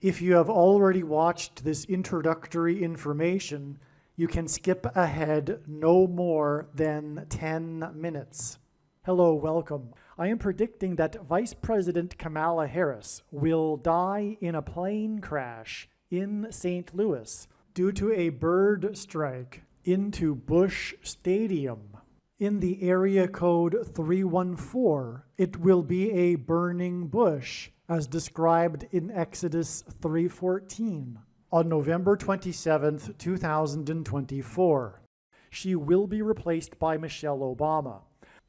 If you have already watched this introductory information, you can skip ahead no more than 10 minutes. Hello, welcome. I am predicting that Vice President Kamala Harris will die in a plane crash in St. Louis due to a bird strike into Busch Stadium. In the area code 314, it will be a burning bush, as described in Exodus 3:14, on November 27, 2024. She will be replaced by Michelle Obama,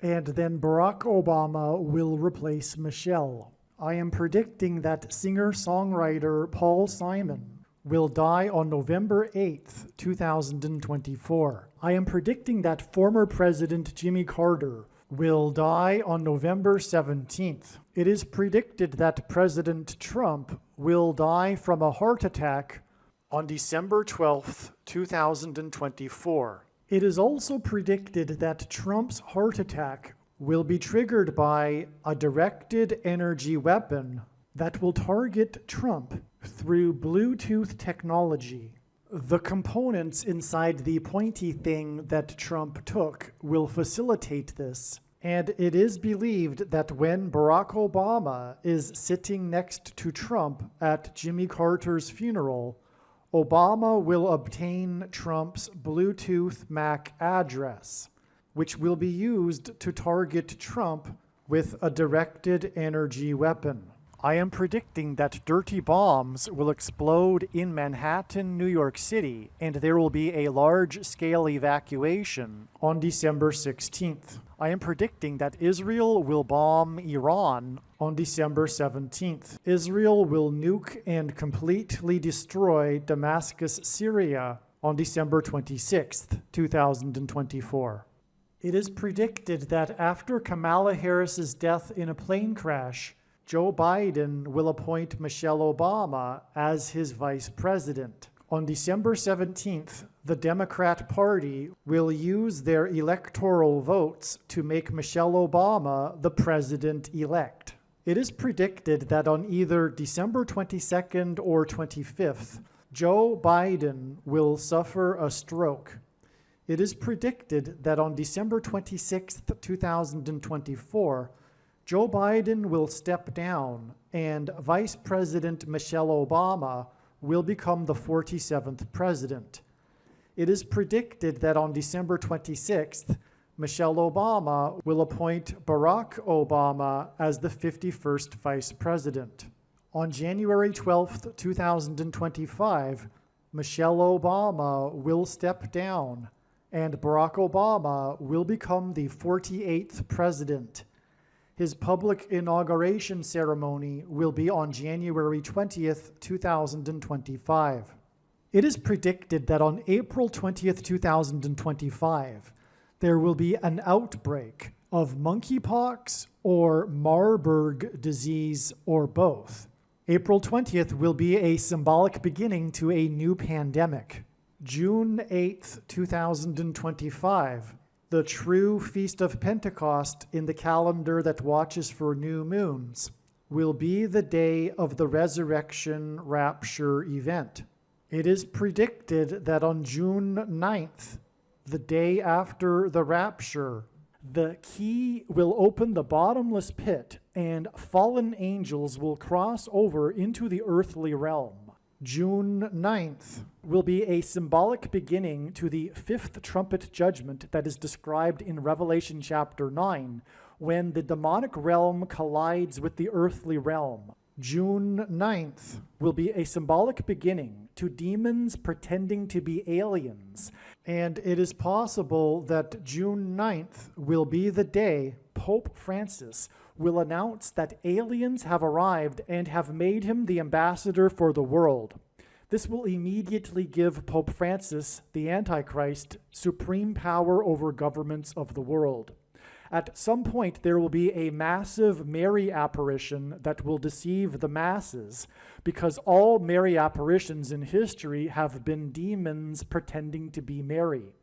and then Barack Obama will replace Michelle. I am predicting that singer-songwriter Paul Simon will die on November 8th, 2024. I am predicting that former President Jimmy Carter will die on November 17th. It is predicted that President Trump will die from a heart attack on December 12th, 2024. It is also predicted that Trump's heart attack will be triggered by a directed energy weapon that will target Trump through Bluetooth technology. The components inside the pointy thing that Trump took will facilitate this, and it is believed that when Barack Obama is sitting next to Trump at Jimmy Carter's funeral, Obama will obtain Trump's Bluetooth MAC address, which will be used to target Trump with a directed energy weapon. I am predicting that dirty bombs will explode in Manhattan, New York City, and there will be a large-scale evacuation on December 16th. I am predicting that Israel will bomb Iran on December 17th. Israel will nuke and completely destroy Damascus, Syria on December 26th, 2024. It is predicted that after Kamala Harris's death in a plane crash, Joe Biden will appoint Michelle Obama as his vice president. On December 17th, the Democrat Party will use their electoral votes to make Michelle Obama the president-elect. It is predicted that on either December 22nd or 25th, Joe Biden will suffer a stroke. It is predicted that on December 26th, 2024, Joe Biden will step down and Vice President Michelle Obama will become the 47th president. It is predicted that on December 26th, Michelle Obama will appoint Barack Obama as the 51st vice president. On January 12th, 2025, Michelle Obama will step down and Barack Obama will become the 48th president. His public inauguration ceremony will be on January 20th, 2025. It is predicted that on April 20th, 2025, there will be an outbreak of monkeypox or Marburg disease or both. April 20th will be a symbolic beginning to a new pandemic. June 8th, 2025, the true Feast of Pentecost in the calendar that watches for new moons, will be the day of the resurrection rapture event. It is predicted that on June 9th, the day after the rapture, the key will open the bottomless pit and fallen angels will cross over into the earthly realm. June 9th will be a symbolic beginning to the fifth trumpet judgment that is described in Revelation chapter 9, when the demonic realm collides with the earthly realm. June 9th will be a symbolic beginning to demons pretending to be aliens, and it is possible that June 9th will be the day Pope Francis will announce that aliens have arrived and have made him the ambassador for the world. This will immediately give Pope Francis, the Antichrist, supreme power over governments of the world. At some point, there will be a massive Mary apparition that will deceive the masses, because all Mary apparitions in history have been demons pretending to be Mary.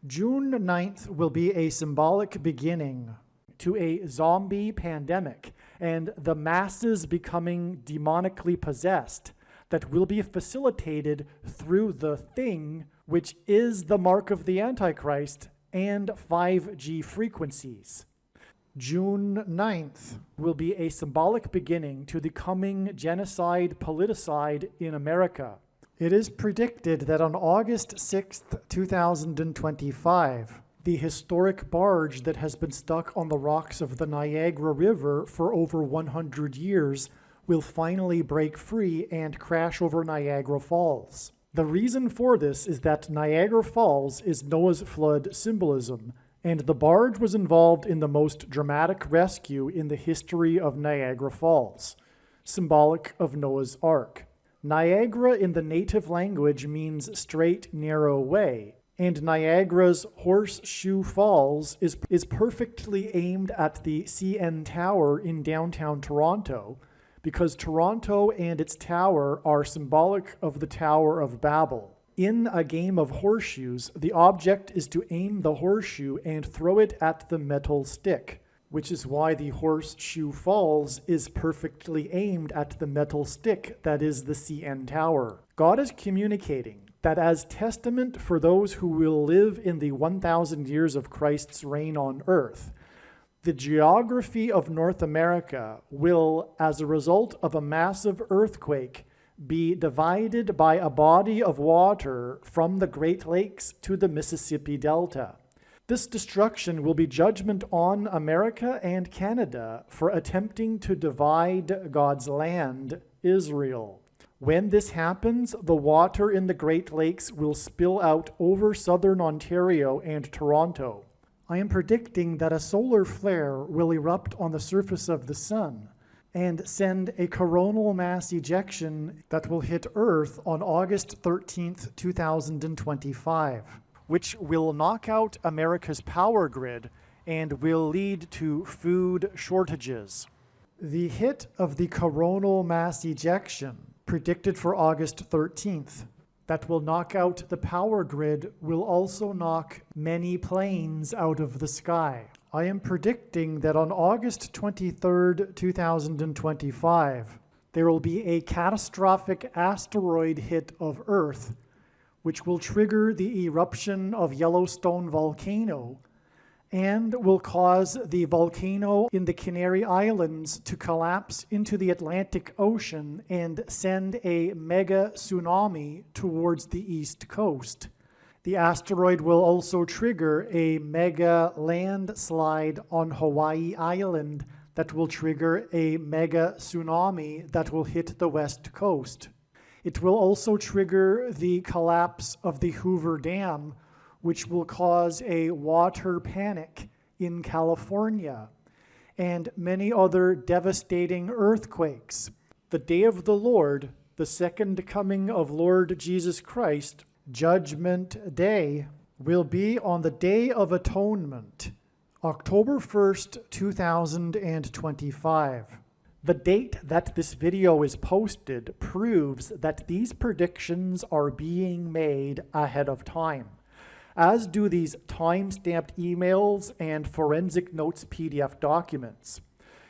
June 9th will be a symbolic beginning to a zombie pandemic and the masses becoming demonically possessed that will be facilitated through the thing, which is the mark of the Antichrist, and 5G frequencies. June 9th will be a symbolic beginning to the coming genocide politicide in America. It is predicted that on August 6th, 2025, the historic barge that has been stuck on the rocks of the Niagara River for over 100 years will finally break free and crash over Niagara Falls. The reason for this is that Niagara Falls is Noah's flood symbolism, and the barge was involved in the most dramatic rescue in the history of Niagara Falls, symbolic of Noah's Ark. Niagara in the native language means straight, narrow way, and Niagara's Horseshoe Falls is perfectly aimed at the CN Tower in downtown Toronto, because Toronto and its tower are symbolic of the Tower of Babel. In a game of horseshoes, the object is to aim the horseshoe and throw it at the metal stick, which is why the Horseshoe Falls is perfectly aimed at the metal stick that is the CN Tower. God is communicating that as testament for those who will live in the 1,000 years of Christ's reign on earth, the geography of North America will, as a result of a massive earthquake, be divided by a body of water from the Great Lakes to the Mississippi Delta. This destruction will be judgment on America and Canada for attempting to divide God's land, Israel. When this happens, the water in the Great Lakes will spill out over southern Ontario and Toronto. I am predicting that a solar flare will erupt on the surface of the sun and send a coronal mass ejection that will hit Earth on August 13th, 2025, which will knock out America's power grid and will lead to food shortages. The hit of the coronal mass ejection, predicted for August 13th, that will knock out the power grid will also knock many planes out of the sky. I am predicting that on August 23rd, 2025, there will be a catastrophic asteroid hit of Earth, which will trigger the eruption of Yellowstone volcano and will cause the volcano in the Canary Islands to collapse into the Atlantic Ocean and send a mega tsunami towards the east coast. The asteroid will also trigger a mega landslide on Hawaii Island that will trigger a mega tsunami that will hit the west coast. It will also trigger the collapse of the Hoover Dam, which will cause a water panic in California, and many other devastating earthquakes. The day of the Lord, the second coming of Lord Jesus Christ, Judgment Day, will be on the Day of Atonement, October 1st, 2025. The date that this video is posted proves that these predictions are being made ahead of time, as do these time-stamped emails and forensic notes PDF documents.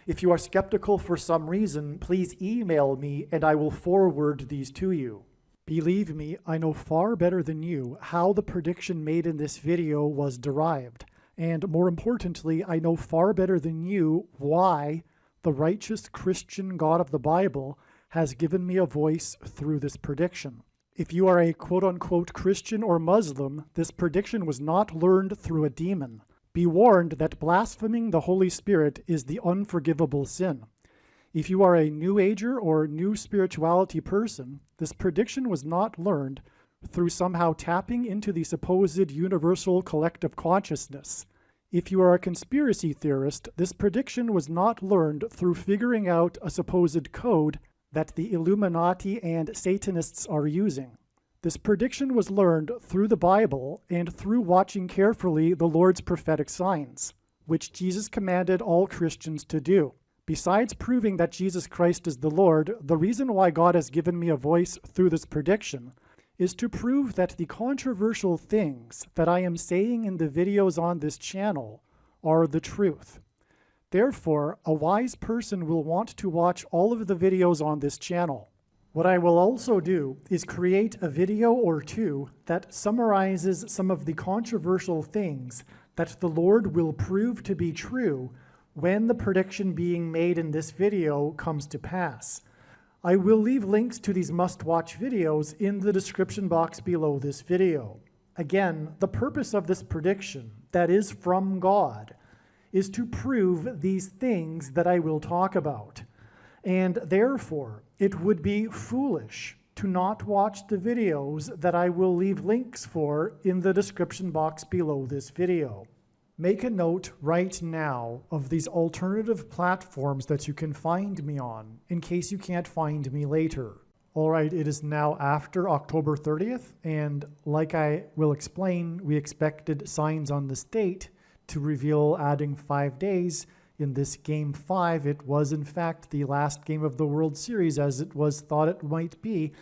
If you are skeptical for some reason, please email me and I will forward these to you. Believe me, I know far better than you how the prediction made in this video was derived, and more importantly, I know far better than you why the righteous Christian God of the Bible has given me a voice through this prediction. If you are a quote-unquote Christian or Muslim, this prediction was not learned through a demon. Be warned that blaspheming the Holy Spirit is the unforgivable sin. If you are a New Ager or New Spirituality person, this prediction was not learned through somehow tapping into the supposed universal collective consciousness. If you are a conspiracy theorist, this prediction was not learned through figuring out a supposed code that the Illuminati and Satanists are using. This prediction was learned through the Bible and through watching carefully the Lord's prophetic signs, which Jesus commanded all Christians to do. Besides proving that Jesus Christ is the Lord, the reason why God has given me a voice through this prediction is to prove that the controversial things that I am saying in the videos on this channel are the truth. Therefore, a wise person will want to watch all of the videos on this channel. What I will also do is create a video or two that summarizes some of the controversial things that the Lord will prove to be true when the prediction being made in this video comes to pass. I will leave links to these must-watch videos in the description box below this video. Again, the purpose of this prediction that is from God is to prove these things that I will talk about. And therefore, it would be foolish to not watch the videos that I will leave links for in the description box below this video. Make a note right now of these alternative platforms that you can find me on in case you can't find me later. All right, it is now after October 30th, and like I will explain, we expected signs on this date to reveal adding 5 days. In this Game 5, it was in fact the last game of the World Series as it was thought it might be.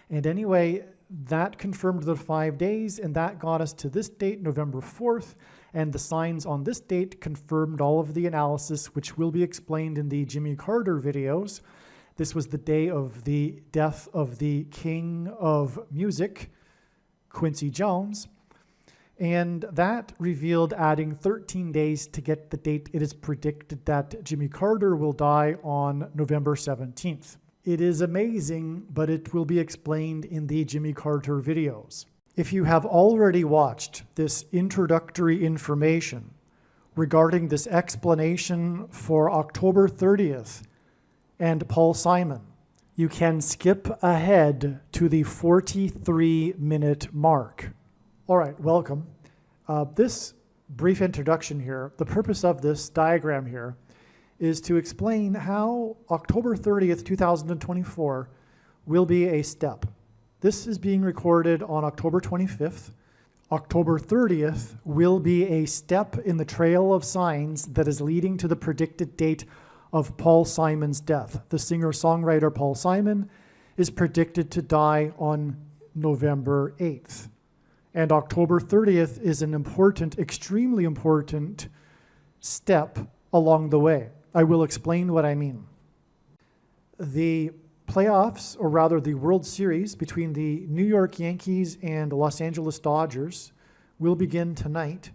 And anyway, that confirmed the 5 days, and that got us to this date, November 4th. And the signs on this date confirmed all of the analysis, which will be explained in the Jimmy Carter videos. This was the day of the death of the King of Music, Quincy Jones. And that revealed adding 13 days to get the date. It is predicted that Jimmy Carter will die on November 17th. It is amazing, but it will be explained in the Jimmy Carter videos. If you have already watched this introductory information regarding this explanation for October 30th and Paul Simon, you can skip ahead to the 43-minute mark. All right, welcome. This brief introduction here, the purpose of this diagram here is to explain how October 30th, 2024 will be a step. This is being recorded on October 25th. October 30th will be a step in the trail of signs that is leading to the predicted date of Paul Simon's death. The singer-songwriter Paul Simon is predicted to die on November 8th. And October 30th is an important, extremely important step along the way. I will explain what I mean. The playoffs, or rather the World Series between the New York Yankees and Los Angeles Dodgers will begin tonight.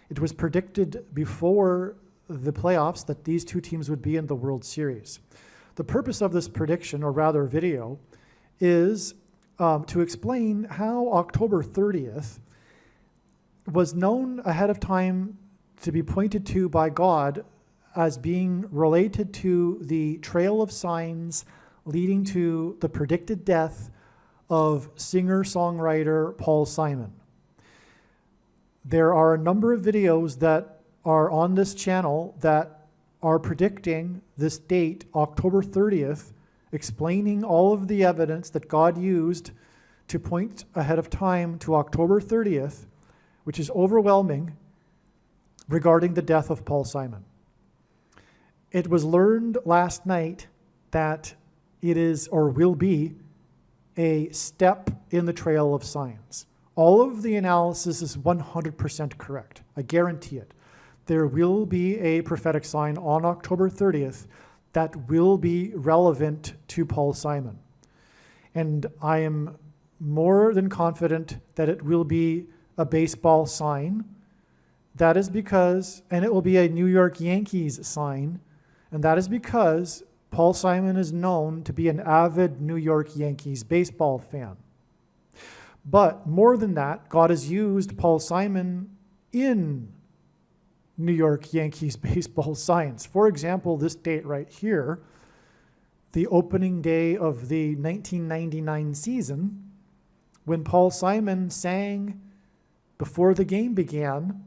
It was predicted before the playoffs that these two teams would be in the World Series. The purpose of this prediction, or rather video, is to explain how October 30th was known ahead of time to be pointed to by God as being related to the trail of signs leading to the predicted death of singer-songwriter Paul Simon. There are a number of videos that are on this channel that are predicting this date, October 30th, explaining all of the evidence that God used to point ahead of time to October 30th, which is overwhelming, regarding the death of Paul Simon. It was learned last night that it is, or will be, a step in the trail of signs. All of the analysis is 100% correct. I guarantee it. There will be a prophetic sign on October 30th that will be relevant to Paul Simon. And I am more than confident that it will be a baseball sign. That is because, and it will be a New York Yankees sign, and that is because Paul Simon is known to be an avid New York Yankees baseball fan. But more than that, God has used Paul Simon in New York Yankees baseball signs. For example, this date right here, the opening day of the 1999 season, when Paul Simon sang before the game began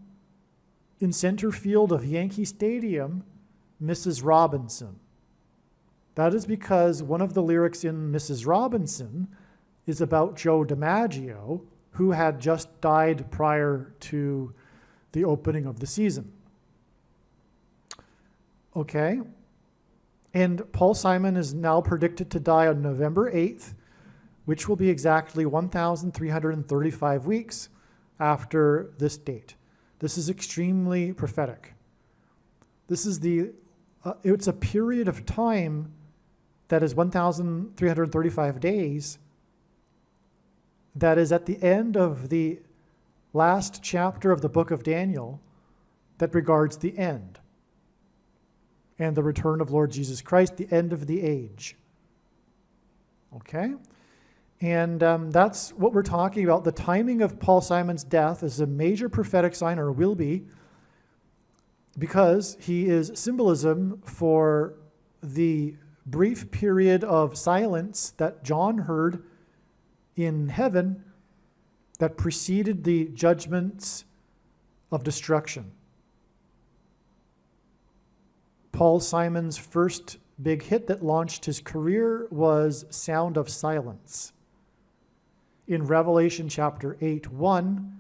in center field of Yankee Stadium, Mrs. Robinson. That is because one of the lyrics in Mrs. Robinson is about Joe DiMaggio, who had just died prior to the opening of the season. Okay. And Paul Simon is now predicted to die on November 8th, which will be exactly 1,335 weeks after this date. This is extremely prophetic. This is it's a period of time that is 1,335 days, that is at the end of the last chapter of the book of Daniel, that regards the end and the return of Lord Jesus Christ, the end of the age. Okay? And that's what we're talking about. The timing of Paul Simon's death is a major prophetic sign, or will be, because he is symbolism for the brief period of silence that John heard in heaven that preceded the judgments of destruction. Paul Simon's first big hit that launched his career was Sound of Silence. In Revelation chapter 8:1,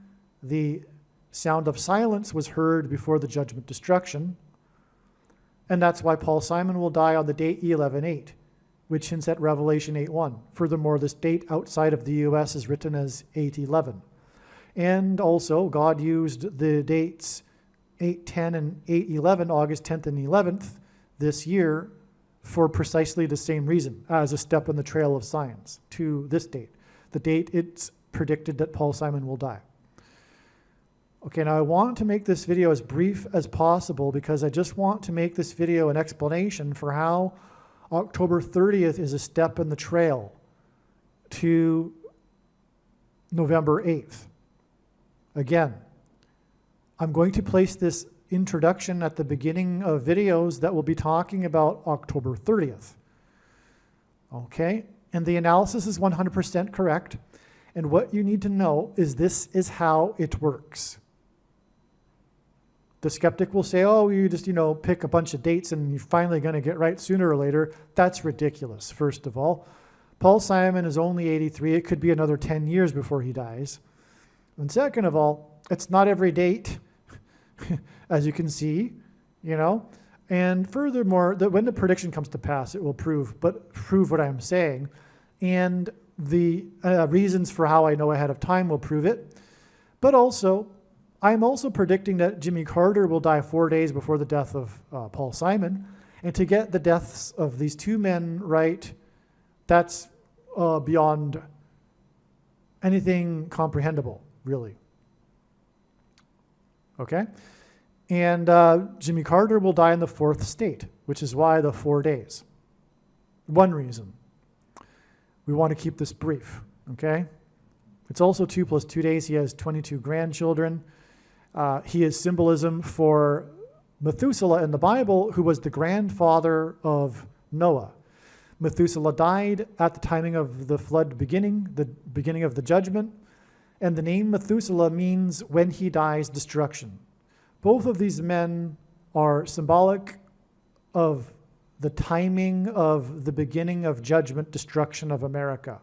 the sound of silence was heard before the judgment destruction, and that's why Paul Simon will die on the date E11:8, which hints at Revelation 8:1. Furthermore, this date outside of the U.S. is written as 8:11. And also, God used the dates 8:10 and 8:11, August 10th and 11th this year, for precisely the same reason, as a step in the trail of signs to this date, the date it's predicted that Paul Simon will die. Okay, now I want to make this video as brief as possible because I just want to make this video an explanation for how October 30th is a step in the trail to November 8th. Again, I'm going to place this introduction at the beginning of videos that will be talking about October 30th. Okay, and the analysis is 100% correct. And what you need to know is this is how it works. The skeptic will say, oh, you just, pick a bunch of dates and you're finally going to get right sooner or later. That's ridiculous, first of all. Paul Simon is only 83. It could be another 10 years before he dies. And second of all, it's not every date, as you can see, And furthermore, when the prediction comes to pass, it will prove what I'm saying. And the reasons for how I know ahead of time will prove it. But also, I'm also predicting that Jimmy Carter will die 4 days before the death of Paul Simon. And to get the deaths of these two men right, that's beyond anything comprehensible, really. Okay? And Jimmy Carter will die in the fourth state, which is why the 4 days. One reason. We want to keep this brief, okay? It's also 2 + 2 days. He has 22 grandchildren. He is symbolism for Methuselah in the Bible, who was the grandfather of Noah. Methuselah died at the timing of the flood beginning, the beginning of the judgment, and the name Methuselah means when he dies, destruction. Both of these men are symbolic of the timing of the beginning of judgment, destruction of America.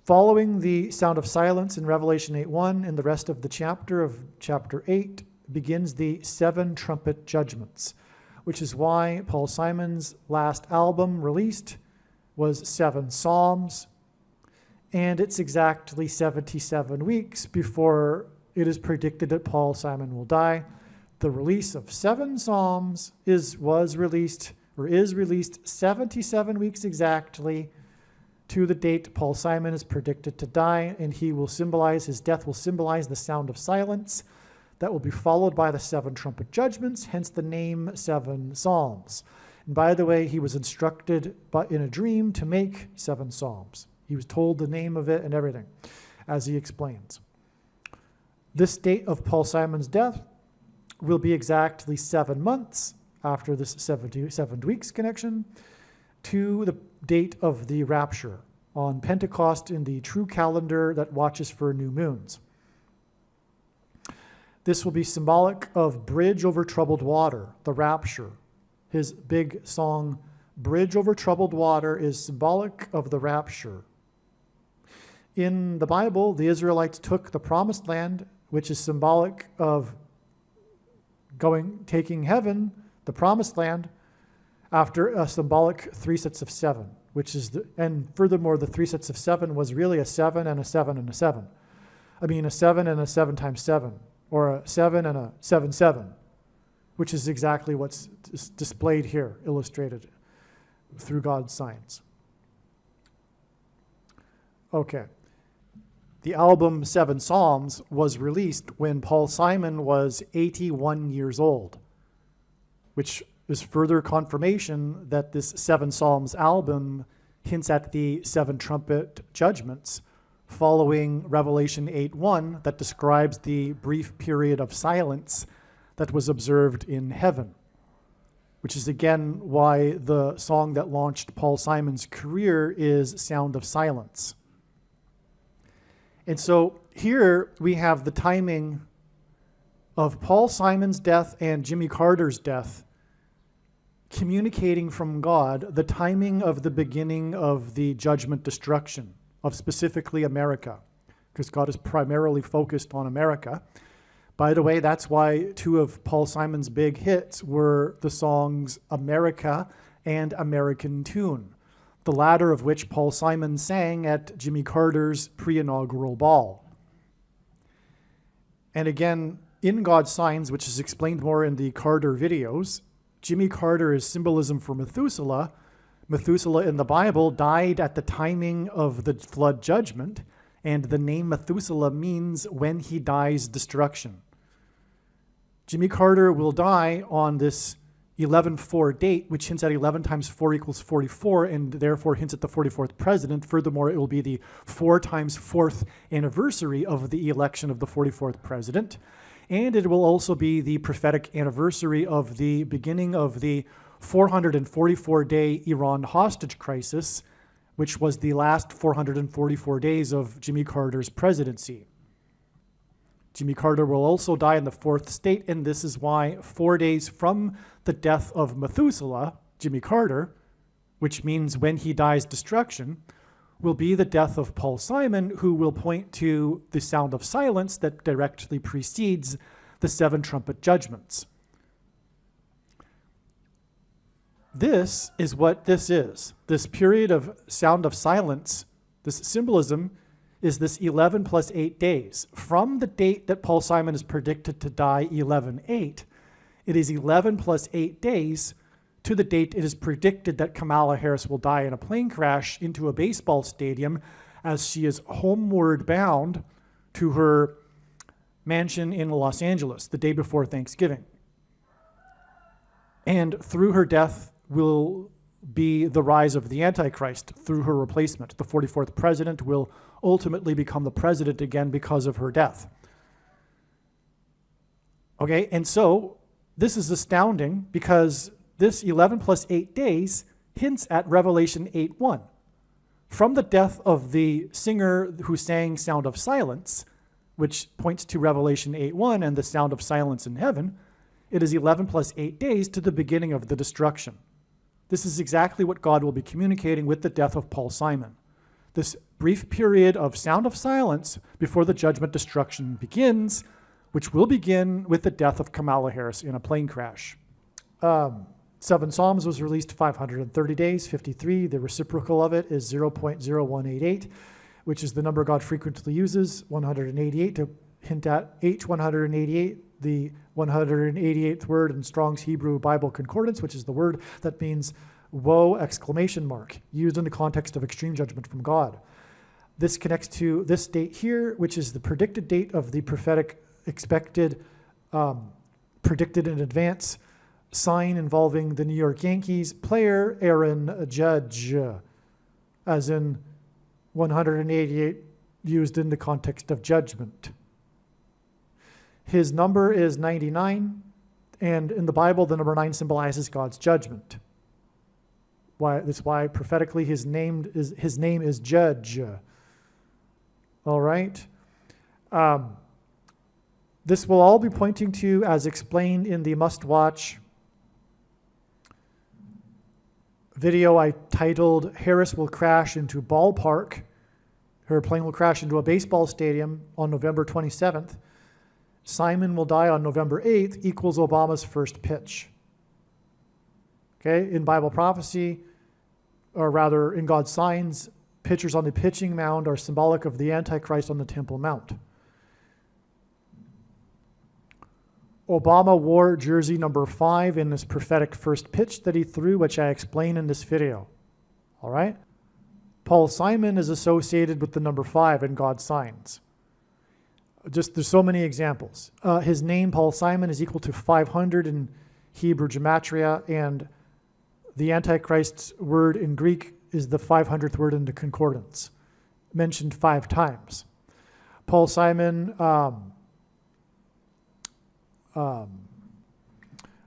Following the sound of silence in Revelation 8:1 and the rest of the chapter of chapter 8 begins the 7 trumpet judgments, which is why Paul Simon's last album released was 7 Psalms, and it's exactly 77 weeks before it is predicted that Paul Simon will die. The release of 7 Psalms is released 77 weeks exactly to the date Paul Simon is predicted to die, and his death will symbolize the sound of silence that will be followed by the 7 trumpet judgments, hence the name 7 Psalms. And by the way, he was instructed in a dream to make 7 Psalms. He was told the name of it and everything, as he explains. This date of Paul Simon's death will be exactly 7 months after this 7 weeks connection to the date of the rapture on Pentecost in the true calendar that watches for new moons. This will be symbolic of Bridge Over Troubled Water, the rapture. His big song, Bridge Over Troubled Water, is symbolic of the rapture. In the Bible, the Israelites took the promised land, which is symbolic of taking heaven, the promised land, after a symbolic 3 sets of 7, and furthermore, the 3 sets of 7 was really a 7 and a 7 and a 7. I mean, a 7 and a 7 times 7, or a 7 and a 7, which is exactly what's displayed here, illustrated. through God's signs. Okay. The album Seven Psalms was released when Paul Simon was 81 years old, which is further confirmation that this Seven Psalms album hints at the seven trumpet judgments following Revelation 8:1 that describes the brief period of silence that was observed in heaven, which is again why the song that launched Paul Simon's career is Sound of Silence. And so here we have the timing of Paul Simon's death and Jimmy Carter's death communicating from God the timing of the beginning of the judgment destruction of specifically America, because God is primarily focused on America. By the way, that's why two of Paul Simon's big hits were the songs America and American Tune, the latter of which Paul Simon sang at Jimmy Carter's pre-inaugural ball. And again, in God's Signs, which is explained more in the Carter videos, Jimmy Carter is symbolism for Methuselah. Methuselah in the Bible died at the timing of the flood judgment, and the name Methuselah means when he dies, destruction. Jimmy Carter will die on this 11-4 date, which hints at 11 times 4 equals 44, and therefore hints at the 44th president. Furthermore, it will be the 4 times 4th anniversary of the election of the 44th president. And it will also be the prophetic anniversary of the beginning of the 444-day Iran hostage crisis, which was the last 444 days of Jimmy Carter's presidency. Jimmy Carter will also die in the 4th state, and this is why 4 days from the death of Methuselah, Jimmy Carter, which means when he dies, destruction, will be the death of Paul Simon, who will point to the sound of silence that directly precedes the 7 trumpet judgments. This is what this is. This period of sound of silence, this symbolism, is this 11 plus 8 days. From the date that Paul Simon is predicted to die, 11/8, it is 11 plus 8 days to the date it is predicted that Kamala Harris will die in a plane crash into a baseball stadium as she is homeward bound to her mansion in Los Angeles the day before Thanksgiving. And through her death will be the rise of the Antichrist through her replacement. The 44th president will ultimately become the president again because of her death. Okay, and so this is astounding because this 11 plus 8 days hints at Revelation 8:1. From the death of the singer who sang Sound of Silence, which points to Revelation 8:1 and the sound of silence in heaven, it is 11 plus 8 days to the beginning of the destruction. This is exactly what God will be communicating with the death of Paul Simon. This brief period of sound of silence before the judgment destruction begins, which will begin with the death of Kamala Harris in a plane crash. 7 Psalms was released 530 days, 53. The reciprocal of it is 0.0188, which is the number God frequently uses, 188, to hint at H188, the 188th word in Strong's Hebrew Bible Concordance, which is the word that means woe, exclamation mark, used in the context of extreme judgment from God. This connects to this date here, which is the predicted date of the prophetic expected, predicted in advance sign involving the New York Yankees player Aaron Judge, as in 188 used in the context of judgment. His number is 99, and in the Bible, the number 9 symbolizes God's judgment. That's why prophetically his name is Judge. All right? This will all be pointing to, as explained in the must-watch video I titled, Harris Will Crash into Ballpark. Her plane will crash into a baseball stadium on November 27th. Simon will die on November 8th equals Obama's first pitch. Okay, in Bible prophecy, or rather in God's signs, pitchers on the pitching mound are symbolic of the Antichrist on the Temple Mount. Obama wore jersey number 5 in his prophetic first pitch that he threw, which I explain in this video. All right? Paul Simon is associated with the number 5 in God's signs. There's so many examples. His name, Paul Simon, is equal to 500 in Hebrew gematria, and the Antichrist's word in Greek is the 500th word in the concordance, mentioned 5 times. Paul Simon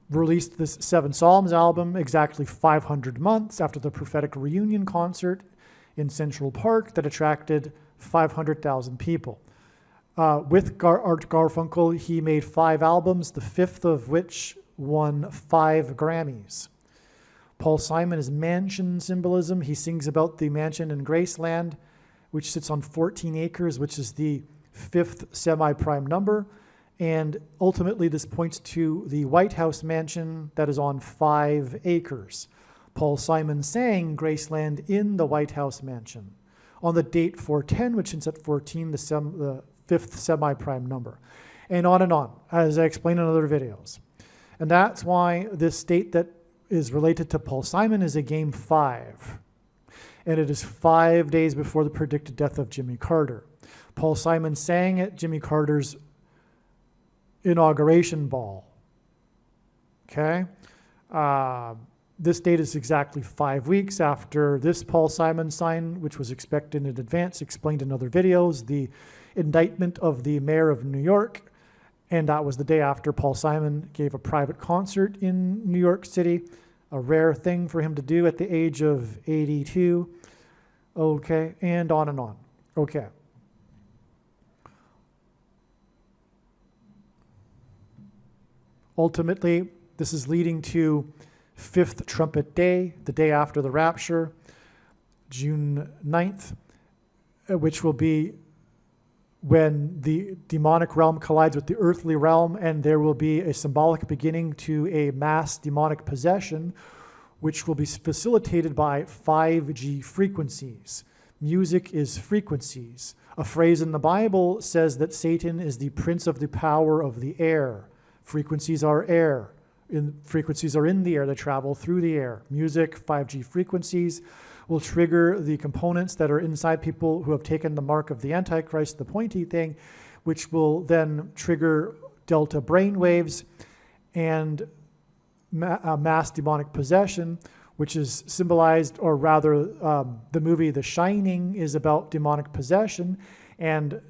released this 7 Psalms album exactly 500 months after the prophetic reunion concert in Central Park that attracted 500,000 people. With Art Garfunkel, he made 5 albums, the 5th of which won 5 Grammys. Paul Simon is mansion symbolism. He sings about the mansion in Graceland, which sits on 14 acres, which is the 5th semi-prime number. And ultimately, this points to the White House mansion that is on 5 acres. Paul Simon sang Graceland in the White House mansion on the date 410, which is at 14, the 5th semi-prime number, and on, as I explained in other videos. And that's why this date that is related to Paul Simon is a game 5. And it is 5 days before the predicted death of Jimmy Carter. Paul Simon sang at Jimmy Carter's inauguration ball. Okay? This date is exactly 5 weeks after this Paul Simon sign, which was expected in advance, explained in other videos, the indictment of the mayor of New York. And that was the day after Paul Simon gave a private concert in New York City, a rare thing for him to do at the age of 82. Okay, and on. Okay. Ultimately, this is leading to 5th trumpet day, the day after the rapture, June 9th, which will be when the demonic realm collides with the earthly realm, and there will be a symbolic beginning to a mass demonic possession, which will be facilitated by 5G frequencies. Music is frequencies. A phrase in the Bible says that Satan is the prince of the power of the air. Frequencies are air. Frequencies are in the air. They travel through the air. Music, 5G frequencies, will trigger the components that are inside people who have taken the mark of the Antichrist, the pointy thing, which will then trigger delta brain waves and mass demonic possession, which is symbolized, or rather the movie The Shining is about demonic possession, and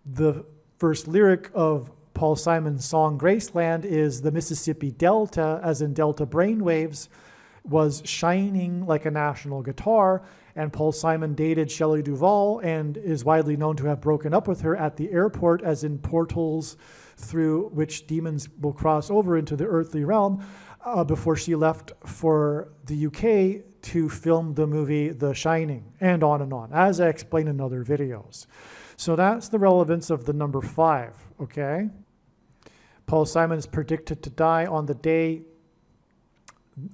the first lyric of Paul Simon's song Graceland is the Mississippi Delta, as in delta brainwaves, was shining like a national guitar, and Paul Simon dated Shelley Duvall and is widely known to have broken up with her at the airport, as in portals through which demons will cross over into the earthly realm, before she left for the UK to film the movie The Shining, and on, as I explained in other videos. So that's the relevance of the number 5, okay? Paul Simon is predicted to die on the day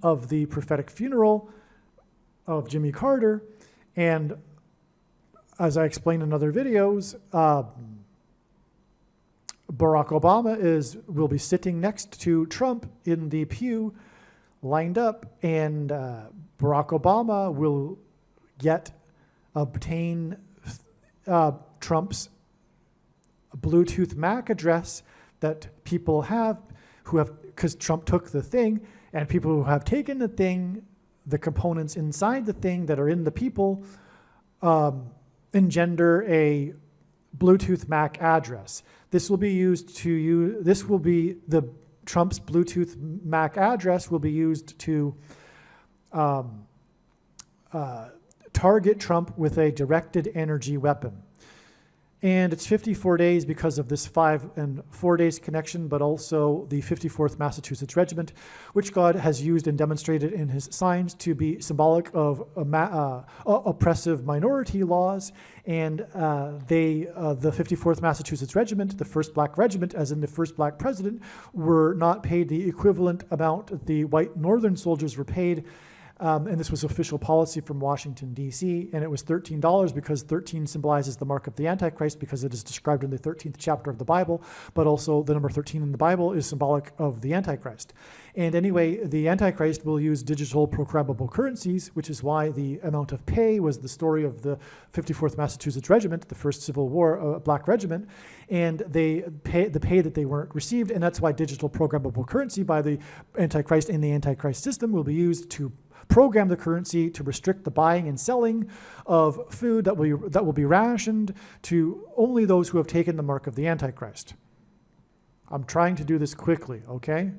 of the prophetic funeral of Jimmy Carter, and as I explained in other videos, Barack Obama will be sitting next to Trump in the pew, lined up, and Barack Obama will obtain Trump's Bluetooth MAC address that people have because Trump took the thing, and people who have taken the thing, the components inside the thing that are in the people, engender a Bluetooth MAC address. This will be used to Trump's Bluetooth MAC address will be used to target Trump with a directed energy weapon. And it's 54 days because of this 5 and 4 days connection, but also the 54th Massachusetts Regiment, which God has used and demonstrated in his signs to be symbolic of oppressive minority laws. And the 54th Massachusetts Regiment, the first black regiment, as in the first black president, were not paid the equivalent amount the white northern soldiers were paid, And this was official policy from Washington, D.C., and it was $13 because 13 symbolizes the mark of the Antichrist because it is described in the 13th chapter of the Bible, but also the number 13 in the Bible is symbolic of the Antichrist. And anyway, the Antichrist will use digital programmable currencies, which is why the amount of pay was the story of the 54th Massachusetts Regiment, the first Civil War black regiment, and the pay that they weren't received, and that's why digital programmable currency by the Antichrist and the Antichrist system will be used to program the currency to restrict the buying and selling of food that will be rationed to only those who have taken the mark of the Antichrist. I'm trying to do this quickly, okay?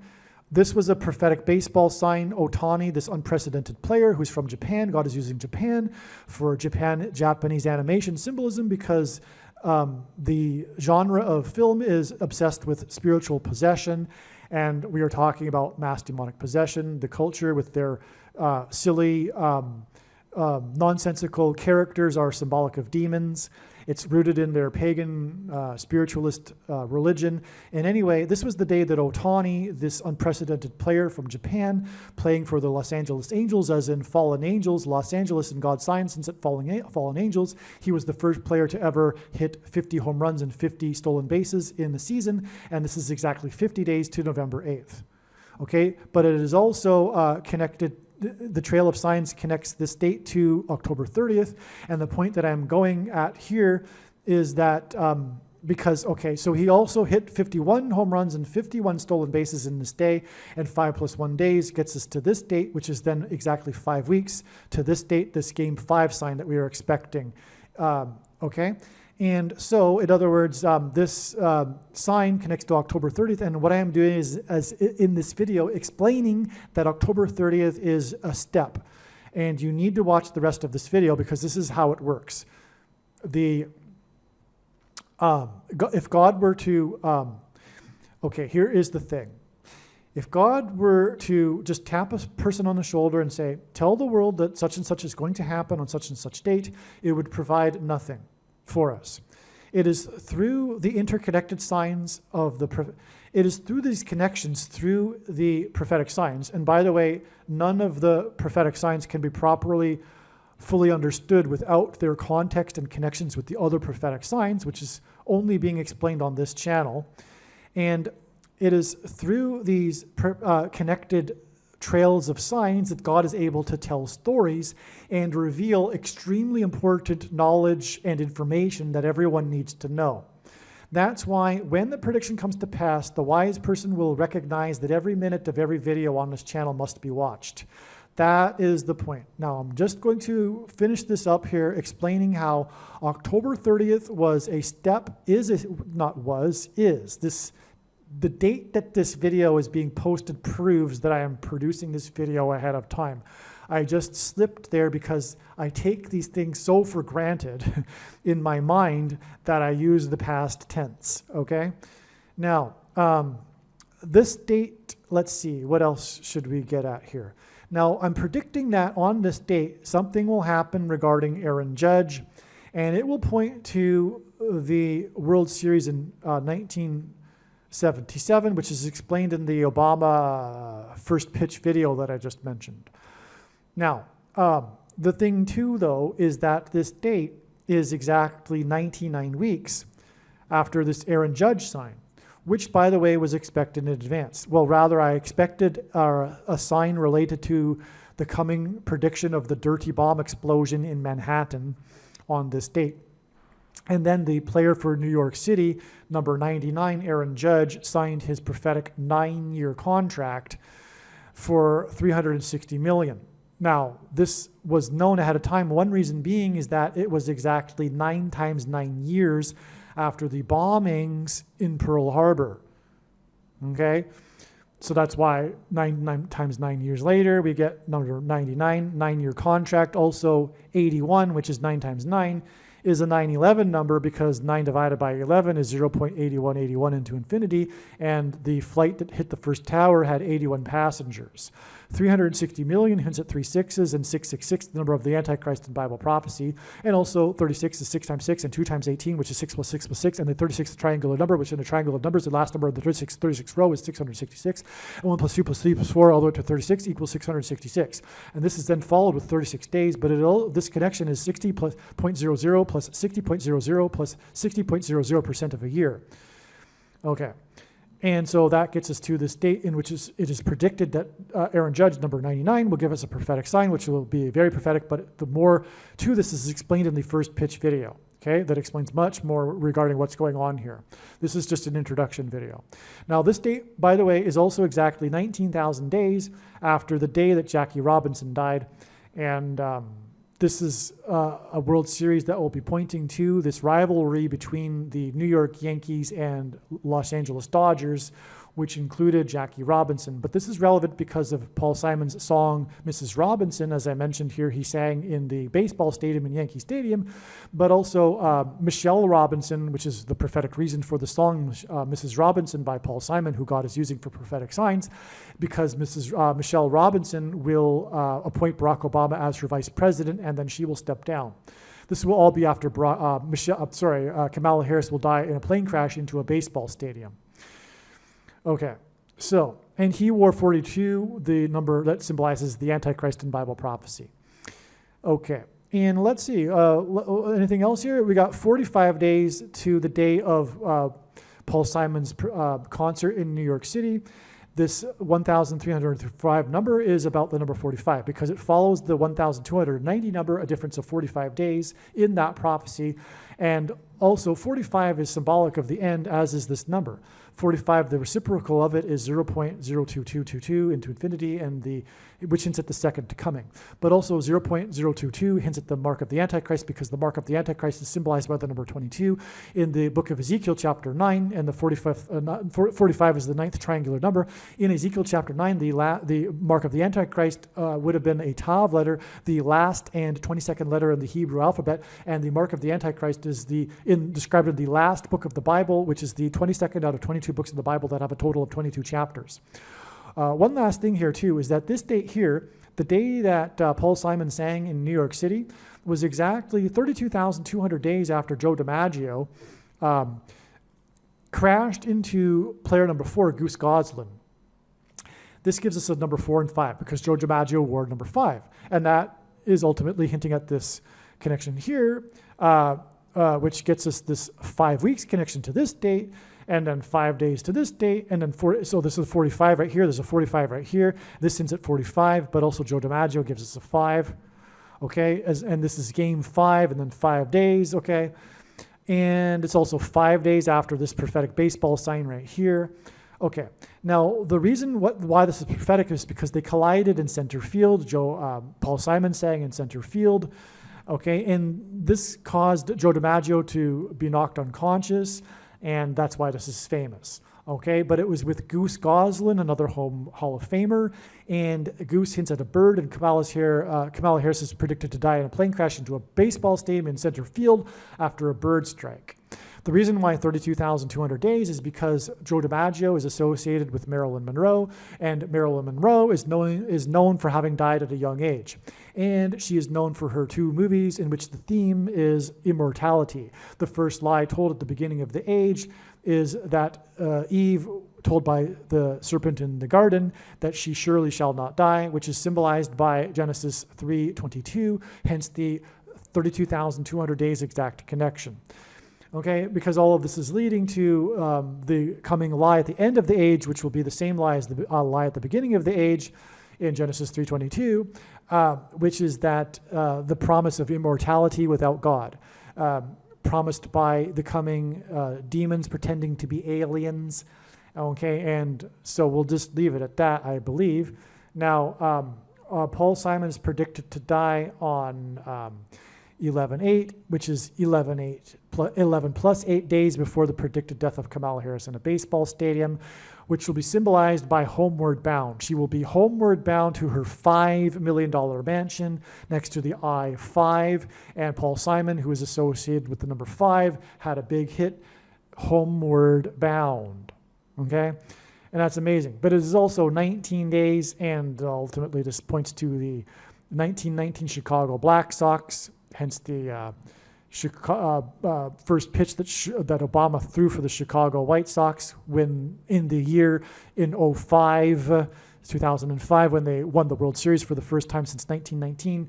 This was a prophetic baseball sign. Otani, this unprecedented player who's from Japan, God is using Japan for Japanese animation symbolism because the genre of film is obsessed with spiritual possession, and we are talking about mass demonic possession, the culture with their silly, nonsensical characters are symbolic of demons. It's rooted in their pagan spiritualist religion. And anyway, this was the day that Otani, this unprecedented player from Japan, playing for the Los Angeles Angels, as in fallen angels, Los Angeles in God's sign, since it fallen angels, he was the first player to ever hit 50 home runs and 50 stolen bases in the season. And this is exactly 50 days to November 8th. Okay, but it is also connected. The Trail of Signs connects this date to October 30th, and the point that I'm going at here is that because, okay, so he also hit 51 home runs and 51 stolen bases in this day, and 5 + 1 days gets us to this date, which is then exactly 5 weeks to this date, this Game 5 sign that we are expecting, okay? And so, in other words, this sign connects to October 30th, and what I am doing is, as in this video, explaining that October 30th is a step. And you need to watch the rest of this video because this is how it works. If God were to, okay, here is the thing. If God were to just tap a person on the shoulder and say, tell the world that such and such is going to happen on such and such date, it would provide nothing for us. It is through the interconnected signs of it is through these connections through the prophetic signs. And by the way, none of the prophetic signs can be properly, fully understood without their context and connections with the other prophetic signs, which is only being explained on this channel. And it is through these connected trails of signs that God is able to tell stories and reveal extremely important knowledge and information that everyone needs to know. That's why when the prediction comes to pass, the wise person will recognize that every minute of every video on this channel must be watched. That is the point. Now, I'm just going to finish this up here, explaining how October 30th was a step, the date that this video is being posted proves that I am producing this video ahead of time. I just slipped there because I take these things so for granted in my mind that I use the past tense, okay? Now, this date, let's see, what else should we get at here? Now, I'm predicting that on this date, something will happen regarding Aaron Judge, and it will point to the World Series in 1977, which is explained in the Obama first pitch video that I just mentioned. Now, the thing too, though, is that this date is exactly 99 weeks after this Aaron Judge sign, which, by the way, was expected in advance. Well, rather, I expected a sign related to the coming prediction of the dirty bomb explosion in Manhattan on this date. And then the player for New York City, number 99, Aaron Judge, signed his prophetic 9-year contract for $360 million. Now, this was known ahead of time. One reason being is that it was exactly 9 times 9 years after the bombings in Pearl Harbor. Okay? So that's why 9 times 9 years later, we get number 99, 9-year contract. Also 81, which is 9 times 9. is a 9/11 number because 9 divided by 11 is 0.8181 into infinity, and the flight that hit the first tower had 81 passengers. 360 million hints at 3 sixes, and 666, the number of the Antichrist in Bible prophecy. And also 36 is 6 times 6 and 2 times 18, which is 6 plus 6 plus 6. And the 36th triangular number, which in a triangle of numbers, the last number of the 36 row is 666. And 1 plus 2 plus 3 plus 4 all the way to 36 equals 666. And this is then followed with 36 days, but this connection is 60 plus 0.00 plus 60.00 plus 60.00% of a year. Okay. And so that gets us to this date in which it is predicted that Aaron Judge, number 99, will give us a prophetic sign, which will be very prophetic, but the more to this is explained in the first pitch video, okay, that explains much more regarding what's going on here. This is just an introduction video. Now, this date, by the way, is also exactly 19,000 days after the day that Jackie Robinson died, and this is a World Series that will be pointing to this rivalry between the New York Yankees and Los Angeles Dodgers, which included Jackie Robinson. But this is relevant because of Paul Simon's song, Mrs. Robinson. As I mentioned here, he sang in the baseball stadium in Yankee Stadium, but also Michelle Robinson, which is the prophetic reason for the song Mrs. Robinson by Paul Simon, who God is using for prophetic signs, because Michelle Robinson will appoint Barack Obama as her vice president, and then she will step down. This will all be after Kamala Harris will die in a plane crash into a baseball stadium. Okay, so, and he wore 42, the number that symbolizes the Antichrist in Bible prophecy. Okay, and let's see, anything else here? We got 45 days to the day of Paul Simon's concert in New York City. This 1,305 number is about the number 45 because it follows the 1,290 number, a difference of 45 days in that prophecy. And also 45 is symbolic of the end, as is this number. 45, the reciprocal of it is 0.02222 into infinity, and which hints at the second coming. But also 0.022 hints at the mark of the Antichrist, because the mark of the Antichrist is symbolized by the number 22 in the book of Ezekiel chapter 9, and the 45 is the ninth triangular number. In Ezekiel chapter 9, the mark of the Antichrist would have been a Tav letter, the last and 22nd letter in the Hebrew alphabet, and the mark of the Antichrist is described in the last book of the Bible, which is the 22nd out of 22 books of the Bible that have a total of 22 chapters. One last thing here, too, is that this date here, the day that Paul Simon sang in New York City, was exactly 32,200 days after Joe DiMaggio crashed into player number 4, Goose Goslin. This gives us a number 4 and 5 because Joe DiMaggio wore number 5. And that is ultimately hinting at this connection here, which gets us this 5 weeks connection to this date, and then 5 days to this date, and then so this is 45 right here, there's a 45 right here, this hints at 45, but also Joe DiMaggio gives us a 5, okay, and this is game 5, and then 5 days, okay, and it's also 5 days after this prophetic baseball sign right here. Okay, now the reason why this is prophetic is because they collided in center field. Paul Simon sang in center field, okay, and this caused Joe DiMaggio to be knocked unconscious, and that's why this is famous, okay? But it was with Goose Goslin, another Hall of Famer, and Goose hints at a bird, and Kamala Harris is predicted to die in a plane crash into a baseball stadium in center field after a bird strike. The reason why 32,200 days is because Joe DiMaggio is associated with Marilyn Monroe, and Marilyn Monroe is known for having died at a young age. And she is known for her 2 movies in which the theme is immortality. The first lie told at the beginning of the age is that Eve told by the serpent in the garden that she surely shall not die, which is symbolized by Genesis 3:22, hence the 32,200 days exact connection. Okay, because all of this is leading to the coming lie at the end of the age, which will be the same lie as the lie at the beginning of the age in Genesis 3:22, which is that the promise of immortality without God, promised by the coming demons pretending to be aliens. Okay, and so we'll just leave it at that, I believe. Now, Paul Simon is predicted to die on 11/8, which is 11/8 11 plus 8 days before the predicted death of Kamala Harris in a baseball stadium, which will be symbolized by homeward bound. She will be homeward bound to her $5 million mansion next to the I-5, and Paul Simon, who is associated with the number 5, had a big hit, Homeward Bound, okay? And that's amazing. But it is also 19 days, and ultimately this points to the 1919 Chicago Black Sox, hence the first pitch that Obama threw for the Chicago White Sox when in the year in 2005, when they won the World Series for the first time since 1919.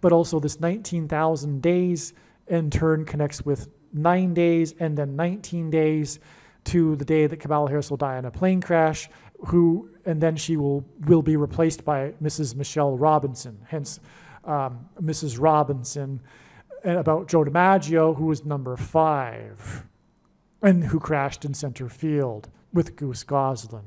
But also this 19,000 days in turn connects with 9 days and then 19 days to the day that Kamala Harris will die in a plane crash, and then she will be replaced by Mrs. Michelle Robinson, hence Mrs. Robinson, and about Joe DiMaggio, who was number 5 and who crashed in center field with Goose Goslin.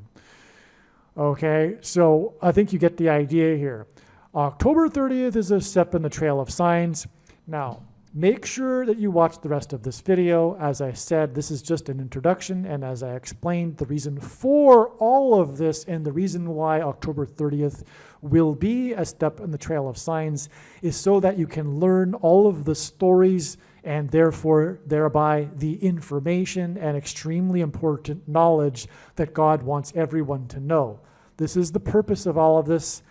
Okay, so I think you get the idea here. October 30th is a step in the trail of signs. Now, make sure that you watch the rest of this video. As I said, this is just an introduction, and as I explained, the reason for all of this and the reason why October 30th will be a step in the trail of signs is so that you can learn all of the stories and therefore thereby the information and extremely important knowledge that God wants everyone to know. This is the purpose of all of this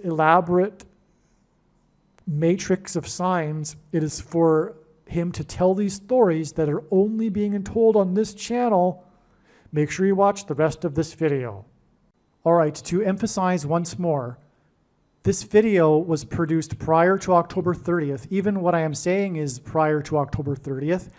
elaborate matrix of signs. It is for him to tell these stories that are only being told on this channel. Make sure you watch the rest of this video. All right, to emphasize once more, this video was produced prior to October 30th. Even what I am saying is prior to October 30th.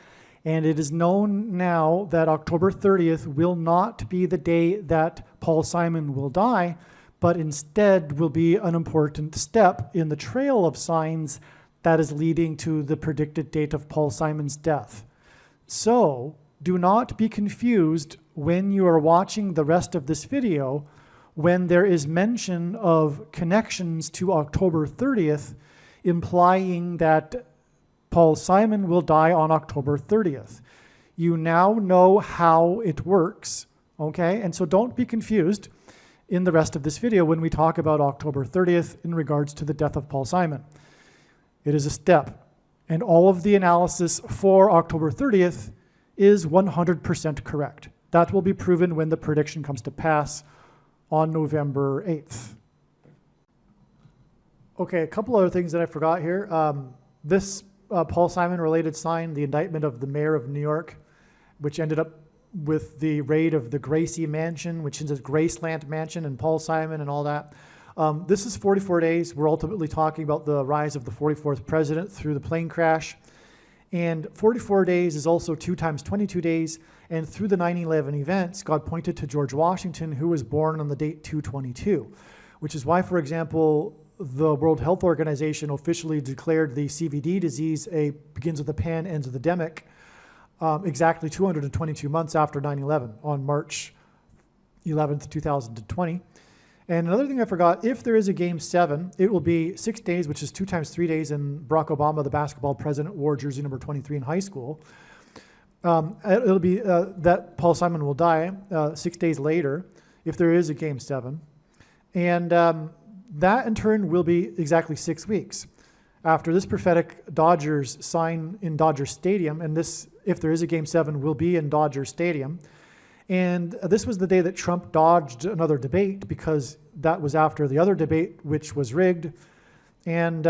And it is known now that October 30th will not be the day that Paul Simon will die, but instead will be an important step in the trail of signs that is leading to the predicted date of Paul Simon's death. So do not be confused when you are watching the rest of this video when there is mention of connections to October 30th, implying that Paul Simon will die on October 30th. You now know how it works, okay? And so don't be confused in the rest of this video when we talk about October 30th in regards to the death of Paul Simon. It is a step, and all of the analysis for October 30th is 100% correct. That will be proven when the prediction comes to pass on November 8th. Okay, a couple other things that I forgot here. This Paul Simon related sign, the indictment of the mayor of New York, which ended up with the raid of the Gracie Mansion, which is a Graceland Mansion, and Paul Simon and all that. This is 44 days. We're ultimately talking about the rise of the 44th president through the plane crash. And 44 days is also 2 times 22 days. And through the 9/11 events, God pointed to George Washington, who was born on the date 2/22, which is why, for example, the World Health Organization officially declared the CVD disease begins with a pan, ends with a demic, exactly 222 months after 9/11 on March 11th, 2020. And another thing I forgot, if there is a Game 7, it will be 6 days, which is 2 times 3 days, and Barack Obama, the basketball president, wore jersey number 23 in high school. It'll be that Paul Simon will die 6 days later, if there is a Game 7. And that, in turn, will be exactly 6 weeks. After this prophetic Dodgers sign in Dodger Stadium, and this, if there is a Game 7, will be in Dodger Stadium. And this was the day that Trump dodged another debate because that was after the other debate, which was rigged. And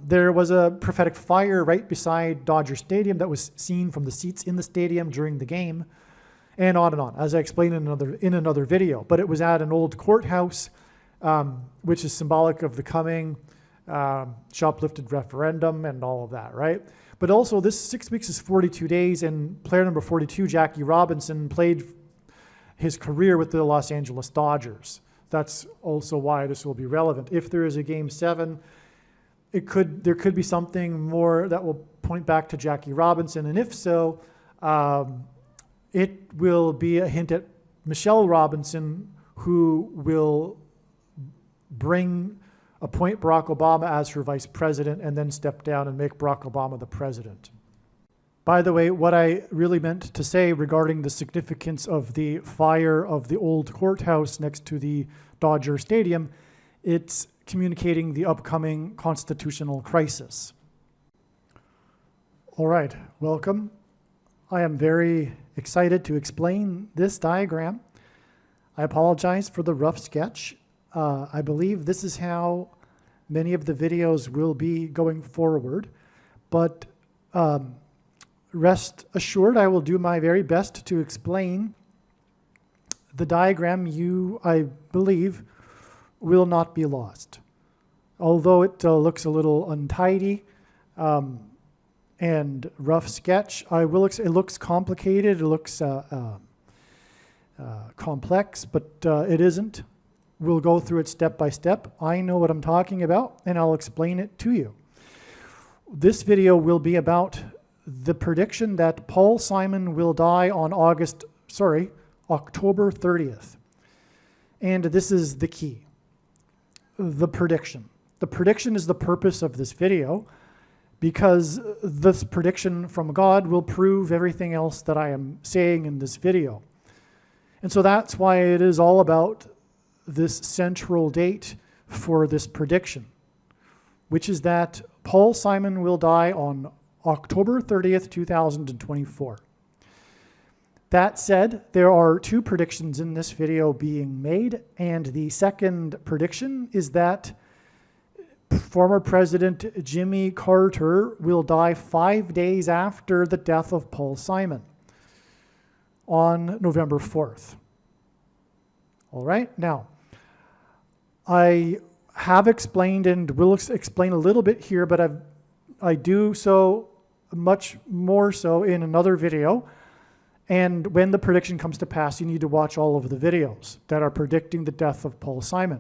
there was a prophetic fire right beside Dodger Stadium that was seen from the seats in the stadium during the game, and on, as I explained in another video. But it was at an old courthouse, which is symbolic of the coming shoplifted referendum and all of that, right? But also this 6 weeks is 42 days, and player number 42, Jackie Robinson, played his career with the Los Angeles Dodgers. That's also why this will be relevant. If there is a Game 7, there could be something more that will point back to Jackie Robinson, and if so, it will be a hint at Michelle Robinson, who will appoint Barack Obama as her vice president and then step down and make Barack Obama the president. By the way, what I really meant to say regarding the significance of the fire of the old courthouse next to the Dodger Stadium, it's communicating the upcoming constitutional crisis. All right, welcome. I am very excited to explain this diagram. I apologize for the rough sketch. I believe this is how many of the videos will be going forward, but rest assured I will do my very best to explain the diagram. You, I believe, will not be lost. Although it looks a little untidy and rough sketch, it looks complicated, it looks complex, but it isn't. We'll go through it step by step. I know what I'm talking about, and I'll explain it to you. This video will be about the prediction that Paul Simon will die on October 30th. And this is the key, the prediction. The prediction is the purpose of this video, because this prediction from God will prove everything else that I am saying in this video. And so that's why it is all about this central date for this prediction, which is that Paul Simon will die on October 30th, 2024. That said, there are two predictions in this video being made, and the second prediction is that former President Jimmy Carter will die 5 days after the death of Paul Simon on November 4th. All right, now, I have explained and will explain a little bit here, but I do so much more so in another video. And when the prediction comes to pass, you need to watch all of the videos that are predicting the death of Paul Simon.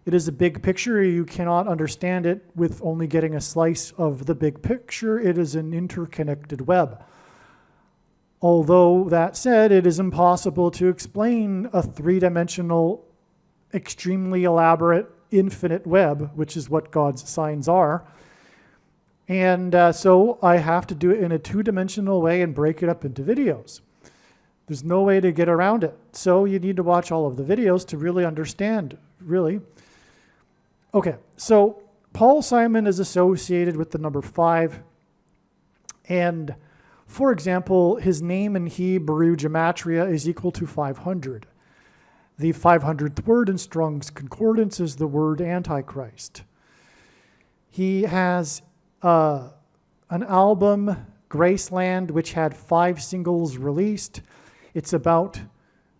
It is a big picture. You cannot understand it with only getting a slice of the big picture. It is an interconnected web. Although that said, it is impossible to explain a three-dimensional, extremely elaborate, infinite web, which is what God's signs are. And so I have to do it in a two-dimensional way and break it up into videos. There's no way to get around it. So you need to watch all of the videos to really understand, really. Okay, so Paul Simon is associated with the number 5. And for example, his name in Hebrew gematria is equal to 500. The 500th word in Strong's Concordance is the word Antichrist. He has an album, Graceland, which had 5 singles released. It's about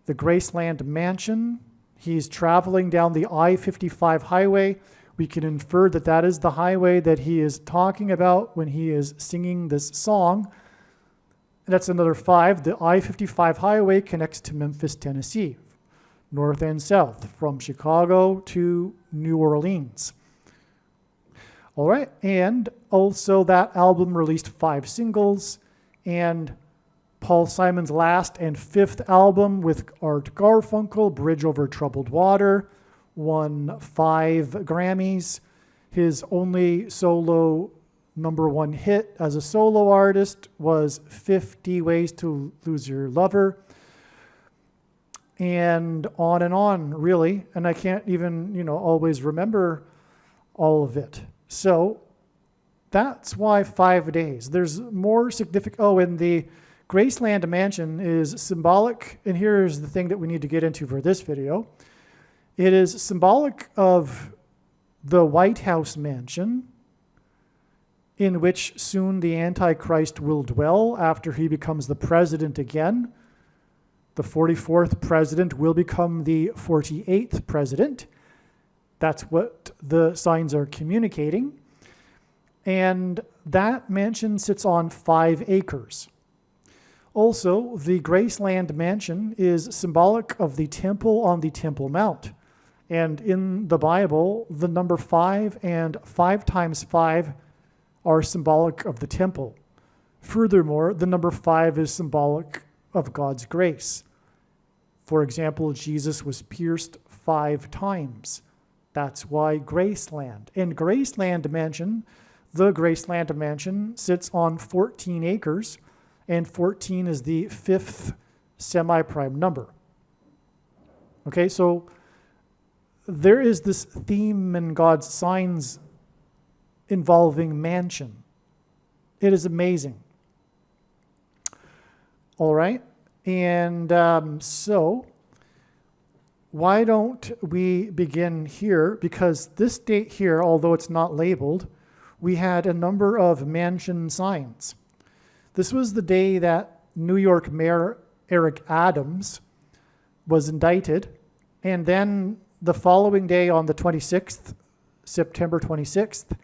the Graceland mansion. He's traveling down the I-55 highway. We can infer that that is the highway that he is talking about when he is singing this song. That's another 5. The I-55 highway connects to Memphis, Tennessee, north and south, from Chicago to New Orleans. All right, and also that album released 5 singles, and Paul Simon's last and 5th album with Art Garfunkel, Bridge Over Troubled Water, won 5 Grammys. His only solo number 1 hit as a solo artist was 50 Ways to Lose Your Lover. And on, really. And I can't even, always remember all of it. So that's why 5 days. There's more significant. Oh, and the Graceland mansion is symbolic. And here's the thing that we need to get into for this video. It is symbolic of the White House mansion, in which soon the Antichrist will dwell after he becomes the president again. The 44th president will become the 48th president. That's what the signs are communicating. And that mansion sits on 5 acres. Also, the Graceland mansion is symbolic of the temple on the Temple Mount. And in the Bible, the number 5 and 5 times 5 are symbolic of the temple. Furthermore, the number 5 is symbolic of God's grace. For example, Jesus was pierced 5 times. That's why Graceland. And Graceland Mansion, the Graceland Mansion, sits on 14 acres. and 14 is the fifth semi-prime number. Okay, so there is this theme in God's signs involving mansion. It is amazing. All right, and so why don't we begin here? Because this date here, although it's not labeled, we had a number of mansion signs. This was the day that New York Mayor Eric Adams was indicted, and then the following day on the 26th, September 26th,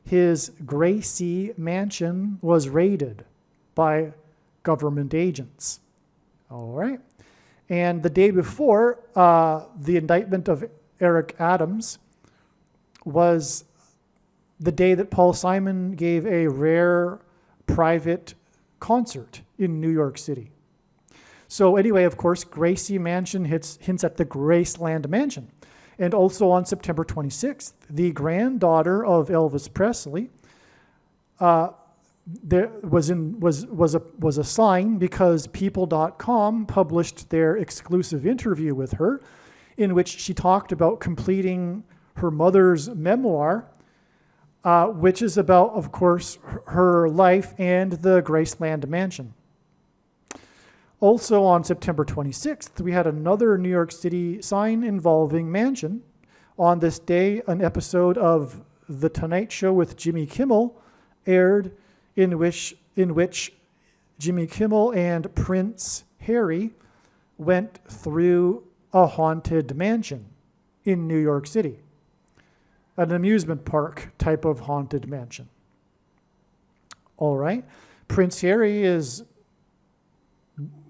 his Gracie mansion was raided by government agents. All right. And the day before, the indictment of Eric Adams was the day that Paul Simon gave a rare private concert in New York City. So anyway, of course, Gracie Mansion hints at the Graceland Mansion. And also on September 26th, the granddaughter of Elvis Presley there was a sign because People.com published their exclusive interview with her, in which she talked about completing her mother's memoir, which is about, of course, her life and the Graceland Mansion. Also on September 26th, we had another New York City sign involving mansion. On this day, an episode of The Tonight Show with Jimmy Kimmel aired, in which Jimmy Kimmel and Prince Harry went through a haunted mansion in New York City, an amusement park type of haunted mansion. All right. Prince Harry is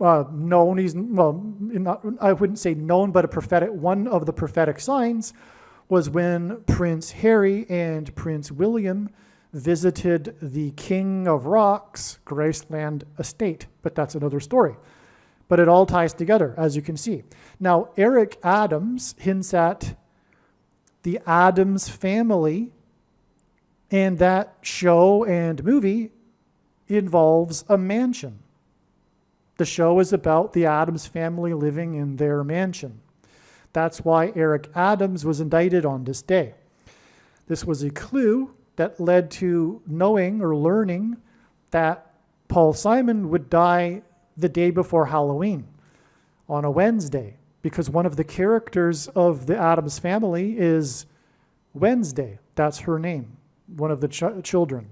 known. He's, I wouldn't say known, but one of the prophetic signs was when Prince Harry and Prince William visited the King of Rock's Graceland estate. But that's another story. But it all ties together, as you can see. Now, Eric Adams hints at the Addams Family, and that show and movie involves a mansion. The show is about the Addams family living in their mansion. That's why Eric Adams was indicted on this day. This was a clue that led to knowing or learning that Paul Simon would die the day before Halloween on a Wednesday, because one of the characters of the Addams family is Wednesday. That's her name, one of the children.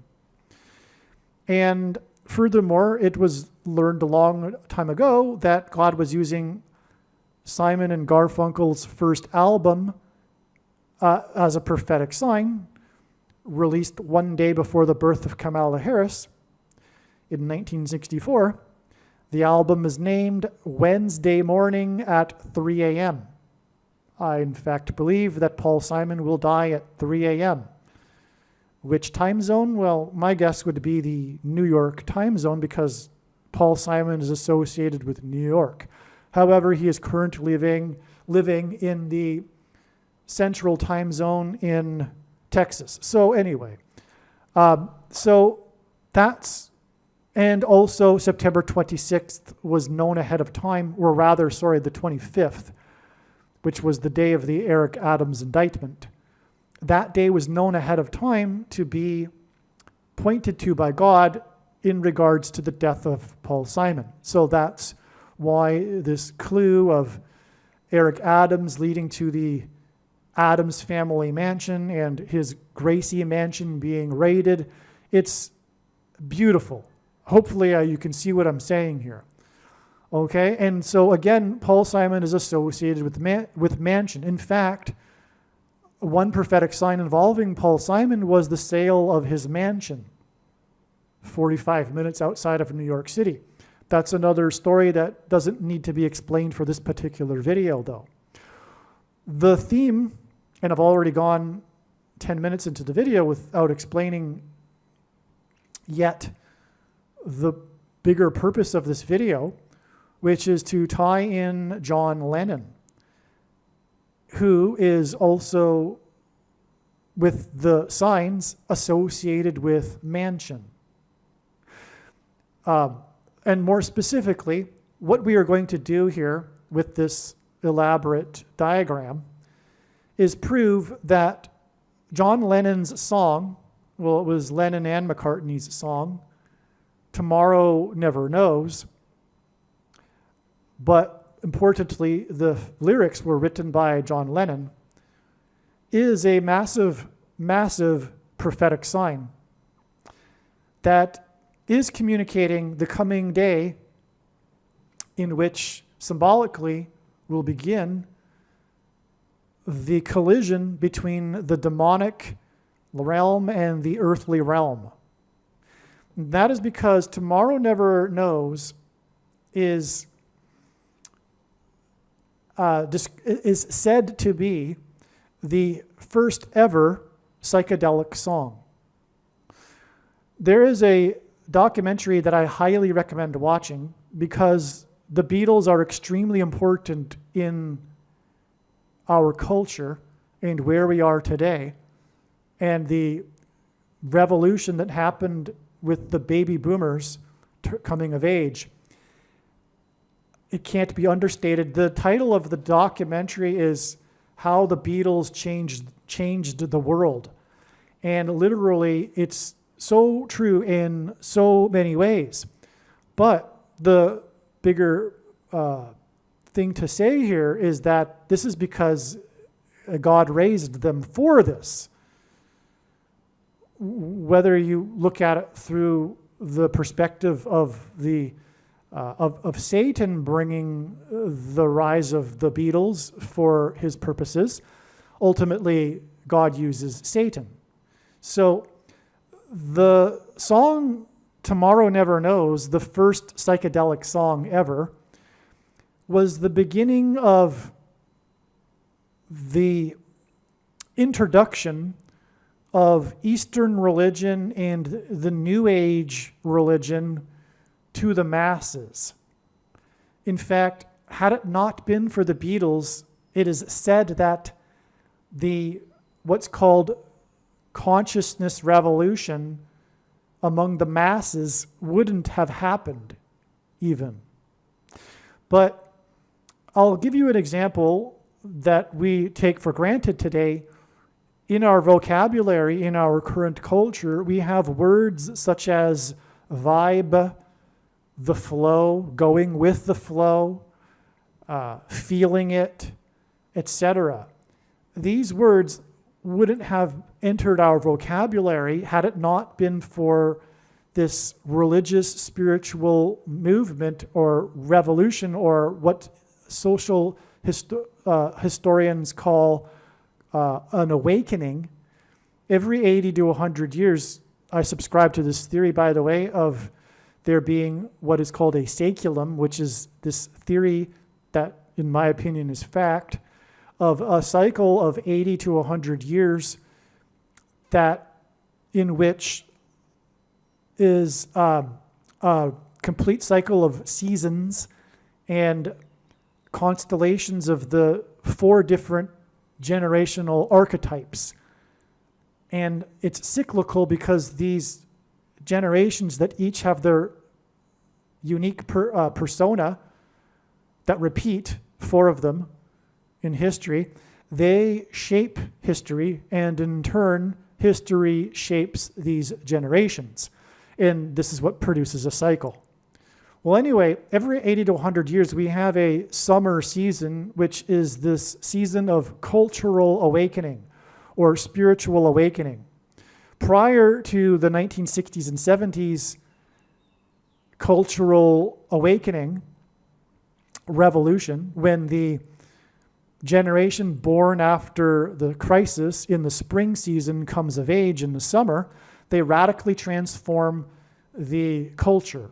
And furthermore, it was learned a long time ago that God was using Simon and Garfunkel's first album as a prophetic sign, released one day before the birth of Kamala Harris in 1964. The album is named Wednesday Morning at 3 a.m. I, in fact, believe that Paul Simon will die at 3 a.m. Which time zone? Well, my guess would be the New York time zone, because Paul Simon is associated with New York. However, he is currently living in the central time zone in Texas. So anyway, so that's, and also September 26th was known ahead of time, or rather, the 25th, which was the day of the Eric Adams indictment. That day was known ahead of time to be pointed to by God in regards to the death of Paul Simon. So that's why this clue of Eric Adams leading to the Addams family mansion and his Gracie mansion being raided, it's beautiful. Hopefully you can see what I'm saying here. Okay, and so again, Paul Simon is associated with mansion. In fact, one prophetic sign involving Paul Simon was the sale of his mansion, 45 minutes outside of New York City. That's another story that doesn't need to be explained for this particular video, though. The theme, and I've already gone 10 minutes into the video without explaining yet the bigger purpose of this video, which is to tie in John Lennon, who is also, with the signs, associated with mansion. And more specifically, what we are going to do here with this elaborate diagram is prove that John Lennon's song, well, it was Lennon and McCartney's song, Tomorrow Never Knows, but importantly, the lyrics were written by John Lennon, is a massive, massive prophetic sign that is communicating the coming day in which symbolically will begin the collision between the demonic realm and the earthly realm. That is because Tomorrow Never Knows is said to be the first ever psychedelic song. There is a documentary that I highly recommend watching because the Beatles are extremely important in our culture and where we are today, and the revolution that happened with the baby boomers coming of age. It can't be understated. The title of the documentary is How the Beatles Changed the World. And literally, it's so true in so many ways. But the bigger thing to say here is that this is because God raised them for this. Whether you look at it through the perspective of of Satan bringing the rise of the Beatles for his purposes, ultimately God uses Satan. So the song Tomorrow Never Knows, the first psychedelic song ever, was the beginning of the introduction of Eastern religion and the New Age religion to the masses. In fact, had it not been for the Beatles, it is said that the what's called consciousness revolution among the masses wouldn't have happened even. But I'll give you an example that we take for granted today. In our vocabulary, in our current culture, we have words such as vibe, the flow, going with the flow, feeling it, etc. These words wouldn't have entered our vocabulary had it not been for this religious spiritual movement or revolution, or what social historians call an awakening. Every 80 to 100 years, I subscribe to this theory, by the way, of there being what is called a saeculum, which is this theory that, in my opinion, is fact, of a cycle of 80 to 100 years that in which is a complete cycle of seasons and constellations of the 4 different generational archetypes. And it's cyclical because these generations that each have their unique persona that repeat, 4 of them in history, they shape history, and in turn, history shapes these generations. And this is what produces a cycle. Well, anyway, every 80 to 100 years, we have a summer season, which is this season of cultural awakening or spiritual awakening. Prior to the 1960s and 70s cultural awakening revolution, when the generation born after the crisis in the spring season comes of age in the summer, they radically transform the culture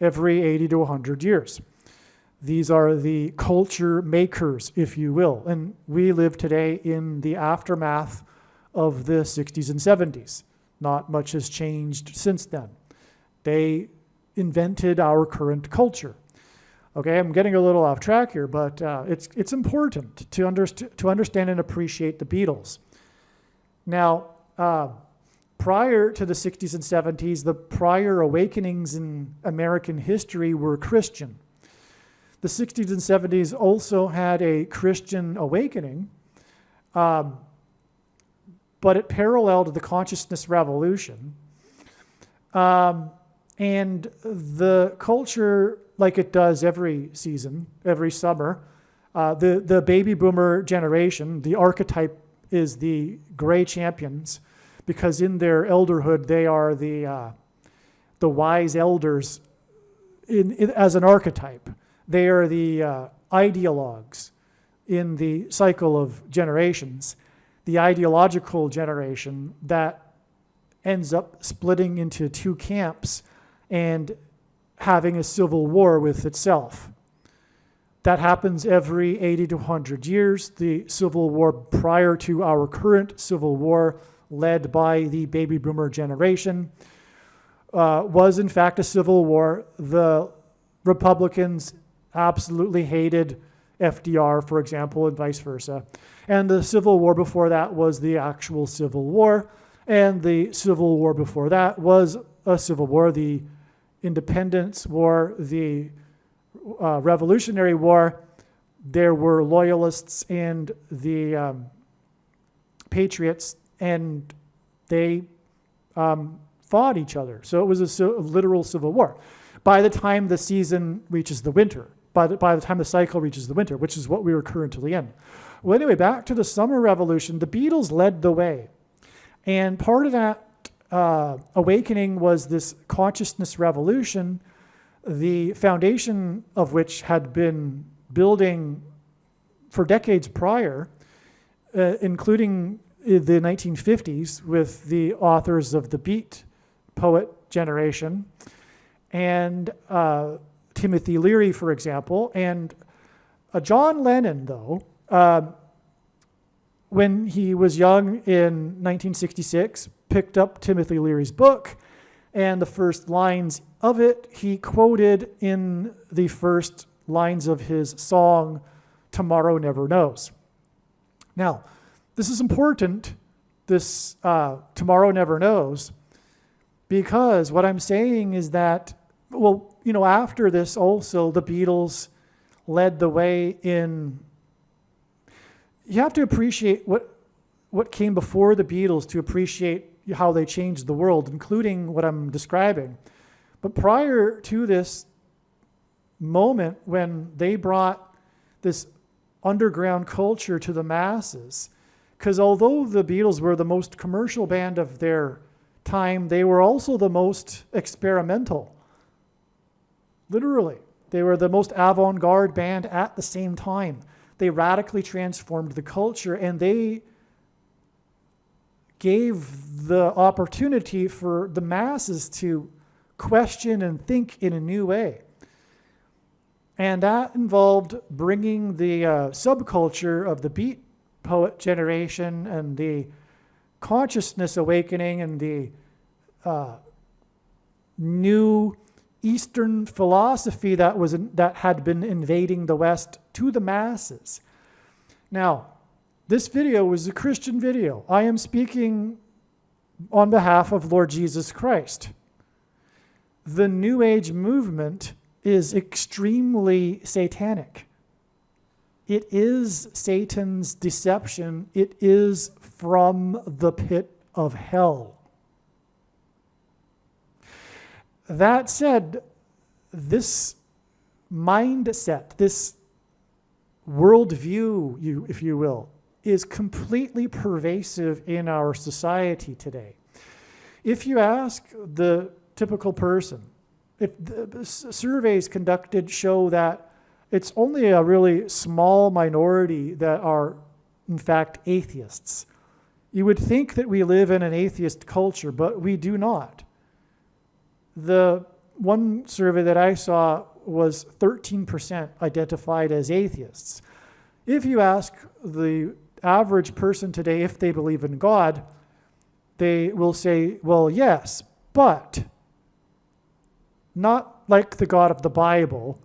every 80 to 100 years. These are the culture makers, if you will. And we live today in the aftermath of the 60s and 70s. Not much has changed since then. They invented our current culture. Okay, I'm getting a little off track here, but it's important to understand and appreciate the Beatles. Now, prior to the 60s and 70s, the prior awakenings in American history were Christian. The 60s and 70s also had a Christian awakening, but it paralleled the consciousness revolution. And the culture, like it does every season, every summer, the baby boomer generation, the archetype is the gray champions, because in their elderhood, they are the wise elders as an archetype. They are the ideologues in the cycle of generations, the ideological generation that ends up splitting into two camps and having a civil war with itself. That happens every 80 to 100 years. The civil war prior to our current civil war, led by the baby boomer generation, was in fact a civil war. The Republicans absolutely hated FDR, for example, and vice versa. And the Civil War before that was the actual Civil War. And the Civil War before that was a civil war, the Independence War, the Revolutionary War. There were loyalists and the patriots, and they fought each other. So it was a literal civil war. By the time the season reaches the winter, by the time the cycle reaches the winter, which is what we were currently in. Well, anyway, back to the summer revolution, the Beatles led the way. And part of that awakening was this consciousness revolution, the foundation of which had been building for decades prior, including the 1950s with the authors of the Beat poet generation, and Timothy Leary, for example. And John Lennon, though, when he was young in 1966, picked up Timothy Leary's book, and the first lines of it he quoted in the first lines of his song, Tomorrow Never Knows. Now, this is important, this Tomorrow Never Knows, because what I'm saying is that, well, you know, after this also, the Beatles led the way in. You have to appreciate what came before the Beatles to appreciate how they changed the world, including what I'm describing. But prior to this moment when they brought this underground culture to the masses, because although the Beatles were the most commercial band of their time, they were also the most experimental. Literally, they were the most avant-garde band at the same time. They radically transformed the culture, and they gave the opportunity for the masses to question and think in a new way. And that involved bringing the subculture of the Beat poet generation and the consciousness awakening and the new Eastern philosophy that had been invading the West to the masses. Now, this video was a Christian video. I am speaking on behalf of Lord Jesus Christ. The New Age movement is extremely satanic. It is Satan's deception. It is from the pit of hell. That said, this mindset, this worldview, if you will, is completely pervasive in our society today. If you ask the typical person, if the surveys conducted show that it's only a really small minority that are, in fact, atheists. You would think that we live in an atheist culture, but we do not. The one survey that I saw was 13% identified as atheists. If you ask the average person today if they believe in God, they will say, well, yes, but not like the God of the Bible,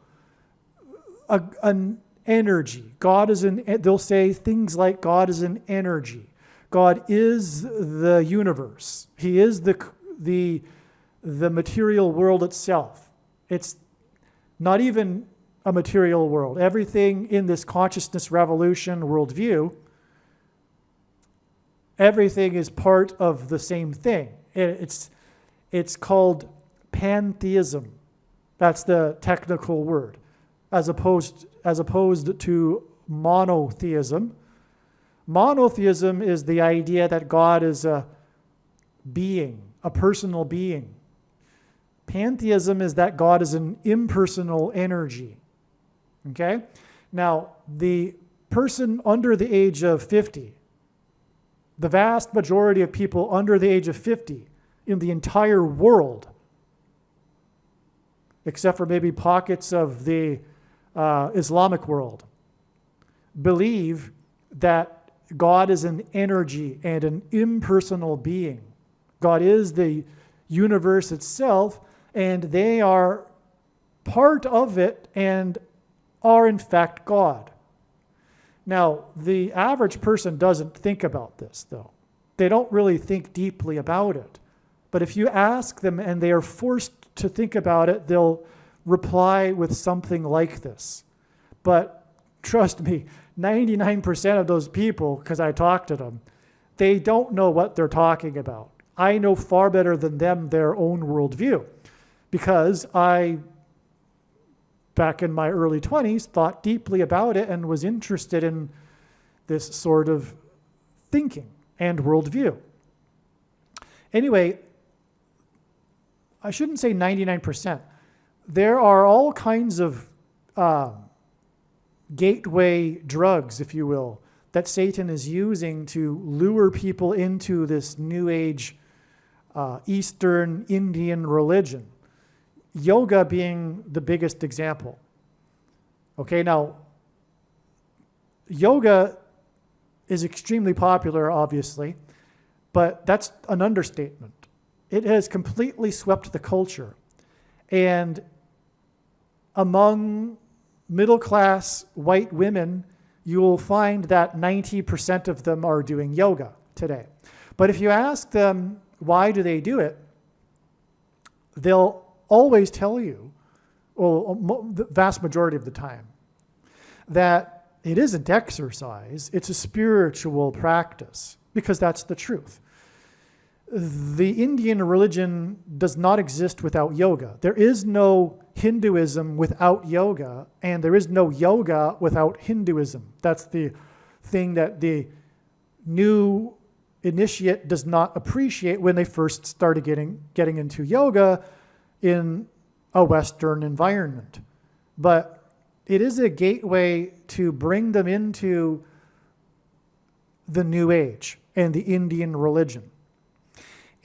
an energy. God is they'll say things like God is an energy. God is the universe. He is the material world itself. It's not even a material world. Everything in this consciousness revolution worldview, everything is part of the same thing. It's called pantheism. That's the technical word, as opposed to monotheism. Monotheism is the idea that God is a being, a personal being. Pantheism is that God is an impersonal energy. Okay? Now, the person under the age of 50, the vast majority of people under the age of 50 in the entire world, except for maybe pockets of the Islamic world, believe that God is an energy and an impersonal being. God is the universe itself, and they are part of it and are in fact God. Now, the average person doesn't think about this, though. They don't really think deeply about it. But if you ask them and they are forced to think about it, they'll reply with something like this. But trust me, 99% of those people, because I talk to them, they don't know what they're talking about. I know far better than them their own worldview, because I, back in my early 20s, thought deeply about it and was interested in this sort of thinking and worldview. Anyway, I shouldn't say 99%. There are all kinds of gateway drugs, if you will, that Satan is using to lure people into this New Age Eastern Indian religion. Yoga being the biggest example. Okay, now, yoga is extremely popular, obviously, but that's an understatement. It has completely swept the culture. And among middle-class white women, you will find that 90% of them are doing yoga today. But if you ask them, why do they do it? They'll always tell you, well, the vast majority of the time, that it isn't exercise, it's a spiritual practice, because that's the truth. The Indian religion does not exist without yoga. There is no Hinduism without yoga, and there is no yoga without Hinduism. That's the thing that the new initiate does not appreciate when they first started getting into yoga in a Western environment. But it is a gateway to bring them into the New Age and the Indian religion.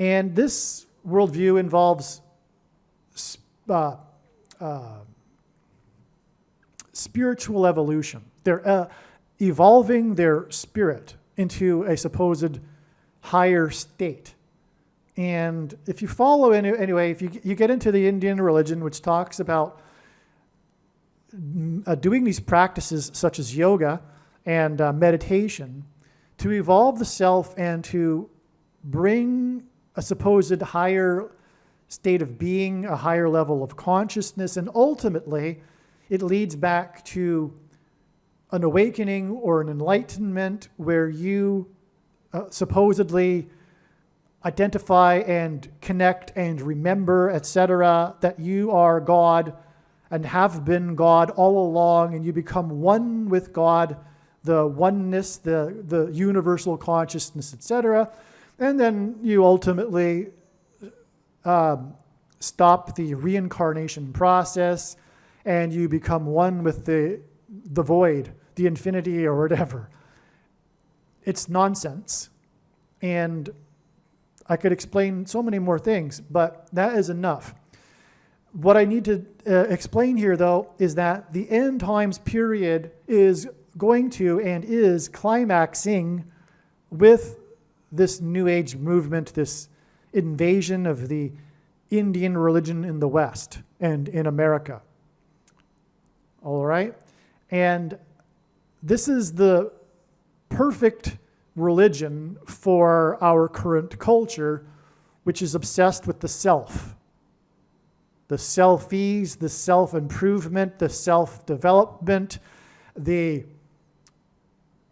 And this worldview involves spiritual evolution. They're evolving their spirit into a supposed higher state. And if you follow, anyway, if you get into the Indian religion, which talks about doing these practices such as yoga and meditation to evolve the self and to bring a supposed higher state of being, a higher level of consciousness, and ultimately it leads back to an awakening or an enlightenment where you supposedly identify and connect and remember, etc., that you are God and have been God all along, and you become one with God, the oneness, the universal consciousness, etc., and then you ultimately stop the reincarnation process and you become one with the void, the infinity, or whatever. It's nonsense. And I could explain so many more things, but that is enough. What I need to explain here, though, is that the end times period is going to and is climaxing with this New Age movement, this invasion of the Indian religion in the West and in America. All right? And this is the perfect religion for our current culture, which is obsessed with the self. The selfies, the self-improvement, the self-development, the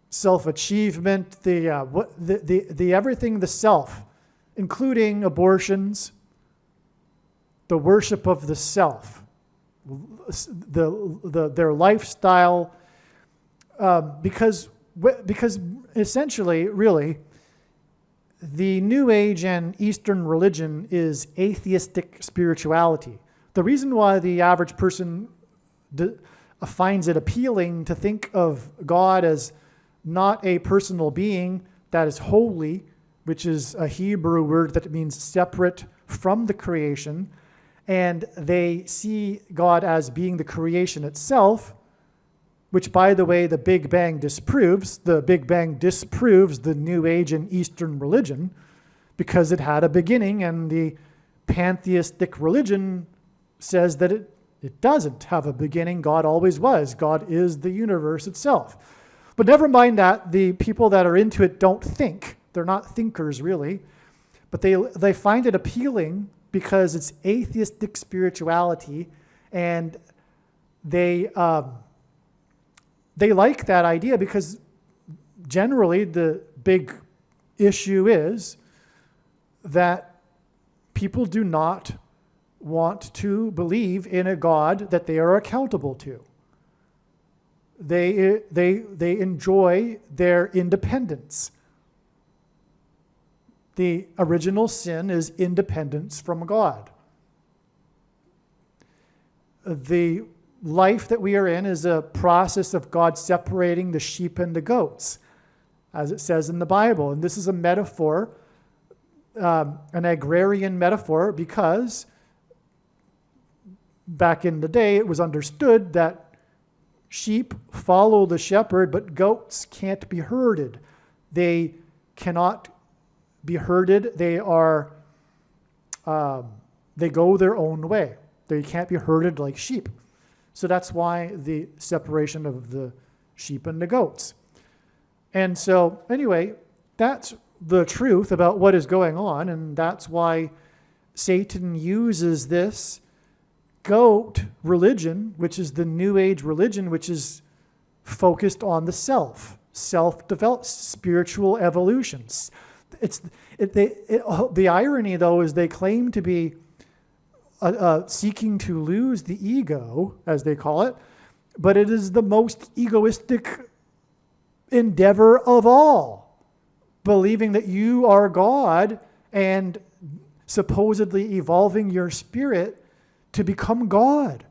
self-achievement, the everything, the self, including abortions, the worship of the self, their lifestyle, because essentially, really, the New Age and Eastern religion is atheistic spirituality. The reason why the average person finds it appealing to think of God as not a personal being that is holy, which is a Hebrew word that means separate from the creation, and they see God as being the creation itself, which, by the way, the Big Bang disproves. The Big Bang disproves the New Age and Eastern religion because it had a beginning, and the pantheistic religion says that it doesn't have a beginning. God always was. God is the universe itself. But never mind that. The people that are into it don't think. They're not thinkers, really. But they find it appealing because it's atheistic spirituality, and they like that idea because generally the big issue is that people do not want to believe in a God that they are accountable to. They enjoy their independence. The original sin is independence from God. The life that we are in is a process of God separating the sheep and the goats, as it says in the Bible. And this is a metaphor, an agrarian metaphor, because back in the day it was understood that sheep follow the shepherd, but goats can't be herded. They cannot be herded. They go their own way. They can't be herded like sheep. So that's why the separation of the sheep and the goats. And so anyway, that's the truth about what is going on, and that's why Satan uses this goat religion, which is the New Age religion, which is focused on the self-developed spiritual evolutions. The irony, though, is they claim to be seeking to lose the ego, as they call it, but it is the most egoistic endeavor of all, believing that you are God and supposedly evolving your spirit to become God.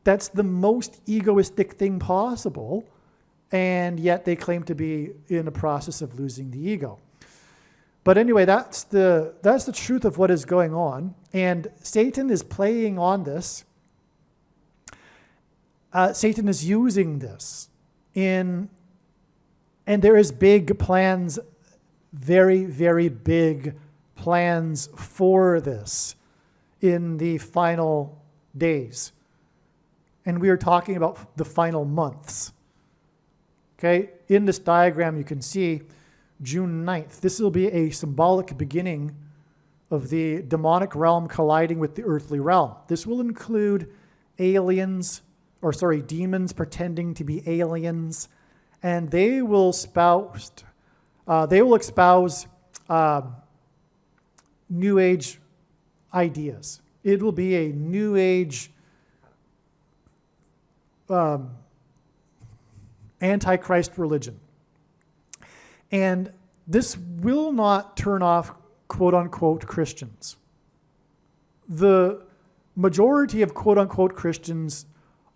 That's the most egoistic thing possible, and yet they claim to be in a process of losing the ego. But anyway, that's the truth of what is going on, and Satan is playing on this. Satan is using this and there is big plans, very, very big plans for this in the final days. And we are talking about the final months. Okay, in this diagram you can see June 9th. This will be a symbolic beginning of the demonic realm colliding with the earthly realm. This will include demons pretending to be aliens, and they will espouse New Age ideas. It will be a New Age Antichrist religion. And this will not turn off quote-unquote Christians. The majority of quote-unquote Christians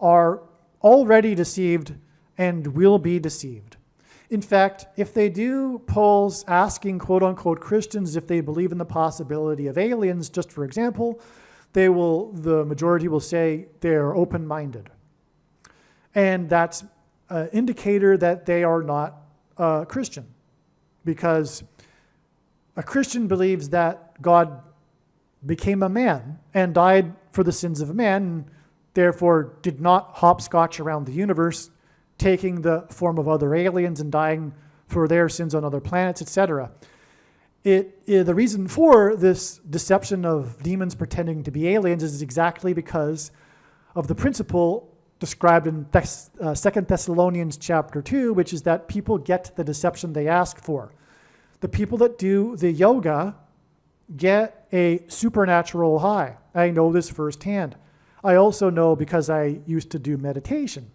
are already deceived and will be deceived. In fact, if they do polls asking quote-unquote Christians if they believe in the possibility of aliens, just for example, the majority will say they're open-minded. And that's an indicator that they are not Christian, because a Christian believes that God became a man and died for the sins of man, and therefore did not hopscotch around the universe, taking the form of other aliens and dying for their sins on other planets, etc. The reason for this deception of demons pretending to be aliens is exactly because of the principle described in 2 Thessalonians chapter 2, which is that people get the deception they ask for. The people that do the yoga get a supernatural high. I know this firsthand. I also know because I used to do meditation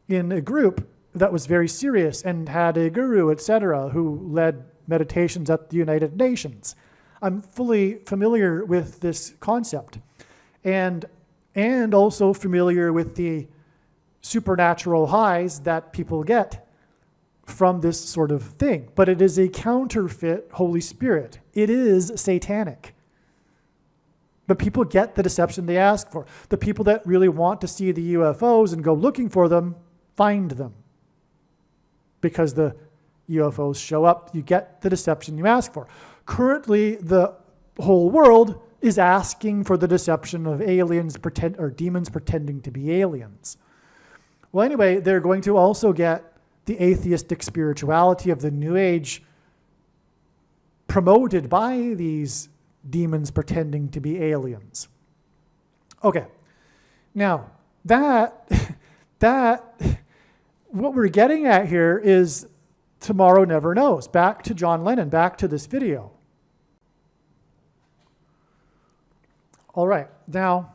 in a group that was very serious and had a guru, etc., who led meditations at the United Nations. I'm fully familiar with this concept and also familiar with the supernatural highs that people get from this sort of thing. But it is a counterfeit Holy Spirit. It is satanic. But people get the deception they ask for. The people that really want to see the UFOs and go looking for them, find them. Because the UFOs show up, you get the deception you ask for. Currently, the whole world is asking for the deception of aliens or demons pretending to be aliens. Well, anyway, they're going to also get the atheistic spirituality of the New Age promoted by these demons pretending to be aliens. Okay, now that what we're getting at here is tomorrow never knows. Back to John Lennon, back to this video. All right, now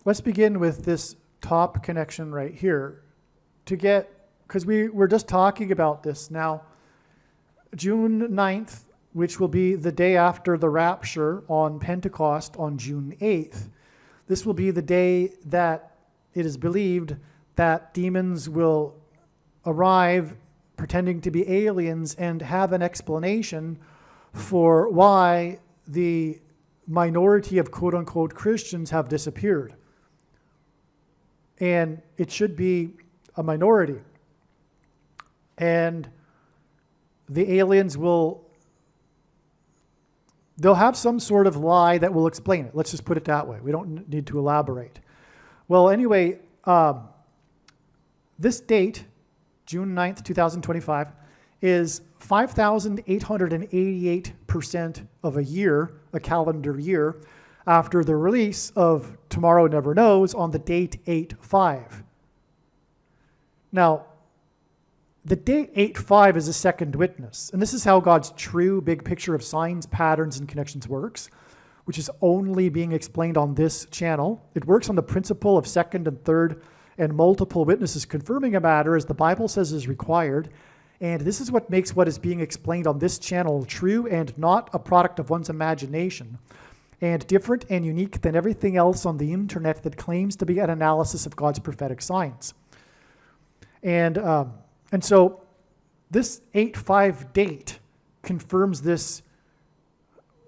let's begin with this top connection right here because we were just talking about this now. June 9th, which will be the day after the rapture on Pentecost on June 8th. This will be the day that it is believed that demons will arrive pretending to be aliens and have an explanation for why the minority of quote-unquote Christians have disappeared. And it should be a minority. And the aliens they'll have some sort of lie that will explain it. Let's just put it that way. We don't need to elaborate. Well, anyway, this date, June 9th, 2025, is 5,888% of a year, a calendar year, after the release of Tomorrow Never Knows on the date 8/5. Now, the date 8/5 is a second witness, and this is how God's true big picture of signs, patterns, and connections works, which is only being explained on this channel. It works on the principle of second and third and multiple witnesses confirming a matter as the Bible says is required. And this is what makes what is being explained on this channel true and not a product of one's imagination, and different and unique than everything else on the internet that claims to be an analysis of God's prophetic signs. And so this 8/5 date confirms this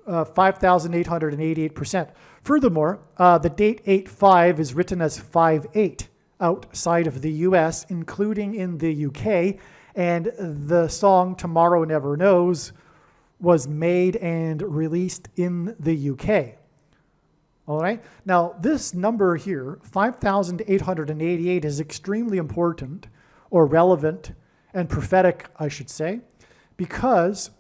5,888%. Furthermore, the date 8/5 is written as 5/8 outside of the US, including in the UK, and the song Tomorrow Never Knows was made and released in the UK. All right. Now, this number here, 5,888, is extremely important or relevant and prophetic, I should say, because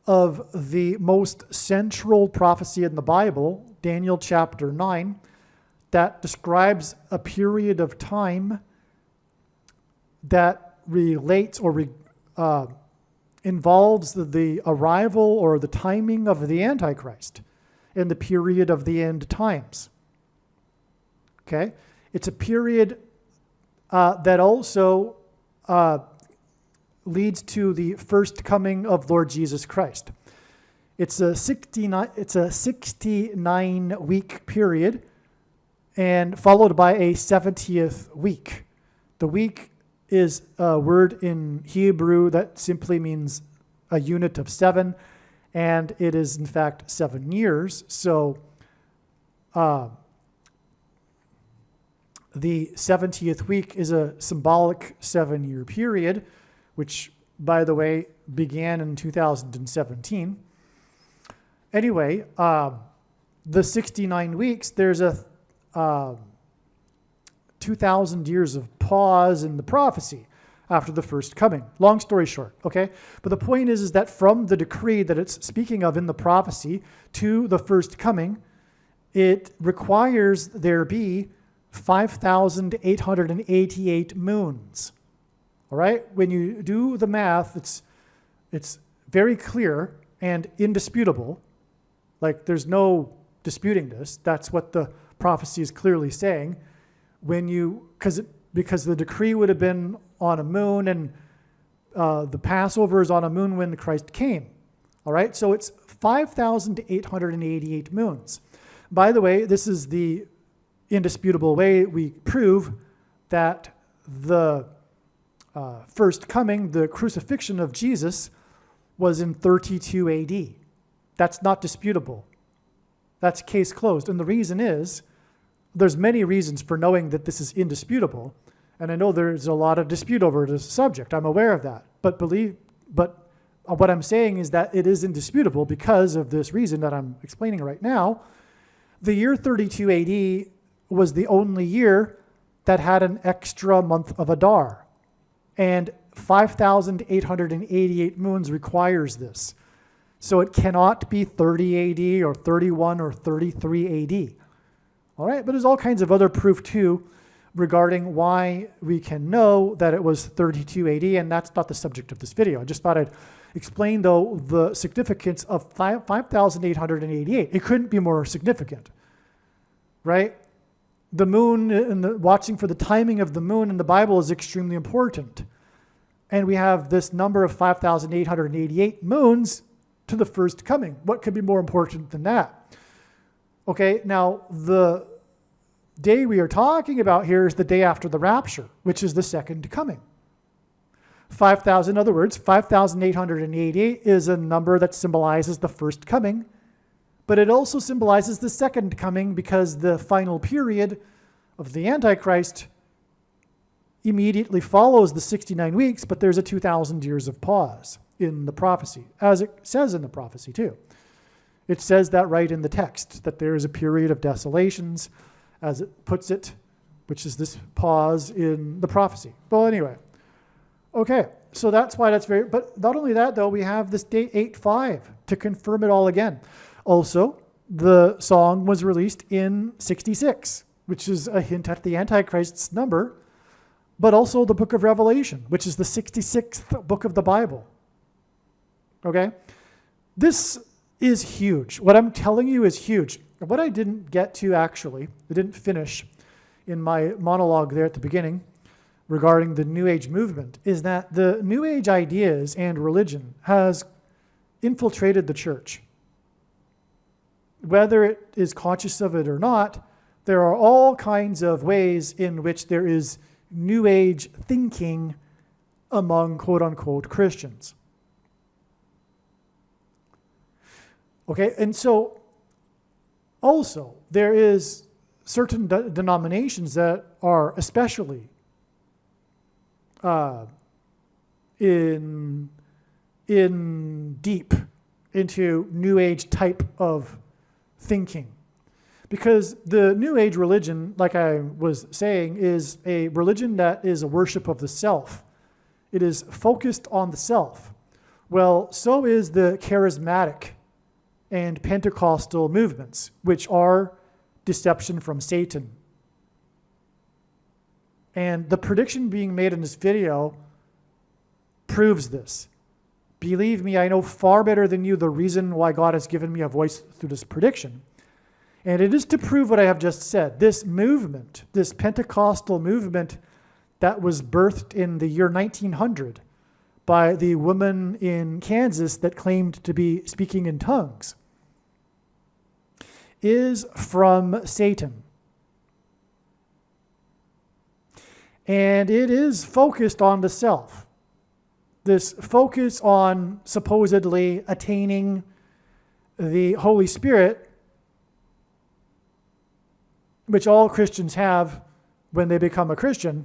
of the most central prophecy in the Bible, Daniel chapter 9, that describes a period of time that relates or involves the arrival or the timing of the Antichrist in the period of the end times. Okay? It's a period that also leads to the first coming of Lord Jesus Christ. It's a 69-week period and followed by a 70th week. The week is a word in Hebrew that simply means a unit of 7, and it is in fact 7 years. So the 70th week is a symbolic 7-year period, which, by the way, began in 2017. Anyway, the 69 weeks, there's a 2,000 years of pause in the prophecy after the first coming. Long story short, okay? But the point is that from the decree that it's speaking of in the prophecy to the first coming, it requires there be 5,888 moons. All right? When you do the math, it's very clear and indisputable. Like, there's no disputing this. That's what the prophecy is clearly saying. Because the decree would have been on a moon, and the Passover is on a moon when Christ came. All right? So it's 5,888 moons. By the way, this is the indisputable way we prove that the first coming, the crucifixion of Jesus, was in 32 AD. That's not disputable. That's case closed. And the reason is, there's many reasons for knowing that this is indisputable. And I know there's a lot of dispute over this subject. I'm aware of that. But what I'm saying is that it is indisputable because of this reason that I'm explaining right now. The year 32 AD was the only year that had an extra month of Adar. And 5,888 moons requires this. So it cannot be 30 AD or 31 or 33 AD. All right, but there's all kinds of other proof too regarding why we can know that it was 32 AD, and that's not the subject of this video. I just thought I'd explain, though, the significance of 5,888. It couldn't be more significant, right? The moon and watching for the timing of the moon in the Bible is extremely important. And we have this number of 5,888 moons to the first coming. What could be more important than that? Okay, now the day we are talking about here is the day after the rapture, which is the second coming. 5,000, in other words, 5,888 is a number that symbolizes the first coming, but it also symbolizes the second coming because the final period of the Antichrist immediately follows the 69 weeks, but there's a 2,000 years of pause in the prophecy, as it says in the prophecy too. It says that right in the text, that there is a period of desolations, as it puts it, which is this pause in the prophecy. Well, anyway, okay, so that's why that's very, but not only that though, we have this date 8/5 to confirm it all again. Also, the song was released in 66, which is a hint at the Antichrist's number, but also the book of Revelation, which is the 66th book of the Bible. Okay? This is huge. What I'm telling you is huge. What I didn't get to actually, I didn't finish in my monologue there at the beginning regarding the New Age movement, is that the New Age ideas and religion has infiltrated the church. Whether it is conscious of it or not, there are all kinds of ways in which there is New Age thinking among quote-unquote Christians. Okay, and so also there is certain denominations that are especially in deep into New Age type of thinking. Because the New Age religion, like I was saying, is a religion that is a worship of the self. It is focused on the self. Well, so is the charismatic and Pentecostal movements, which are deception from Satan. And the prediction being made in this video proves this. Believe me, I know far better than you the reason why God has given me a voice through this prediction. And it is to prove what I have just said. This movement, this Pentecostal movement that was birthed in the year 1900 by the woman in Kansas that claimed to be speaking in tongues, is from Satan. And it is focused on the self. This focus on supposedly attaining the Holy Spirit, which all Christians have when they become a Christian.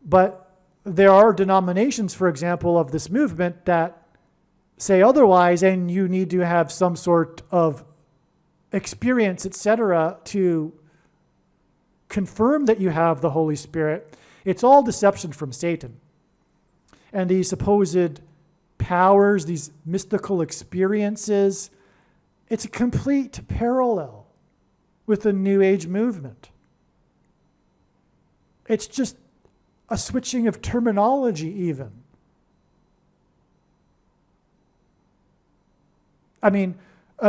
But there are denominations, for example, of this movement that say otherwise, and you need to have some sort of experience, etc., to confirm that you have the Holy Spirit, it's all deception from Satan. And these supposed powers, these mystical experiences, it's a complete parallel with the New Age movement. It's just a switching of terminology even. I mean,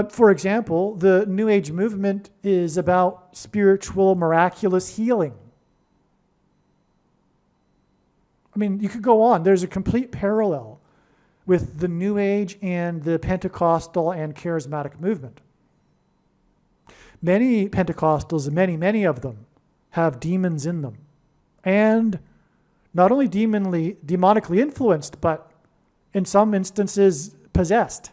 for example, the New Age movement is about spiritual, miraculous healing. I mean, you could go on. There's a complete parallel with the New Age and the Pentecostal and charismatic movement. Many Pentecostals, many of them, have demons in them. And not only demonically influenced, but in some instances possessed.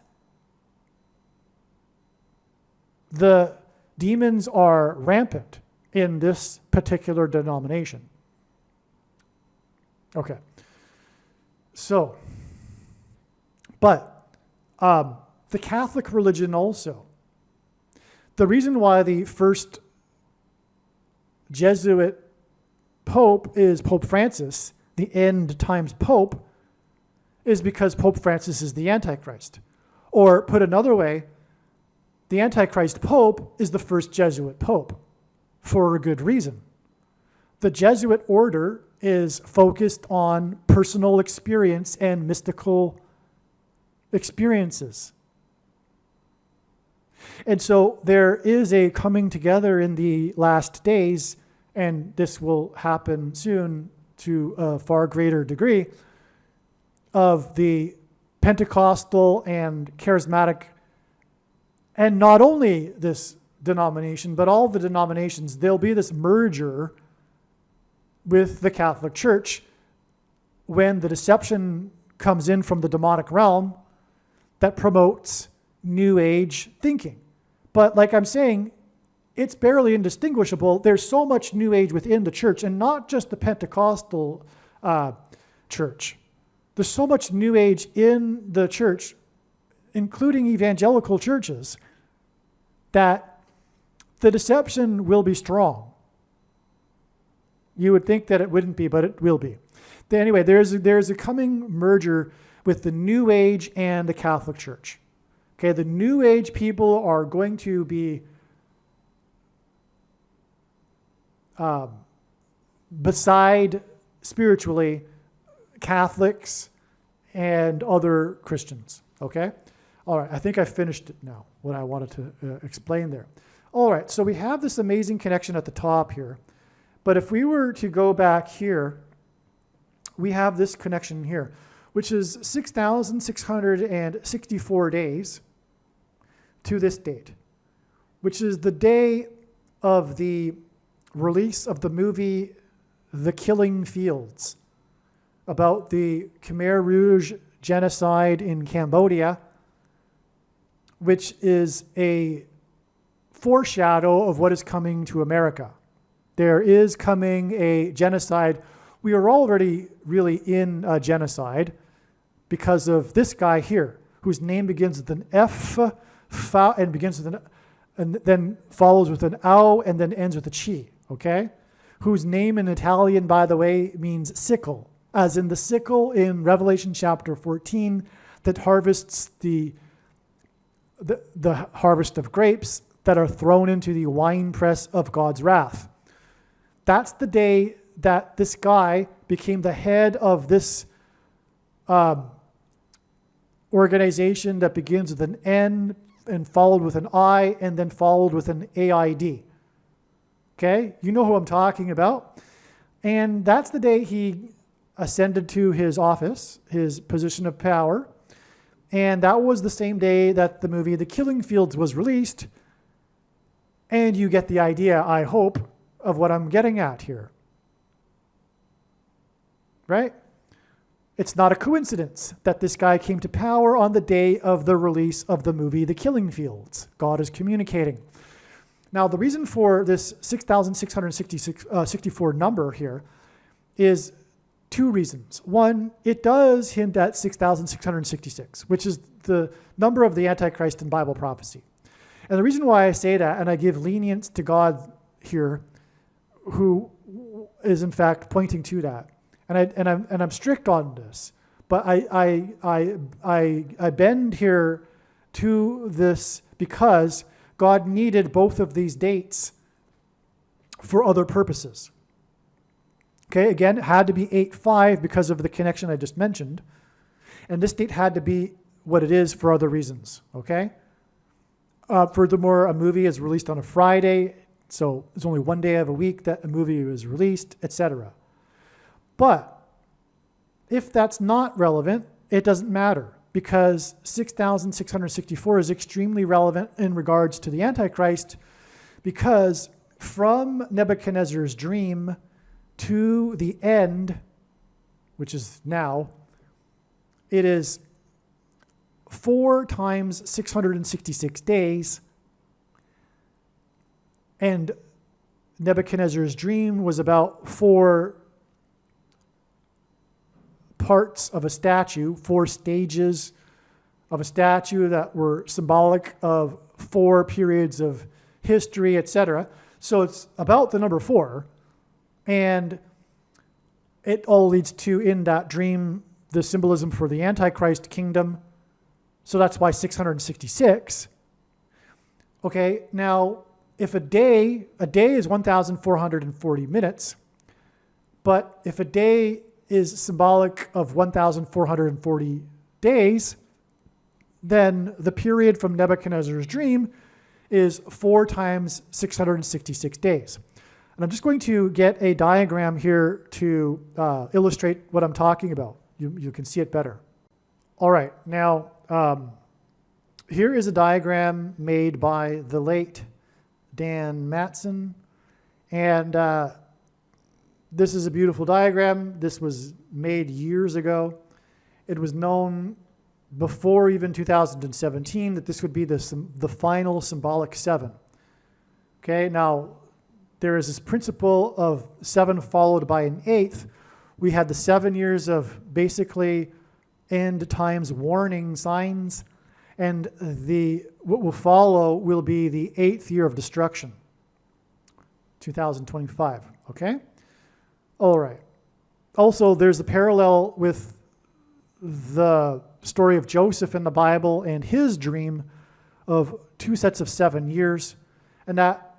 The demons are rampant in this particular denomination. Okay. So, but the Catholic religion also. The reason why the first Jesuit Pope is Pope Francis, the end times Pope, is because Pope Francis is the Antichrist. Or put another way, the Antichrist Pope is the first Jesuit Pope, for a good reason. The Jesuit order is focused on personal experience and mystical experiences. And so there is a coming together in the last days, and this will happen soon to a far greater degree, of the Pentecostal and charismatic. And not only this denomination, but all the denominations, there'll be this merger with the Catholic Church when the deception comes in from the demonic realm that promotes New Age thinking. But like I'm saying, it's barely indistinguishable. There's so much New Age within the church, and not just the Pentecostal church. There's so much New Age in the church, including evangelical churches, that the deception will be strong. You would think that it wouldn't be, but it will be. Anyway, there's a coming merger with the New Age and the Catholic Church. Okay, the New Age people are going to be beside spiritually Catholics and other Christians. Okay? All right, I think I finished it now, what I wanted to explain there. All right, so we have this amazing connection at the top here. But if we were to go back here, we have this connection here, which is 6,664 days to this date, which is the day of the release of the movie The Killing Fields, about the Khmer Rouge genocide in Cambodia, which is a foreshadow of what is coming to America. There is coming a genocide. We are already really in a genocide because of this guy here, whose name begins with an F, and begins with an, and then follows with an ow, and then ends with a chi, okay? Whose name in Italian, by the way, means sickle, as in the sickle in Revelation chapter 14 that harvests the harvest of grapes that are thrown into the winepress of God's wrath. That's the day that this guy became the head of this organization that begins with an N and followed with an I and then followed with an AID. Okay? You know who I'm talking about. And that's the day he ascended to his office, his position of power. And that was the same day that the movie The Killing Fields was released. And you get the idea, I hope, of what I'm getting at here. Right? It's not a coincidence that this guy came to power on the day of the release of the movie The Killing Fields. God is communicating. Now, the reason for this 6,664 number here is two reasons. One, it does hint at 6,666, which is the number of the Antichrist in Bible prophecy. And the reason why I say that, and I give lenience to God here, who is in fact pointing to that. And I'm strict on this, but I bend here to this because God needed both of these dates for other purposes. Okay, again, it had to be 8-5 because of the connection I just mentioned. And this date had to be what it is for other reasons, okay? Furthermore, a movie is released on a Friday, so it's only one day of a week that a movie was released, etc. But if that's not relevant, it doesn't matter, because 6,664 is extremely relevant in regards to the Antichrist, because from Nebuchadnezzar's dream to the end, which is now, it is 4 times 666 days, and Nebuchadnezzar's dream was about 4 parts of a statue, 4 stages of a statue that were symbolic of 4 periods of history, etc. So it's about the number 4, and it all leads to, in that dream, the symbolism for the Antichrist kingdom. So that's why 666. Okay, now if a day is 1,440 minutes, but if a day is symbolic of 1,440 days, then the period from Nebuchadnezzar's dream is 4 times 666 days. And I'm just going to get a diagram here to illustrate what I'm talking about. You can see it better. All right, now here is a diagram made by the late Dan Matson, and this is a beautiful diagram. This was made years ago. It was known before even 2017 that this would be the final symbolic 7. Okay, now there is this principle of 7 followed by an 8th. We had the 7 years of basically end times warning signs, and what will follow will be the 8th year of destruction, 2025. Okay? All right. Also, there's a parallel with the story of Joseph in the Bible and his dream of 2 sets of 7 years, and that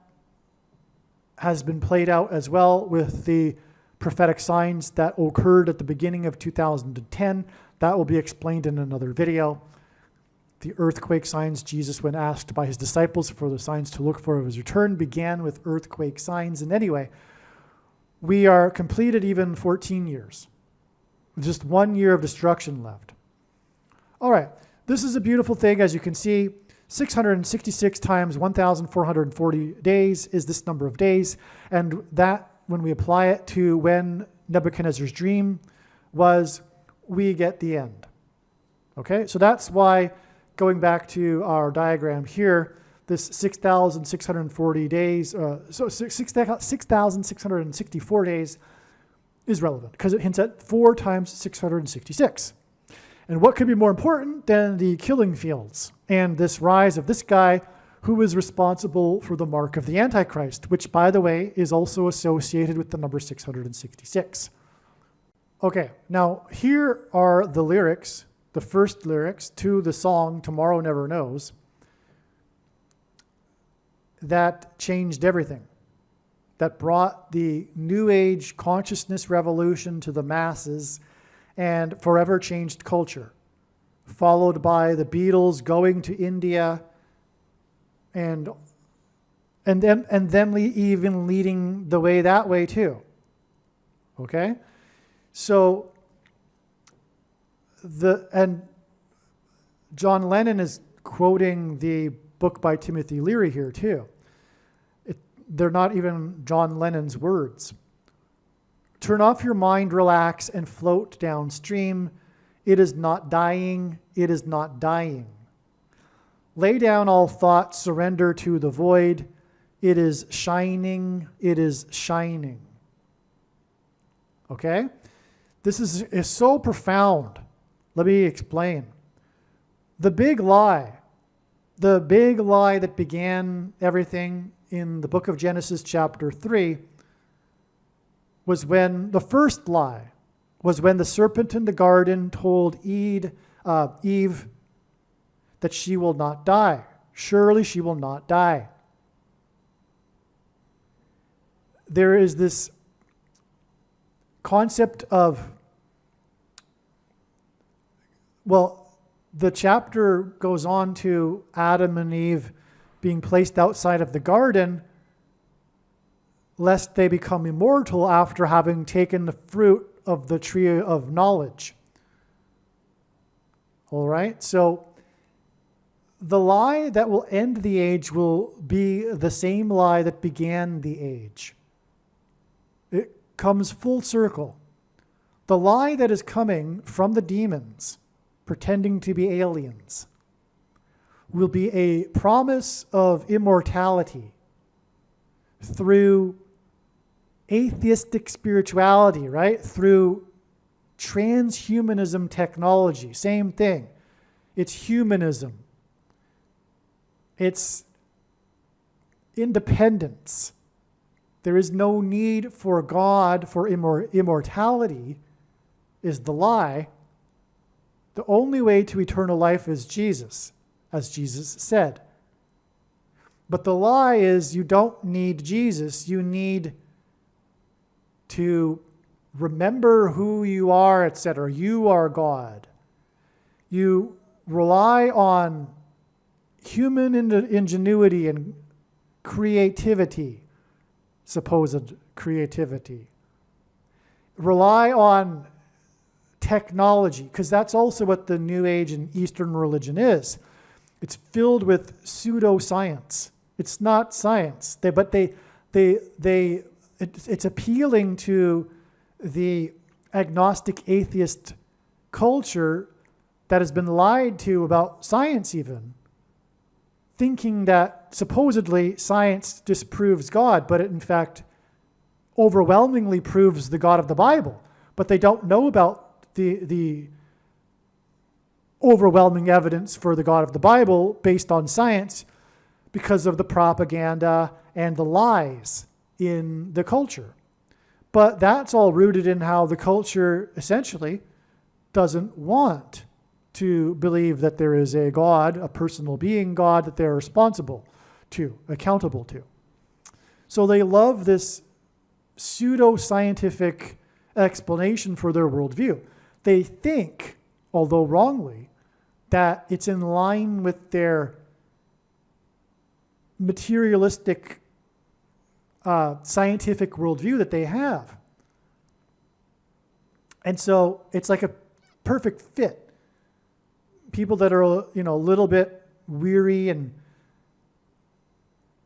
has been played out as well with the prophetic signs that occurred at the beginning of 2010. That will be explained in another video. The earthquake signs, Jesus, when asked by his disciples for the signs to look for of his return, began with earthquake signs. And anyway, we are completed even 14 years. Just 1 year of destruction left. All right, this is a beautiful thing. As you can see, 666 times 1,440 days is this number of days. And that, when we apply it to when Nebuchadnezzar's dream was, we get the end. Okay, so that's why, going back to our diagram here, this 6,640 days, so 6,664 days is relevant because it hints at 4 times 666. And what could be more important than the killing fields and this rise of this guy who is responsible for the mark of the Antichrist, which, by the way, is also associated with the number 666. Okay, now here are the lyrics, the first lyrics to the song Tomorrow Never Knows, that changed everything, that brought the New Age consciousness revolution to the masses and forever changed culture, followed by the Beatles going to India and them even leading the way that way too. Okay? So John Lennon is quoting the book by Timothy Leary here too. They're not even John Lennon's words. Turn off your mind, relax, and float downstream. It is not dying. It is not dying. Lay down all thoughts, surrender to the void. It is shining. It is shining. Okay? This is so profound. Let me explain. The big lie that began everything in the book of Genesis chapter 3 was when the first lie was when the serpent in the garden told Eve that she will not die. Surely she will not die. There is this concept of, well, the chapter goes on to Adam and Eve being placed outside of the garden lest they become immortal after having taken the fruit of the tree of knowledge. All right, so the lie that will end the age will be the same lie that began the age. It comes full circle. The lie that is coming from the demons, pretending to be aliens, will be a promise of immortality through atheistic spirituality, right? Through transhumanism technology. Same thing. It's humanism. It's independence. There is no need for God, for immortality is the lie. The only way to eternal life is Jesus, as Jesus said. But the lie is you don't need Jesus. You need to remember who you are, etc. You are God. You rely on human ingenuity and creativity, supposed creativity. Rely on technology, because that's also what the New Age and Eastern religion is. It's filled with pseudoscience. It's not science. It's appealing to the agnostic atheist culture that has been lied to about science even, thinking that supposedly science disproves God, but it in fact overwhelmingly proves the God of the Bible. But they don't know about the overwhelming evidence for the God of the Bible based on science because of the propaganda and the lies in the culture. But that's all rooted in how the culture essentially doesn't want to believe that there is a God, a personal being God that they're responsible to, accountable to. So they love this pseudo-scientific explanation for their worldview. They think, although wrongly, that it's in line with their materialistic scientific worldview that they have. And so it's like a perfect fit. People that are, a little bit weary and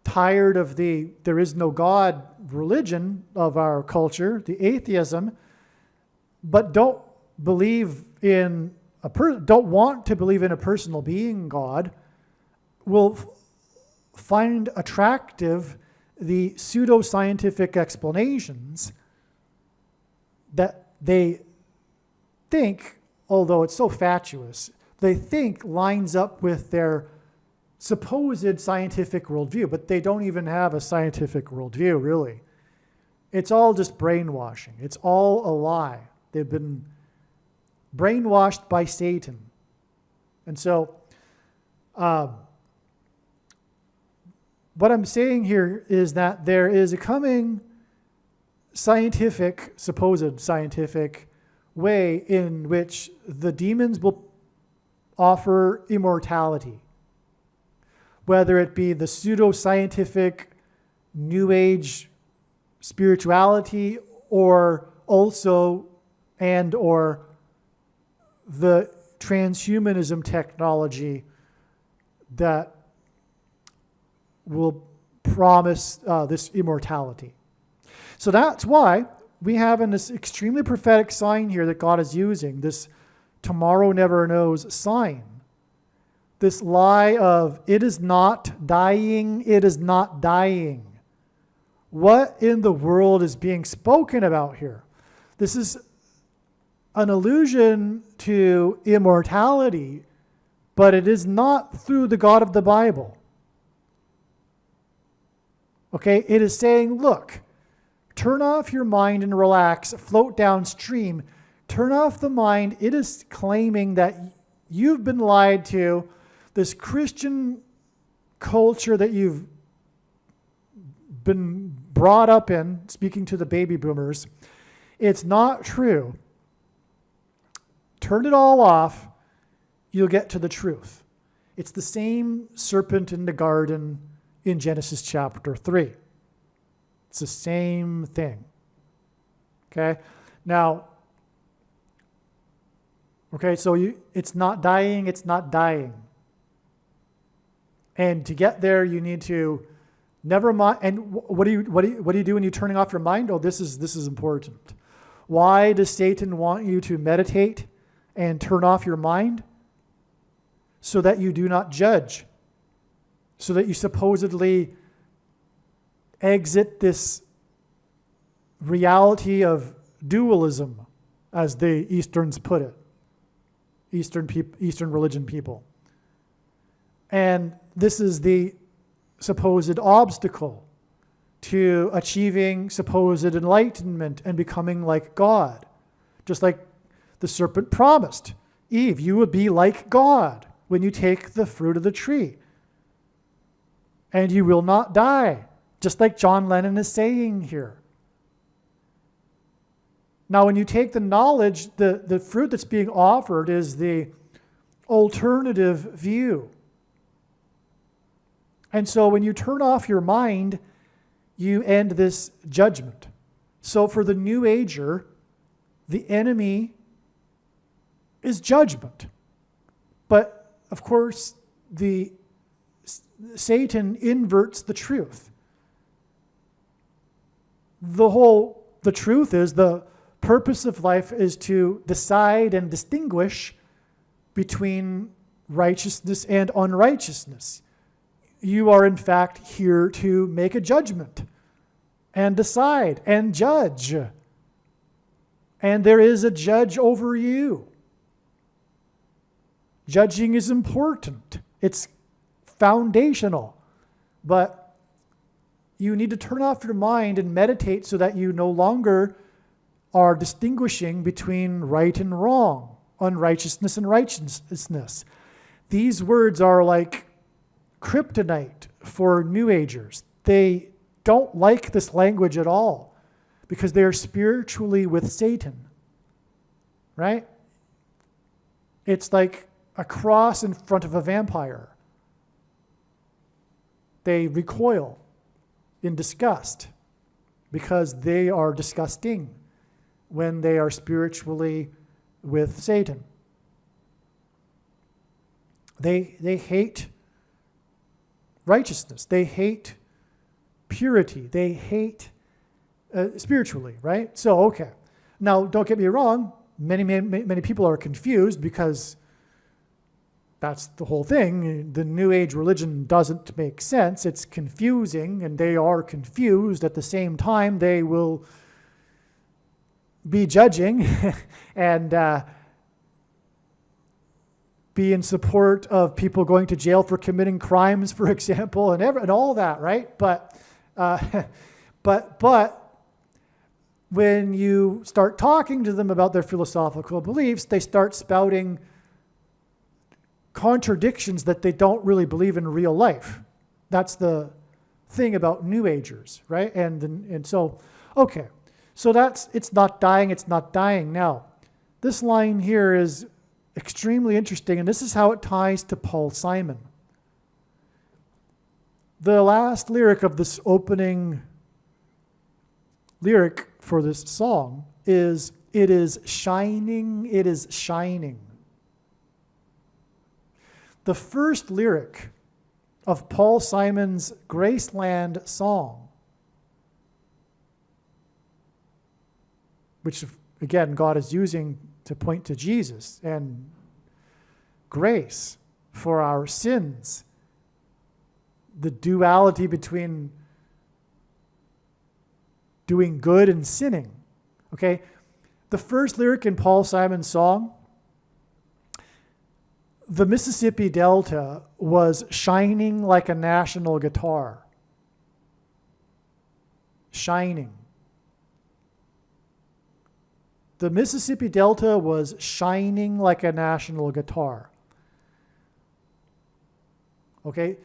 tired of the there is no God religion of our culture, the atheism, but don't want to believe in a personal being God, will find attractive the pseudoscientific explanations that they think, although it's so fatuous, they think lines up with their supposed scientific worldview, but they don't even have a scientific worldview, really. It's all just brainwashing. It's all a lie. They've been brainwashed by Satan. And so, what I'm saying here is that there is a coming supposed scientific way in which the demons will offer immortality. Whether it be the pseudo-scientific New Age spirituality or also or the transhumanism technology that will promise this immortality. So that's why we have in this extremely prophetic sign here that God is using, this tomorrow never knows sign. This lie of it is not dying, it is not dying. What in the world is being spoken about here? This is an allusion to immortality, but it is not through the God of the Bible. Okay, it is saying, look, Turn off your mind and relax. Float downstream. Turn off the mind. It is claiming that you've been lied to. This Christian culture that you've been brought up in, speaking to the baby boomers, it's not true. Turn it all off. You'll get to the truth. It's the same serpent in the garden in Genesis chapter 3. It's the same thing. Okay? Now, so it's not dying, it's not dying. And to get there, you need to never mind. And what do you do when you're turning off your mind? Oh, this is important. Why does Satan want you to meditate and turn off your mind? So that you do not judge. So that you supposedly exit this reality of dualism, as the Easterns put it. Eastern religion people. And this is the supposed obstacle to achieving supposed enlightenment and becoming like God. Just like the serpent promised Eve, you will be like God when you take the fruit of the tree. And you will not die, just like John Lennon is saying here. Now, when you take the knowledge, the fruit that's being offered is the alternative view. And so when you turn off your mind, you end this judgment. So for the New Ager, the enemy is judgment. But of course, Satan inverts the truth. The truth is the purpose of life is to decide and distinguish between righteousness and unrighteousness. You are in fact here to make a judgment and decide and judge. And there is a judge over you. Judging is important. It's foundational. But you need to turn off your mind and meditate so that you no longer are distinguishing between right and wrong, unrighteousness and righteousness. These words are like kryptonite for New Agers. They don't like this language at all because they are spiritually with Satan, right? It's like a cross in front of a vampire. They recoil in disgust because they are disgusting when they are spiritually with Satan. They hate righteousness. They hate purity. They hate spiritually, right? So, okay. Now, don't get me wrong. Many people are confused because that's the whole thing. The New Age religion doesn't make sense. It's confusing, and they are confused. At the same time, they will be judging and be in support of people going to jail for committing crimes, for example, and all that, right? But when you start talking to them about their philosophical beliefs, they start spouting contradictions that they don't really believe in real life. That's the thing about New Agers, right? And so, okay. So it's not dying, it's not dying. Now, this line here is extremely interesting, and this is how it ties to Paul Simon. The last lyric of this opening lyric for this song is, "It is shining, it is shining." The first lyric of Paul Simon's Graceland song, which again God is using to point to Jesus and grace for our sins, the duality between doing good and sinning. Okay? The first lyric in Paul Simon's song, the Mississippi Delta was shining like a national guitar. Shining. The Mississippi Delta was shining like a national guitar. Okay?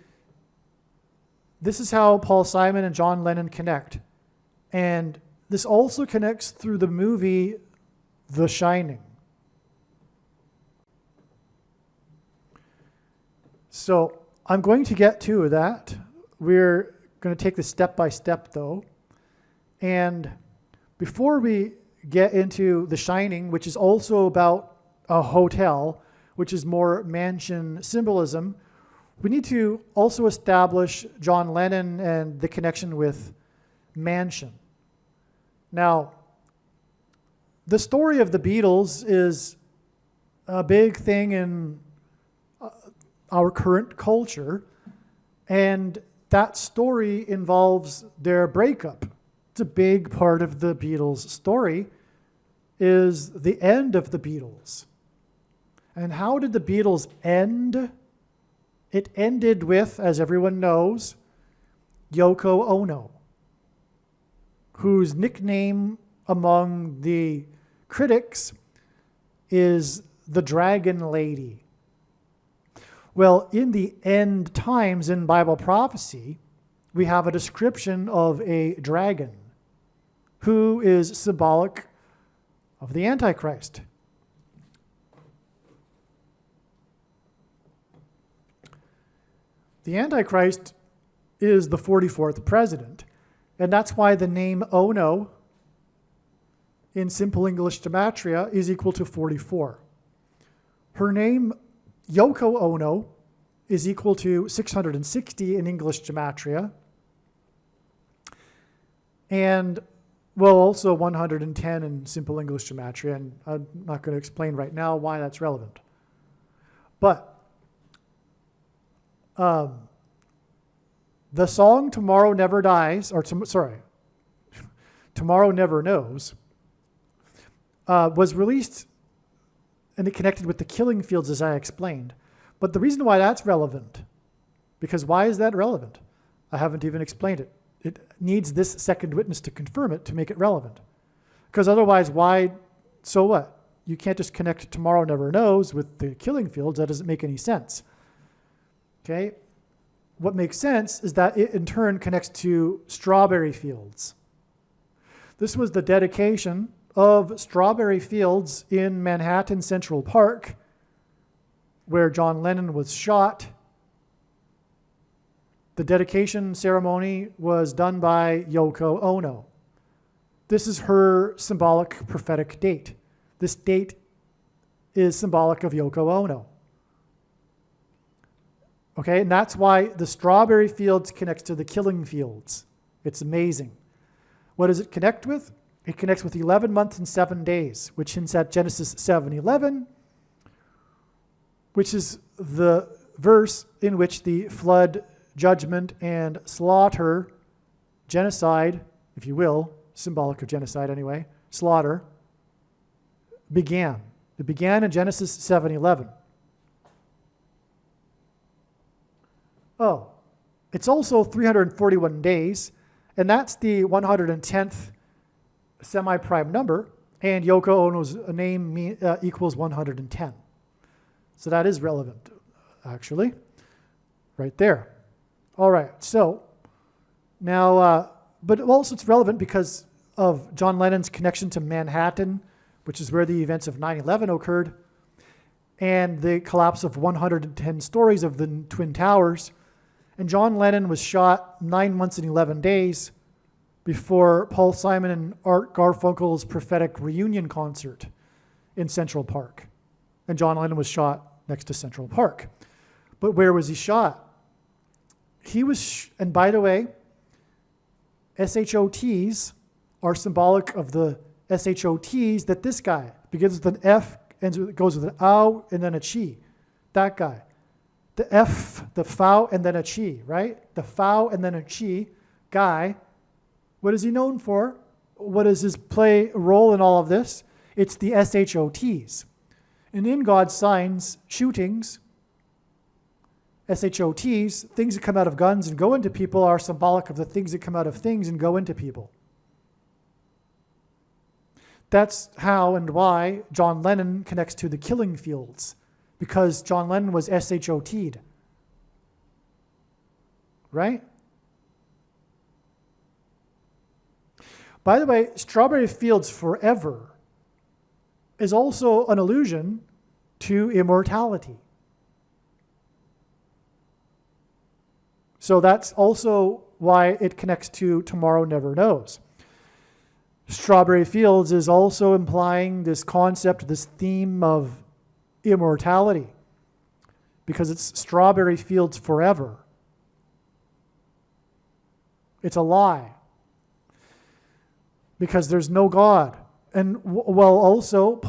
This is how Paul Simon and John Lennon connect. And this also connects through the movie The Shining. So I'm going to get to that. We're going to take this step by step, though. And before we get into The Shining, which is also about a hotel, which is more mansion symbolism, we need to also establish John Lennon and the connection with mansion. Now, the story of the Beatles is a big thing in our current culture, and that story involves their breakup. It's a big part of the Beatles' story, is the end of the Beatles. And how did the Beatles end? It ended with, as everyone knows, Yoko Ono, whose nickname among the critics is the Dragon Lady. Well, in the end times in Bible prophecy, we have a description of a dragon who is symbolic of the Antichrist. The Antichrist is the 44th president, and that's why the name Ono in Simple English Gematria is equal to 44. Her name, Yoko Ono, is equal to 660 in English Gematria, and, well, also 110 in Simple English Gematria, and I'm not going to explain right now why that's relevant. But the song Tomorrow Never Dies, or Tomorrow Never Knows, was released, and it connected with the killing fields, as I explained. But the reason why that's relevant, because why is that relevant? I haven't even explained it. It needs this second witness to confirm it to make it relevant. Because otherwise, why, so what? You can't just connect Tomorrow Never Knows with the killing fields. That doesn't make any sense. Okay? What makes sense is that it in turn connects to strawberry fields. This was the dedication of strawberry fields in Manhattan Central Park, where John Lennon was shot. The dedication ceremony was done by Yoko Ono. This is her symbolic prophetic date. This date is symbolic of Yoko Ono. Okay, and that's why the strawberry fields connects to the killing fields. It's amazing. What does it connect with? It connects with 11 months and 7 days, which hints at Genesis 7:11, which is the verse in which the flood, judgment, and slaughter, genocide, if you will, symbolic of genocide anyway, slaughter, began. It began in Genesis 7:11. Oh, it's also 341 days, and that's the 110th semi-prime number, and Yoko Ono's name equals 110. So that is relevant, actually, right there. All right, so now, but also it's relevant because of John Lennon's connection to Manhattan, which is where the events of 9/11 occurred, and the collapse of 110 stories of the Twin Towers. And John Lennon was shot 9 months and 11 days before Paul Simon and Art Garfunkel's prophetic reunion concert in Central Park. And John Lennon was shot next to Central Park. But where was he shot? He was, and by the way, SHOTs are symbolic of the SHOTs that this guy begins with an F and goes with an ow and then a chi. That guy. The F, the fow, and then a chi, right? The fow and then a chi guy. What is he known for? What is his role in all of this? It's the SHOTs. And in God's signs, shootings, SHOTs, things that come out of guns and go into people, are symbolic of the things that come out of things and go into people. That's how and why John Lennon connects to the killing fields, because John Lennon was SHOT'd. Right? By the way, Strawberry Fields Forever is also an allusion to immortality. So that's also why it connects to Tomorrow Never Knows. Strawberry Fields is also implying this concept, this theme of immortality, because it's strawberry fields forever. It's a lie, because there's no God. And also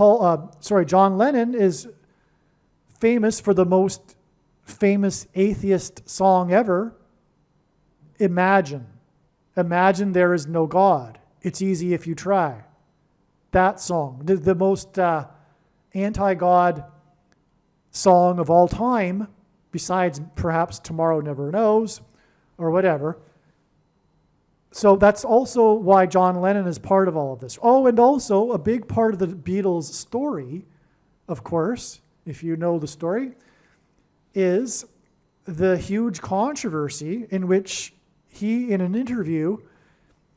John Lennon is famous for the most famous atheist song ever, Imagine. Imagine there is no God. It's easy if you try. That song, the most anti-God song of all time, besides perhaps Tomorrow Never Knows or whatever. So that's also why John Lennon is part of all of this. Oh, and also a big part of the Beatles' story, of course, if you know the story, is the huge controversy in which he, in an interview,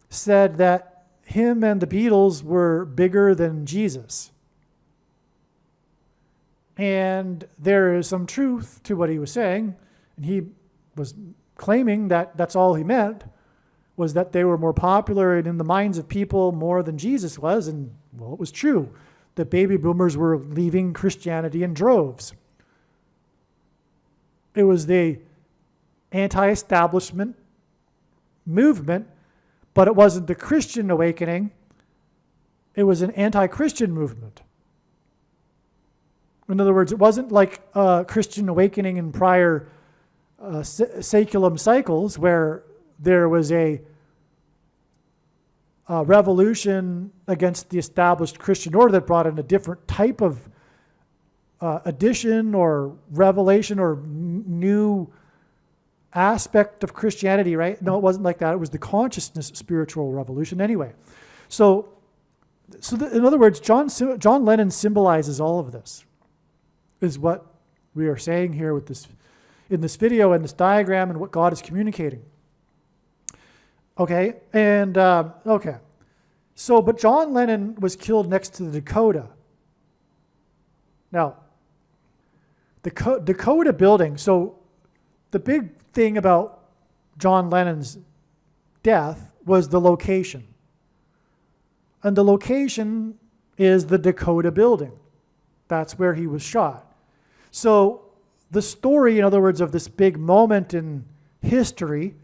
said that him and the Beatles were bigger than Jesus. And there is some truth to what he was saying, and he was claiming that that's all he meant, was that they were more popular and in the minds of people more than Jesus was, and, well, it was true. The baby boomers were leaving Christianity in droves. It was the anti-establishment movement, but it wasn't the Christian awakening. It was an anti-Christian movement. In other words, it wasn't like a Christian awakening in prior saeculum cycles where there was a revolution against the established Christian order that brought in a different type of addition or revelation or new aspect of Christianity, right? No, it wasn't like that. It was the consciousness spiritual revolution anyway. So in other words, John Lennon symbolizes all of this, is what we are saying here with this, in this video and this diagram, and what God is communicating. Okay, and okay. So, but John Lennon was killed next to the Dakota. Now, the Dakota building, so the big thing about John Lennon's death was the location. And the location is the Dakota building. That's where he was shot. So the story, in other words, of this big moment in history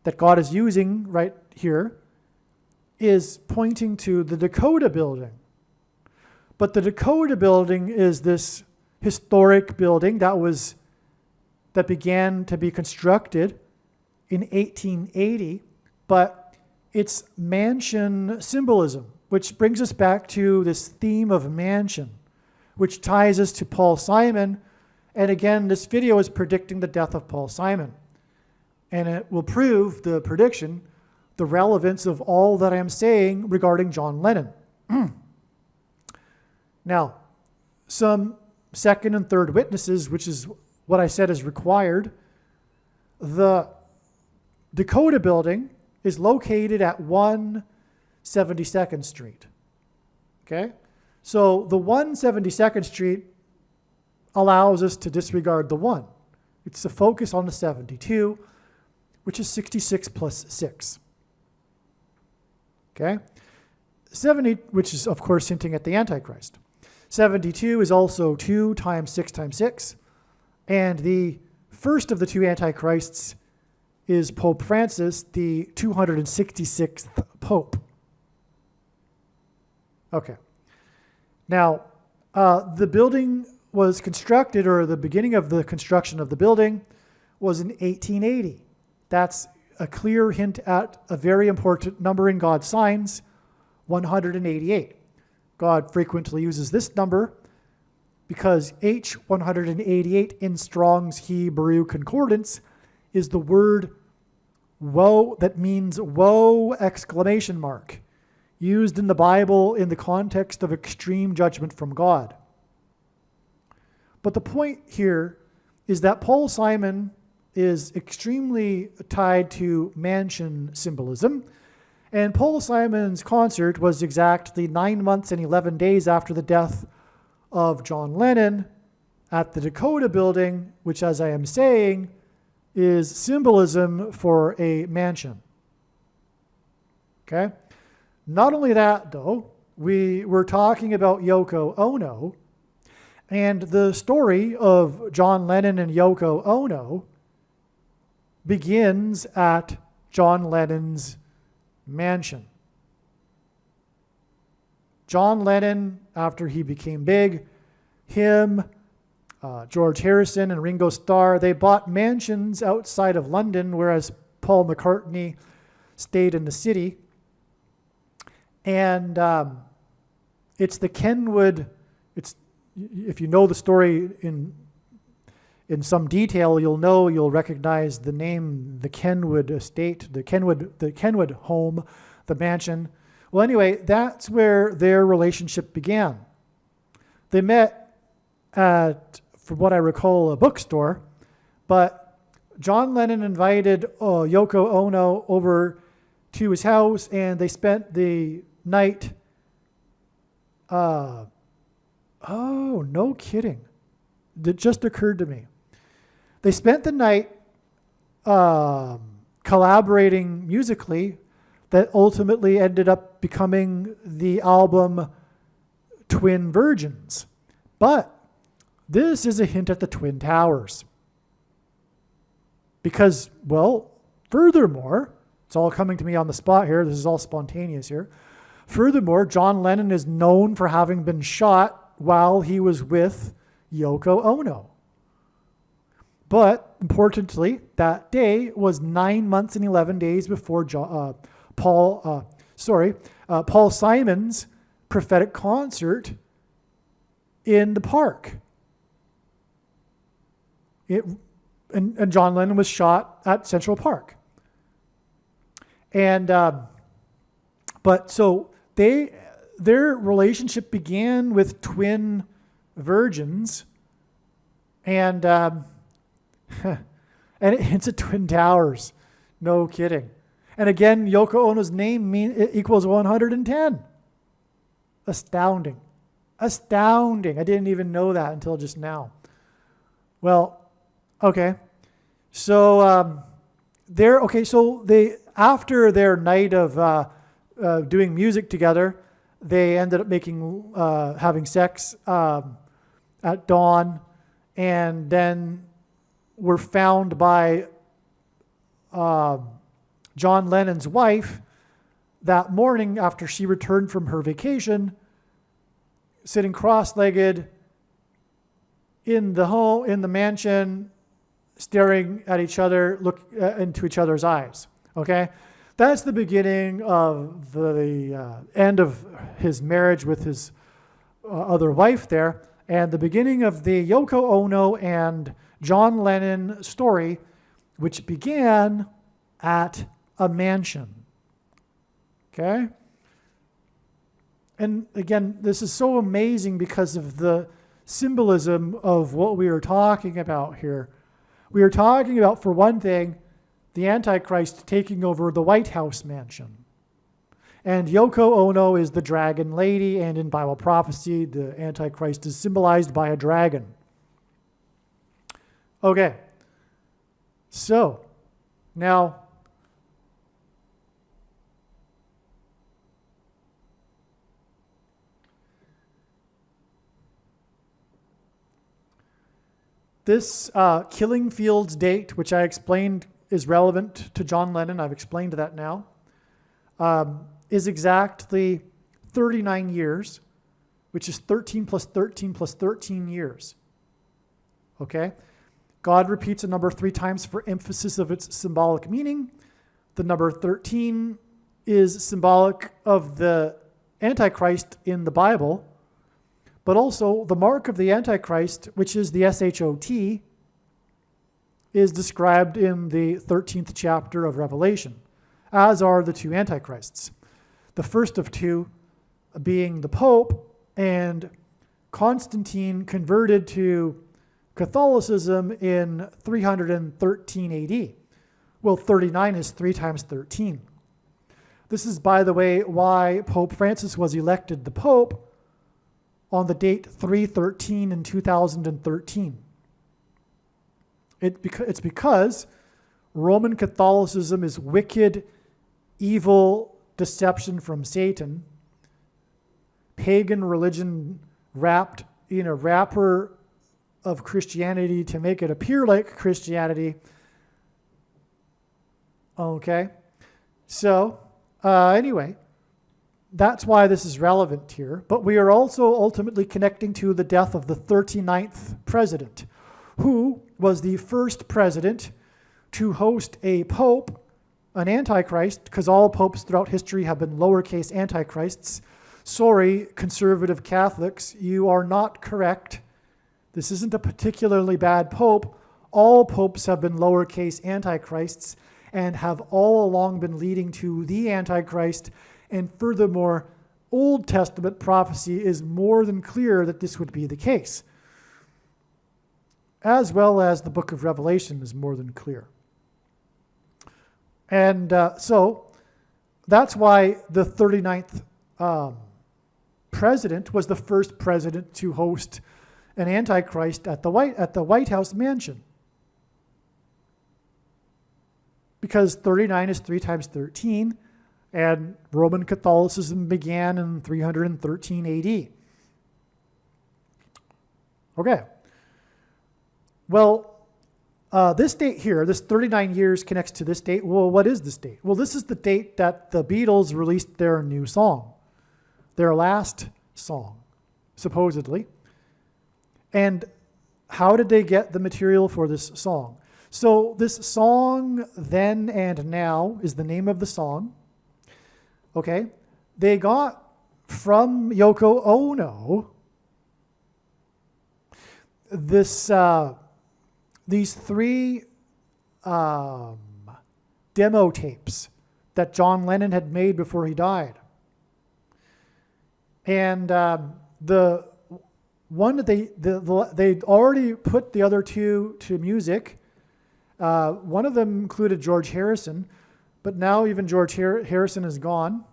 that God is using right here is pointing to the Dakota building. But the Dakota building is this historic building that began to be constructed in 1880, but it's mansion symbolism, which brings us back to this theme of mansion, which ties us to Paul Simon. And again, this video is predicting the death of Paul Simon. And it will prove the prediction, the relevance of all that I am saying regarding John Lennon. Now, some second and third witnesses, which is what I said is required. The Dakota building is located at 172nd Street. Okay? So the 172nd Street allows us to disregard the 1. It's to focus on the 72, which is 66 plus 6. Okay? 70, which is, of course, hinting at the Antichrist. 72 is also 2 times 6 times 6. And the first of the two Antichrists is Pope Francis, the 266th Pope. Okay. Now, the building was constructed, or the beginning of the construction of the building was in 1880. That's a clear hint at a very important number in God's signs, 188. God frequently uses this number because H188 in Strong's Hebrew Concordance is the word woe, that means woe, exclamation mark. used in the Bible in the context of extreme judgment from God. But the point here is that Paul Simon is extremely tied to mansion symbolism. And Paul Simon's concert was exactly 9 months and 11 days after the death of John Lennon at the Dakota building, which, as I am saying, is symbolism for a mansion. Okay? Not only that, though, we were talking about Yoko Ono, and the story of John Lennon and Yoko Ono begins at John Lennon's mansion. John Lennon, after he became big, him, George Harrison and Ringo Starr, they bought mansions outside of London, whereas Paul McCartney stayed in the city. And it's the Kenwood, if you know the story in some detail, you'll recognize the name, the Kenwood estate, the Kenwood home, the mansion. Well, anyway, that's where their relationship began. They met at, from what I recall, a bookstore, but John Lennon invited Yoko Ono over to his house, and they spent the night. Oh, no kidding. It just occurred to me. They spent the night collaborating musically that ultimately ended up becoming the album Twin Virgins. But this is a hint at the Twin Towers. Because, well, furthermore, it's all coming to me on the spot here. This is all spontaneous here. Furthermore, John Lennon is known for having been shot while he was with Yoko Ono. But importantly, that day was 9 months and 11 days before Paul Simon's prophetic concert in the park. And John Lennon was shot at Central Park. And but so their relationship began with twin virgins, and and it hints at Twin Towers. No kidding. And again, Yoko Ono's name equals 110. Astounding. Astounding. I didn't even know that until just now. Well, okay. So they after their night of doing music together, they ended up having sex at dawn, and then were found by John Lennon's wife that morning after she returned from her vacation, sitting cross-legged in the mansion, staring at each other, into each other's eyes. Okay, that's the beginning of the end of his marriage with his other wife there, and the beginning of the Yoko Ono and John Lennon story, which began at a mansion. Okay? And again, this is so amazing because of the symbolism of what we are talking about here. We are talking about, for one thing, the Antichrist taking over the White House mansion. And Yoko Ono is the dragon lady, and in Bible prophecy, the Antichrist is symbolized by a dragon. Okay, so now this Killing Fields date, which I explained is relevant to John Lennon, I've explained that now, is exactly 39 years, which is 13 plus 13 plus 13 years. Okay? God repeats a number 3 times for emphasis of its symbolic meaning. The number 13 is symbolic of the Antichrist in the Bible, but also the mark of the Antichrist, which is the SHOT, is described in the 13th chapter of Revelation, as are the 2 Antichrists. The first of two being the Pope, and Constantine converted to Catholicism in 313 AD. Well, 39 is 3 times 13. This is, by the way, why Pope Francis was elected the Pope on the date 313 in 2013. It's because Roman Catholicism is wicked, evil deception from Satan, pagan religion wrapped in a wrapper of Christianity to make it appear like Christianity. Okay, so anyway, that's why this is relevant here. But we are also ultimately connecting to the death of the 39th president, who was the first president to host a pope, an antichrist, because all popes throughout history have been lowercase antichrists. Sorry, conservative Catholics, you are not correct. This isn't a particularly bad pope. All popes have been lowercase antichrists and have all along been leading to the Antichrist. And furthermore, Old Testament prophecy is more than clear that this would be the case, as well as the book of Revelation is more than clear. And so that's why the 39th president was the first president to host an Antichrist at the White House mansion. Because 39 is 3 times 13, and Roman Catholicism began in 313 AD. Okay. Well, this date here, this 39 years connects to this date. Well, what is this date? Well, this is the date that the Beatles released their new song, their last song, supposedly. And how did they get the material for this song? So this song, Then and Now, is the name of the song. Okay? They got from Yoko Ono these 3 demo tapes that John Lennon had made before he died. And the one that they'd already put the other 2 to music. One of them included George Harrison, but now even George Harrison is gone.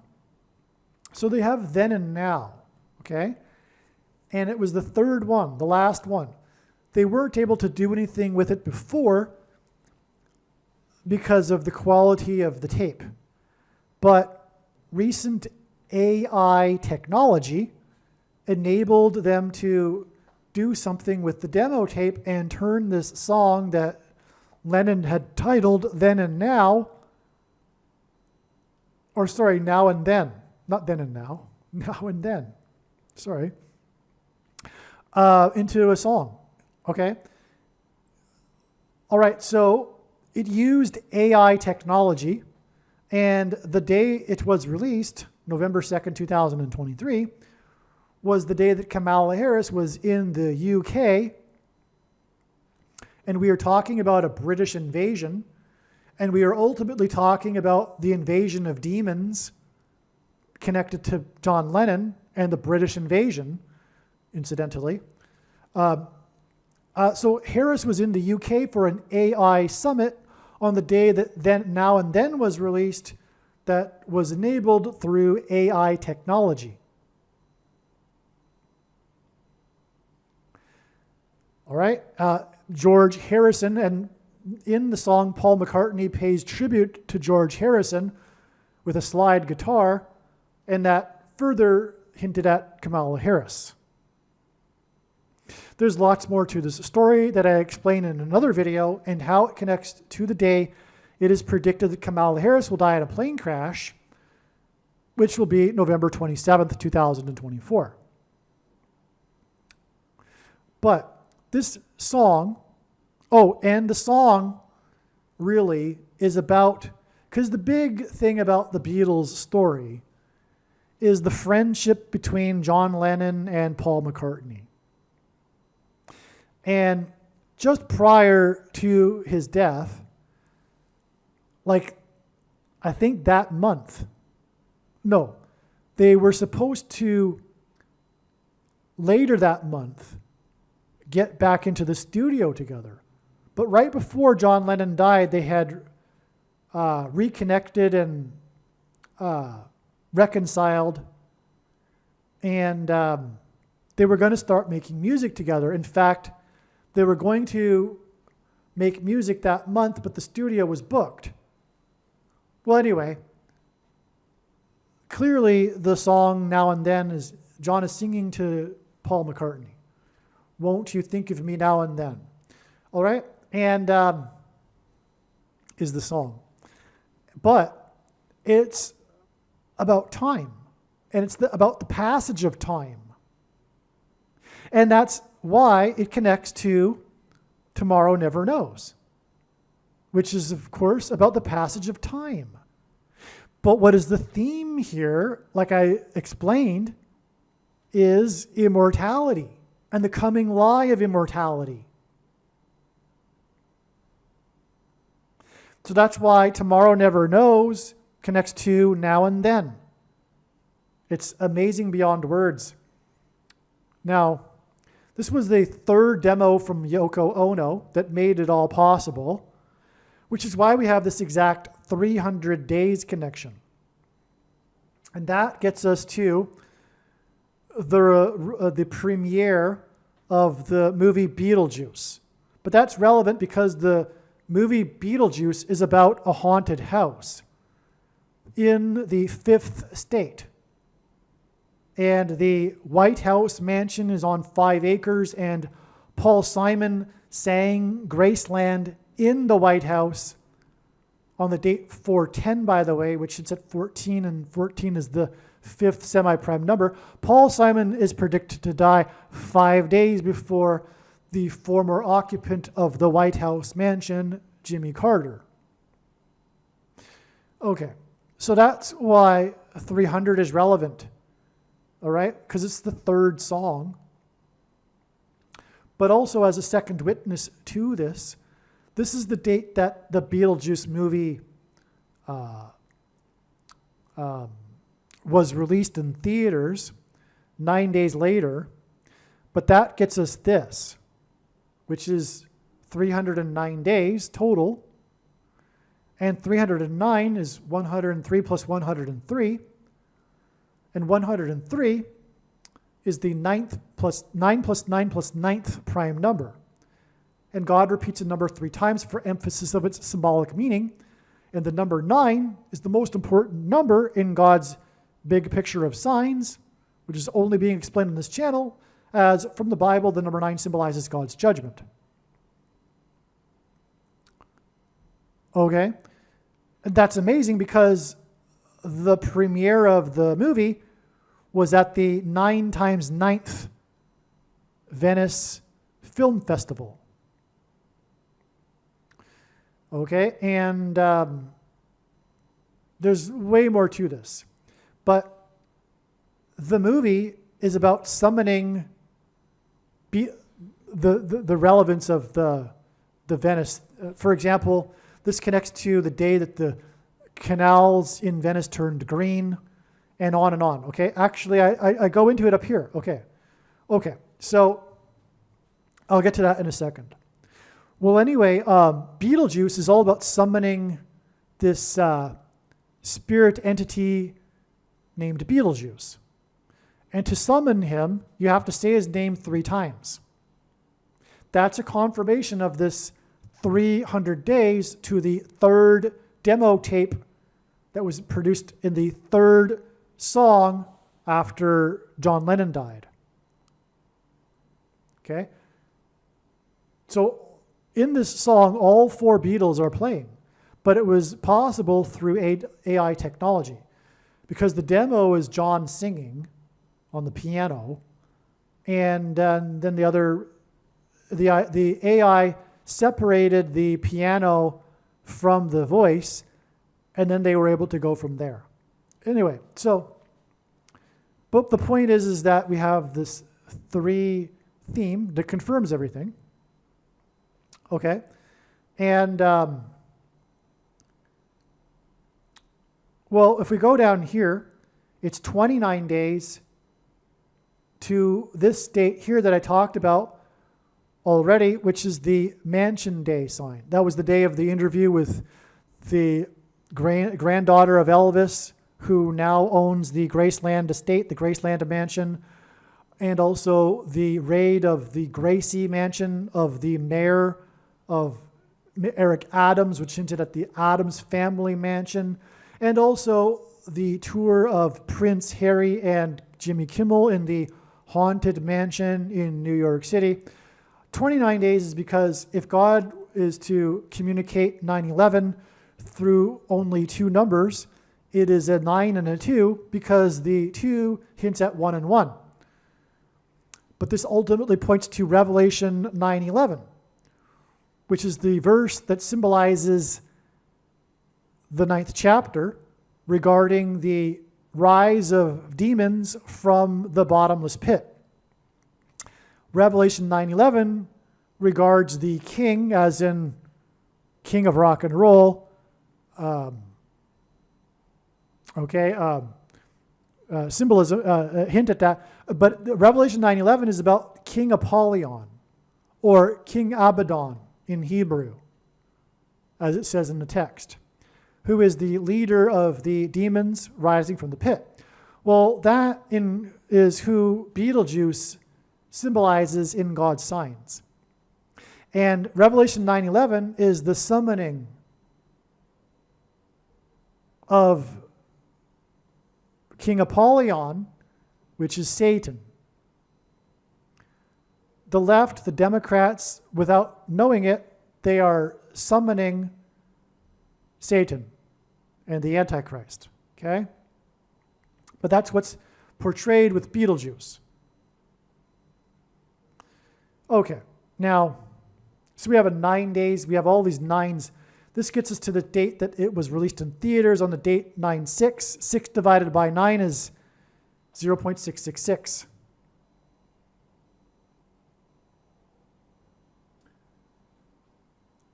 So they have Then and Now, okay? And it was the 3rd one, the last one. They weren't able to do anything with it before because of the quality of the tape. But recent AI technology enabled them to do something with the demo tape and turn this song that Lennon had titled Then and Now, or sorry, Now and Then, not Then and Now, Now and Then, sorry, into a song, okay? All right, so it used AI technology, and the day it was released, November 2nd, 2023, was the day that Kamala Harris was in the UK. And we are talking about a British invasion, and we are ultimately talking about the invasion of demons connected to John Lennon and the British invasion, incidentally. So Harris was in the UK for an AI summit on the day that Then, Now and Then was released, that was enabled through AI technology. All right. George Harrison, and in the song, Paul McCartney pays tribute to George Harrison with a slide guitar, and that further hinted at Kamala Harris. There's lots more to this story that I explain in another video, and how it connects to the day it is predicted that Kamala Harris will die in a plane crash, which will be November 27th, 2024. But this song, and the song really is about, because the big thing about the Beatles' story is the friendship between John Lennon and Paul McCartney. And just prior to his death, like, I think that month, no, They were supposed to, later that month, get back into the studio together. But right before John Lennon died, they had reconnected and reconciled, and they were going to start making music together. In fact, they were going to make music that month, but the studio was booked. Well, anyway, clearly the song Now and Then is John is singing to Paul McCartney. Won't you think of me now and then? All right? And is the song. But it's about time. And it's about the passage of time. And that's why it connects to Tomorrow Never Knows, which is, of course, about the passage of time. But what is the theme here, like I explained, is immortality and the coming lie of immortality. So that's why Tomorrow Never Knows connects to Now and Then. It's amazing beyond words. Now, this was the third demo from Yoko Ono that made it all possible, which is why we have this exact 300 days connection. And that gets us to the premiere of the movie Beetlejuice. But that's relevant because the movie Beetlejuice is about a haunted house in the 5th state. And the White House mansion is on 5 acres, and Paul Simon sang Graceland in the White House on the date 410, by the way, which is at 14, and 14 is the 5th semi-prime number. Paul Simon is predicted to die 5 days before the former occupant of the White House mansion, Jimmy Carter. Okay, so that's why 300 is relevant, all right? Because it's the third song. But also as a second witness to this, this is the date that the Beetlejuice movie was released in theaters 9 days later. But that gets us this, which is 309 days total. And 309 is 103 plus 103. And 103 is the 9 plus 9 plus 9th prime number. And God repeats a number 3 times for emphasis of its symbolic meaning. And the number 9 is the most important number in God's big picture of signs, which is only being explained on this channel, as from the Bible, the number 9 symbolizes God's judgment. Okay? And that's amazing because the premiere of the movie was at the 9 times 9th Venice Film Festival. Okay, and there's way more to this. But the movie is about summoning the relevance of the Venice. For example, this connects to the day that the canals in Venice turned green, and on, okay? Actually, I go into it up here, okay. Okay, so I'll get to that in a second. Well, anyway, Beetlejuice is all about summoning this spirit entity named Beetlejuice. And to summon him, you have to say his name 3 times. That's a confirmation of this 300 days to the 3rd demo tape that was produced in the 3rd song after John Lennon died. Okay? So in this song, all 4 Beatles are playing, but it was possible through AI technology because the demo is John singing on the piano, and then the AI separated the piano from the voice, and then they were able to go from there. Anyway, so, but the point is that we have this 3 theme that confirms everything. Okay, and well, if we go down here It's 29 days to this date here that I talked about already, which is the Mansion Day sign. That was the day of the interview with the granddaughter of Elvis, who now owns the Graceland estate, the Graceland mansion, and also the raid of the Gracie mansion of the mayor of Eric Adams, which hinted at the Adams family mansion, and also the tour of Prince Harry and Jimmy Kimmel in the haunted mansion in New York City. 29 days is because if God is to communicate 9/11 through only two numbers, it is a 9 and a 2 because the 2 hints at 1 and 1. But this ultimately points to Revelation 9:11, which is the verse that symbolizes the 9th chapter regarding the rise of demons from the bottomless pit. Revelation 9:11 regards the king, as in king of rock and roll. Symbolism, hint at that. But Revelation 9:11 is about King Apollyon, or King Abaddon in Hebrew, as it says in the text, who is the leader of the demons rising from the pit. Well, that is who Beetlejuice symbolizes in God's signs. And Revelation 9:11 is the summoning of King Apollyon, which is Satan. The left, the Democrats, without knowing it, they are summoning Satan and the Antichrist, okay? But that's what's portrayed with Beetlejuice. Okay, now, so we have 9 days, we have all these nines. This gets us to the date that it was released in theaters on the date 9/6. 6 divided by 9 is 0.666.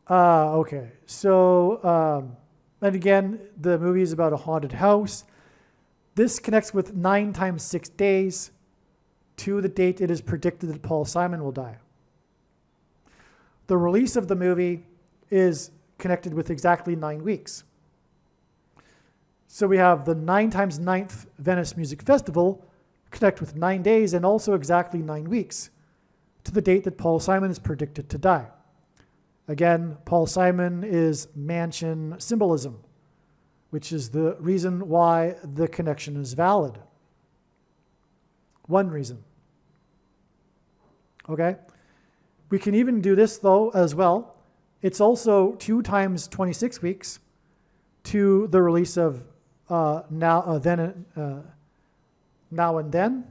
Okay, so, and again, the movie is about a haunted house. This connects with 9 times 6 days to the date it is predicted that Paul Simon will die. The release of the movie is connected with exactly 9 weeks. So we have the 9 times 9th Venice Music Festival connect with 9 days and also exactly 9 weeks to the date that Paul Simon is predicted to die. Again, Paul Simon is mansion symbolism, which is the reason why the connection is valid. One reason. Okay? We can even do this, though, as well. It's also 2 times 26 weeks to the release of Now and Then.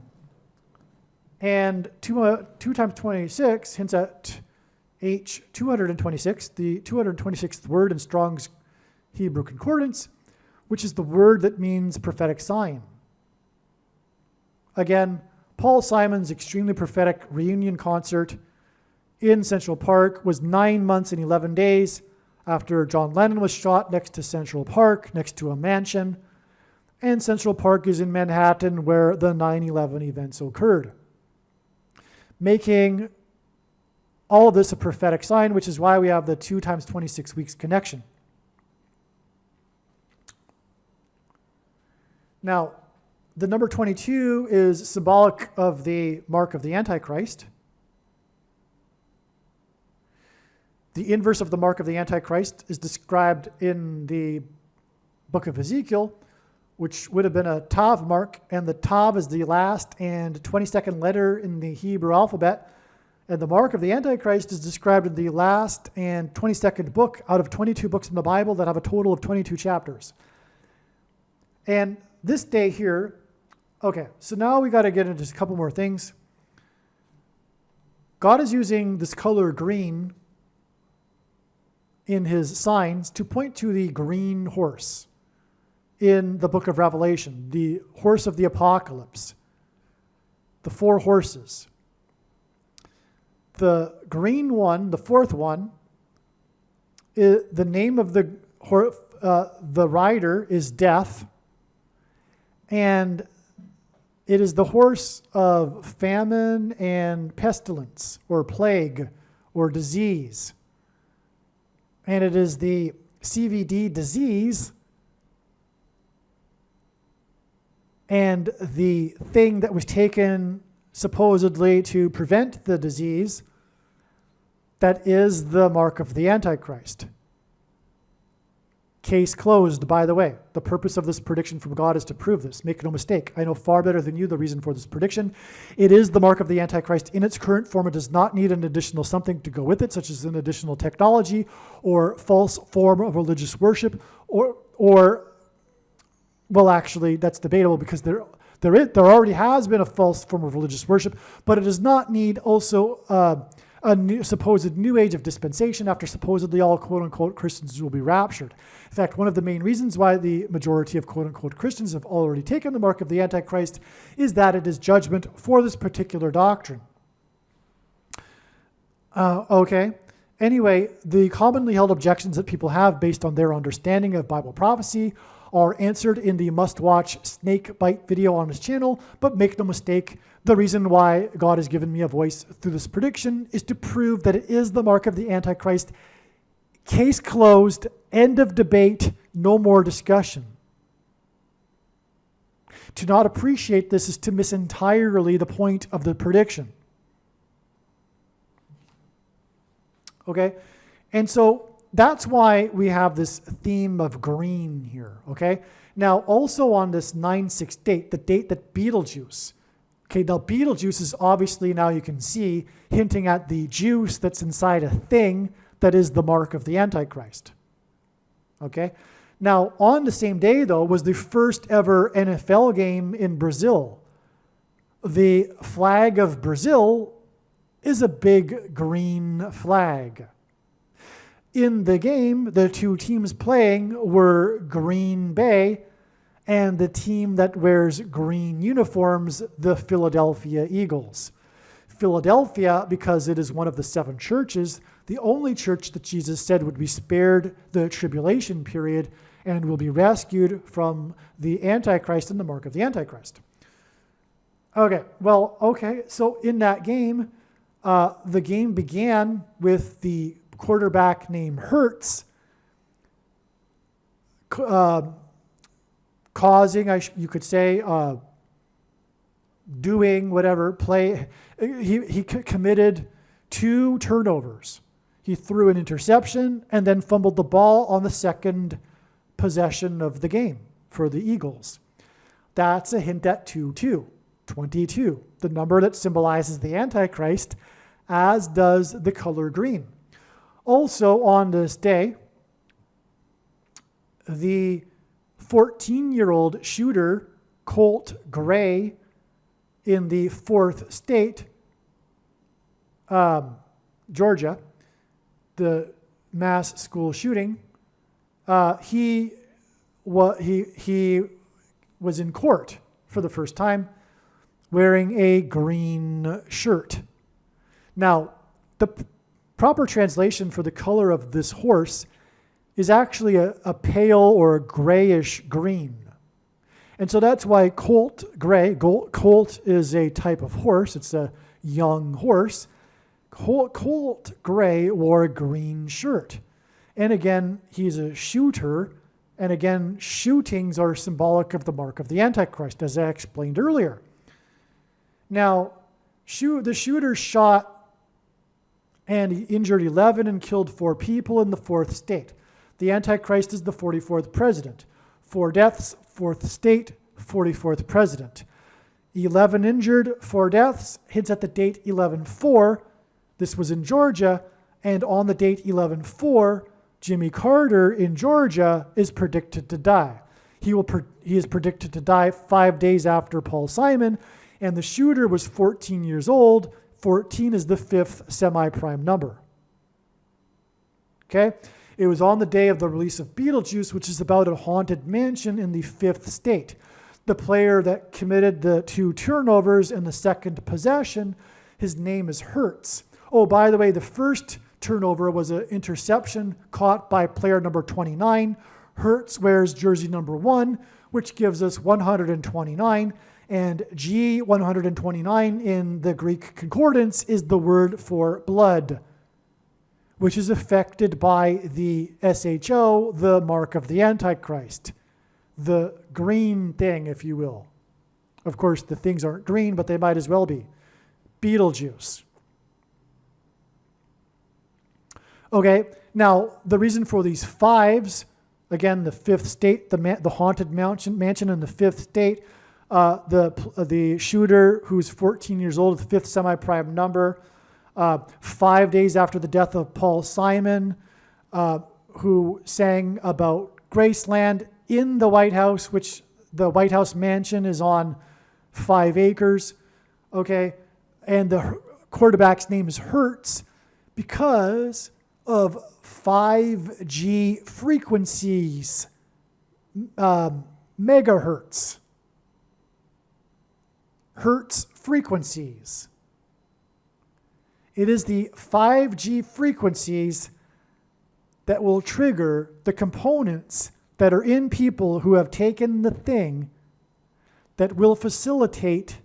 And 2 times 26 hints at H 226, the 226th word in Strong's Hebrew Concordance, which is the word that means prophetic sign. Again, Paul Simon's extremely prophetic reunion concert in Central Park was 9 months and 11 days after John Lennon was shot next to Central Park, next to a mansion. And Central Park is in Manhattan, where the 9/11 events occurred, making all of this a prophetic sign, which is why we have the 2 times 26 weeks connection. Now, the number 22 is symbolic of the mark of the Antichrist. The inverse of the mark of the Antichrist is described in the book of Ezekiel, which would have been a Tav mark, and the Tav is the last and 22nd letter in the Hebrew alphabet. And the mark of the Antichrist is described in the last and 22nd book out of 22 books in the Bible that have a total of 22 chapters. And this day here, okay, so now we got to get into just a couple more things. God is using this color green in his signs to point to the green horse in the book of Revelation, the horse of the apocalypse, the 4 horses. The green one, the 4th one, the name of the rider is Death, And it is the horse of famine and pestilence or plague or disease. And it is the CVD disease and the thing that was taken supposedly to prevent the disease that is the mark of the Antichrist. Case closed, by the way. The purpose of this prediction from God is to prove this. Make no mistake. I know far better than you the reason for this prediction. It is the mark of the Antichrist in its current form. It does not need an additional something to go with it, such as an additional technology or false form of religious worship, or well, actually, that's debatable because there already has been a false form of religious worship, but it does not need also a supposed new age of dispensation after supposedly all quote-unquote Christians will be raptured. In fact, one of the main reasons why the majority of quote-unquote Christians have already taken the mark of the Antichrist is that it is judgment for this particular doctrine. Okay. Anyway, the commonly held objections that people have based on their understanding of Bible prophecy are answered in the must-watch snake bite video on his channel, but make no mistake, the reason why God has given me a voice through this prediction is to prove that it is the mark of the Antichrist. Case closed, end of debate, no more discussion. To not appreciate this is to miss entirely the point of the prediction. Okay? And so that's why we have this theme of green here, okay? Now, also on this 9/6 date, the date that Betelgeuse, okay, now Betelgeuse is obviously, now you can see, hinting at the juice that's inside a thing that is the mark of the Antichrist, okay? Now, on the same day, though, was the first ever NFL game in Brazil. The flag of Brazil is a big green flag. In the game, the two teams playing were Green Bay and the team that wears green uniforms, the Philadelphia Eagles. Philadelphia, because it is one of the 7 churches, the only church that Jesus said would be spared the tribulation period and will be rescued from the Antichrist and the mark of the Antichrist. Okay, so in that game, the game began with the quarterback named Hurts causing, you could say, doing whatever play. He committed 2 turnovers. He threw an interception and then fumbled the ball on the second possession of the game for the Eagles. That's a hint at 22, the number that symbolizes the Antichrist, as does the color green. Also on this day, the 14-year-old shooter, Colt Gray, in the 4th state, Georgia, the mass school shooting, he was in court for the first time wearing a green shirt. Now, the proper translation for the color of this horse is actually a pale or a grayish green. And so that's why Colt Gray, Colt is a type of horse, it's a young horse. Colt Gray wore a green shirt. And again, he's a shooter, and again, shootings are symbolic of the mark of the Antichrist, as I explained earlier. Now, the shooter shot and he injured 11 and killed 4 people in the 4th state. The Antichrist is the 44th president. 4 deaths, 4th state, 44th president. 11 injured, 4 deaths, hints at the date 11/4. This was in Georgia, and on the date 11/4, Jimmy Carter in Georgia is predicted to die. He is predicted to die 5 days after Paul Simon, and the shooter was 14 years old. 14 is the 5th semi-prime number. Okay? It was on the day of the release of Betelgeuse, which is about a haunted mansion in the 5th state. The player that committed the 2 turnovers and the second possession, his name is Hurts. Oh, by the way, the first turnover was an interception caught by player number 29. Hurts wears jersey number 1, which gives us 129. And G, 129 in the Greek concordance, is the word for blood, which is affected by the SHO, the mark of the Antichrist, the green thing, if you will. Of course, the things aren't green, but they might as well be. Beetlejuice. Okay, now the reason for these fives, again, the fifth state, the haunted mansion in the fifth state, the shooter who's 14 years old, the fifth semi-prime number, 5 days after the death of Paul Simon, who sang about Graceland in the White House, which the White House mansion is on 5 acres, okay? And the quarterback's name is Hertz because of 5G frequencies, megahertz, Hertz frequencies. It is the 5G frequencies that will trigger the components that are in people who have taken the thing that will facilitate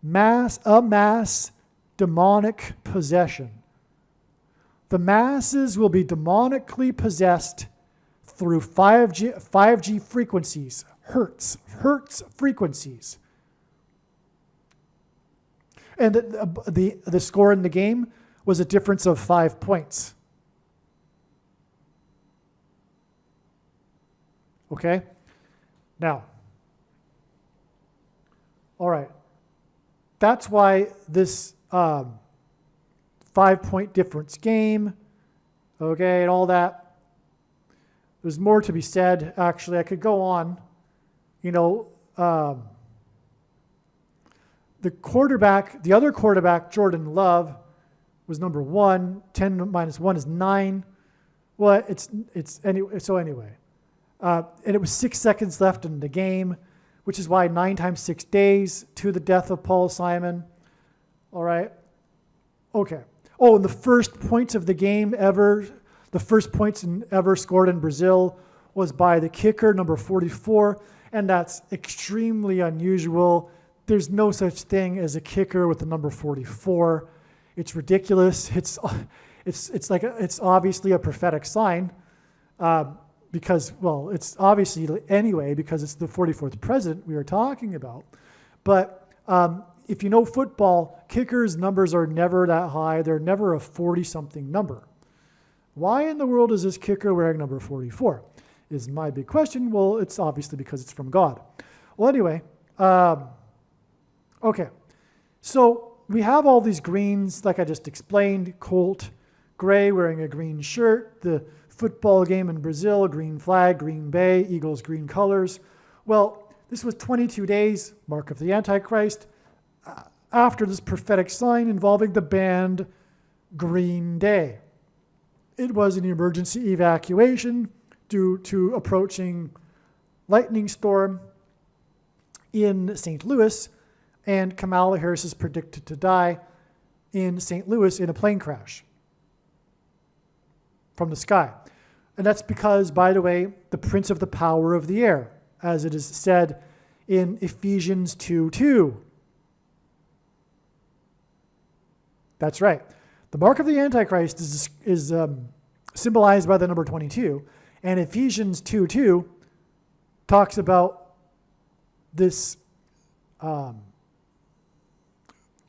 mass demonic possession. The masses will be demonically possessed through 5G frequencies, Hertz frequencies. And the score in the game was a difference of 5 points. Okay? Now, all right. That's why this 5-point difference game, okay, and all that. There's more to be said. Actually, I could go on. You know, the other quarterback, Jordan Love, was number 1. 10 minus 1 is 9. Well, anyway. And it was 6 seconds left in the game, which is why 9 times 6 days to the death of Paul Simon. All right. Okay. Oh, and the first points of the game ever, the first points ever scored in Brazil was by the kicker, number 44, and that's extremely unusual. There's no such thing as a kicker with the number 44. It's ridiculous. It's obviously a prophetic sign because, well, it's obviously anyway because it's the 44th president we are talking about. But if you know football, kickers' numbers are never that high. They're never a 40-something number. Why in the world is this kicker wearing number 44? Is my big question. Well, it's obviously because it's from God. Well, anyway, okay. So we have all these greens, like I just explained. Colt Gray wearing a green shirt. The football game in Brazil, green flag, Green Bay, Eagles green colors. Well, this was 22 days, mark of the Antichrist, after this prophetic sign involving the band Green Day. It was an emergency evacuation due to approaching lightning storm in St. Louis, and Kamala Harris is predicted to die in St. Louis in a plane crash from the sky. And that's because, by the way, the prince of the power of the air, as it is said in Ephesians 2:2. That's right. The mark of the Antichrist is symbolized by the number 22. And Ephesians 2:2 talks about this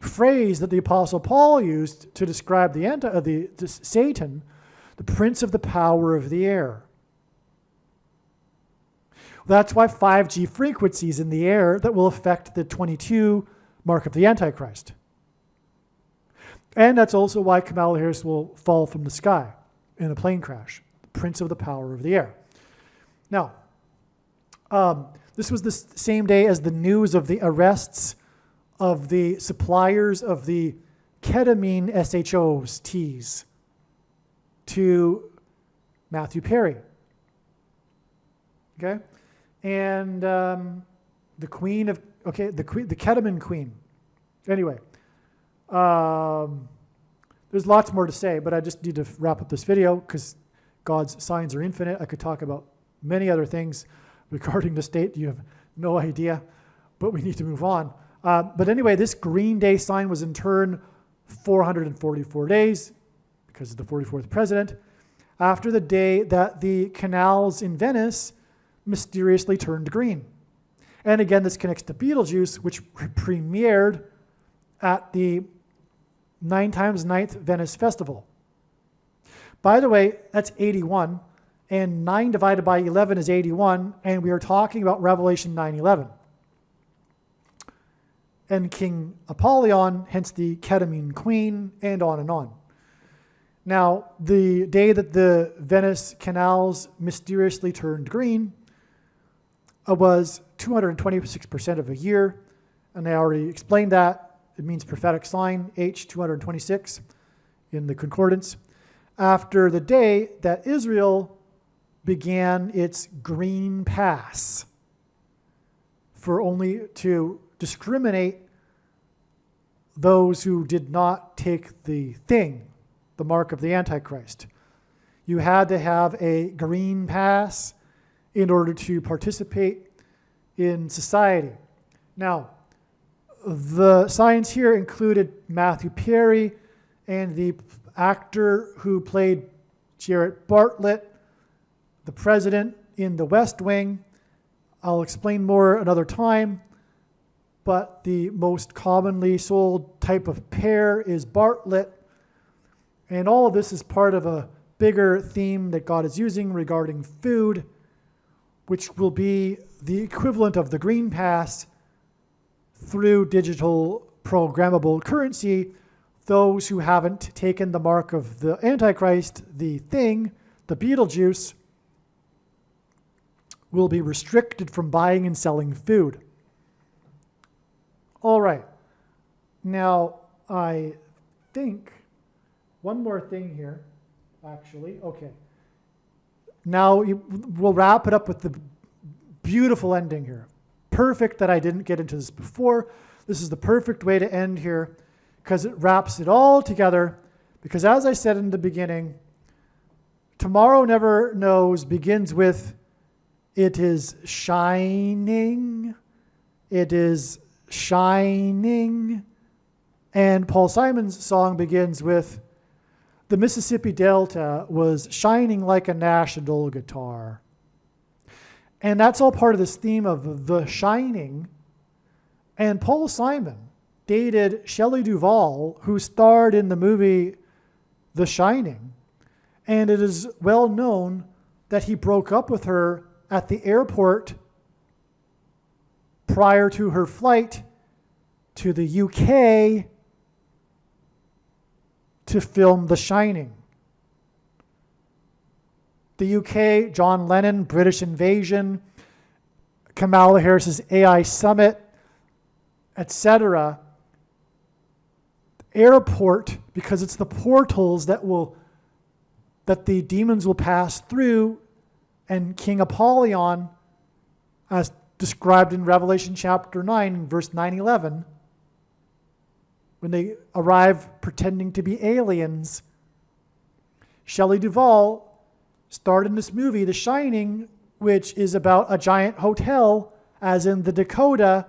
phrase that the Apostle Paul used to describe the Satan, the prince of the power of the air. That's why 5G frequencies in the air that will affect the 22 mark of the Antichrist. And that's also why Kamala Harris will fall from the sky in a plane crash, the prince of the power of the air. Now, this was the same day as the news of the arrests of the suppliers of the ketamine SHOs to Matthew Perry. Okay? And the ketamine queen. Anyway, there's lots more to say, but I just need to wrap up this video because God's signs are infinite. I could talk about many other things, regarding the state. You have no idea, but we need to move on. But anyway, this Green Day sign was in turn 444 days, because of the 44th president, after the day that the canals in Venice mysteriously turned green. And again, this connects to Beetlejuice, which premiered at the 9x9th Venice Festival. By the way, that's 81, and 9 divided by 11 is 81, and we are talking about Revelation 9:11. And King Apollyon, hence the ketamine queen, and on and on. Now, the day that the Venice canals mysteriously turned green was 226% of a year, and I already explained that. It means prophetic sign, H226 in the concordance, after the day that Israel began its green pass for only to discriminate those who did not take the thing, the mark of the Antichrist. You had to have a green pass in order to participate in society. Now, the signs here included Matthew Perry and the actor who played Jared Bartlett, the president in The West Wing. I'll explain more another time, but the most commonly sold type of pear is Bartlett. And all of this is part of a bigger theme that God is using regarding food, which will be the equivalent of the Green Pass through digital programmable currency. Those who haven't taken the mark of the Antichrist, the thing, the Beetlejuice, will be restricted from buying and selling food. All right. Now, I think one more thing here, actually. Okay. Now, we'll wrap it up with the beautiful ending here. Perfect that I didn't get into this before. This is the perfect way to end here because it wraps it all together. Because as I said in the beginning, Tomorrow Never Knows begins with, it is shining, it is shining. And Paul Simon's song begins with, the Mississippi Delta was shining like a national guitar. And that's all part of this theme of the shining. And Paul Simon dated Shelley Duvall, who starred in the movie The Shining. And it is well known that he broke up with her at the airport prior to her flight to the UK to film The Shining. The UK, John Lennon, British invasion, Kamala Harris's AI summit, etc. Airport, because it's the portals that the demons will pass through, and King Apollyon, as described in Revelation chapter 9, verse 9-11, when they arrive pretending to be aliens. Shelley Duvall starred in this movie, The Shining, which is about a giant hotel, as in the Dakota,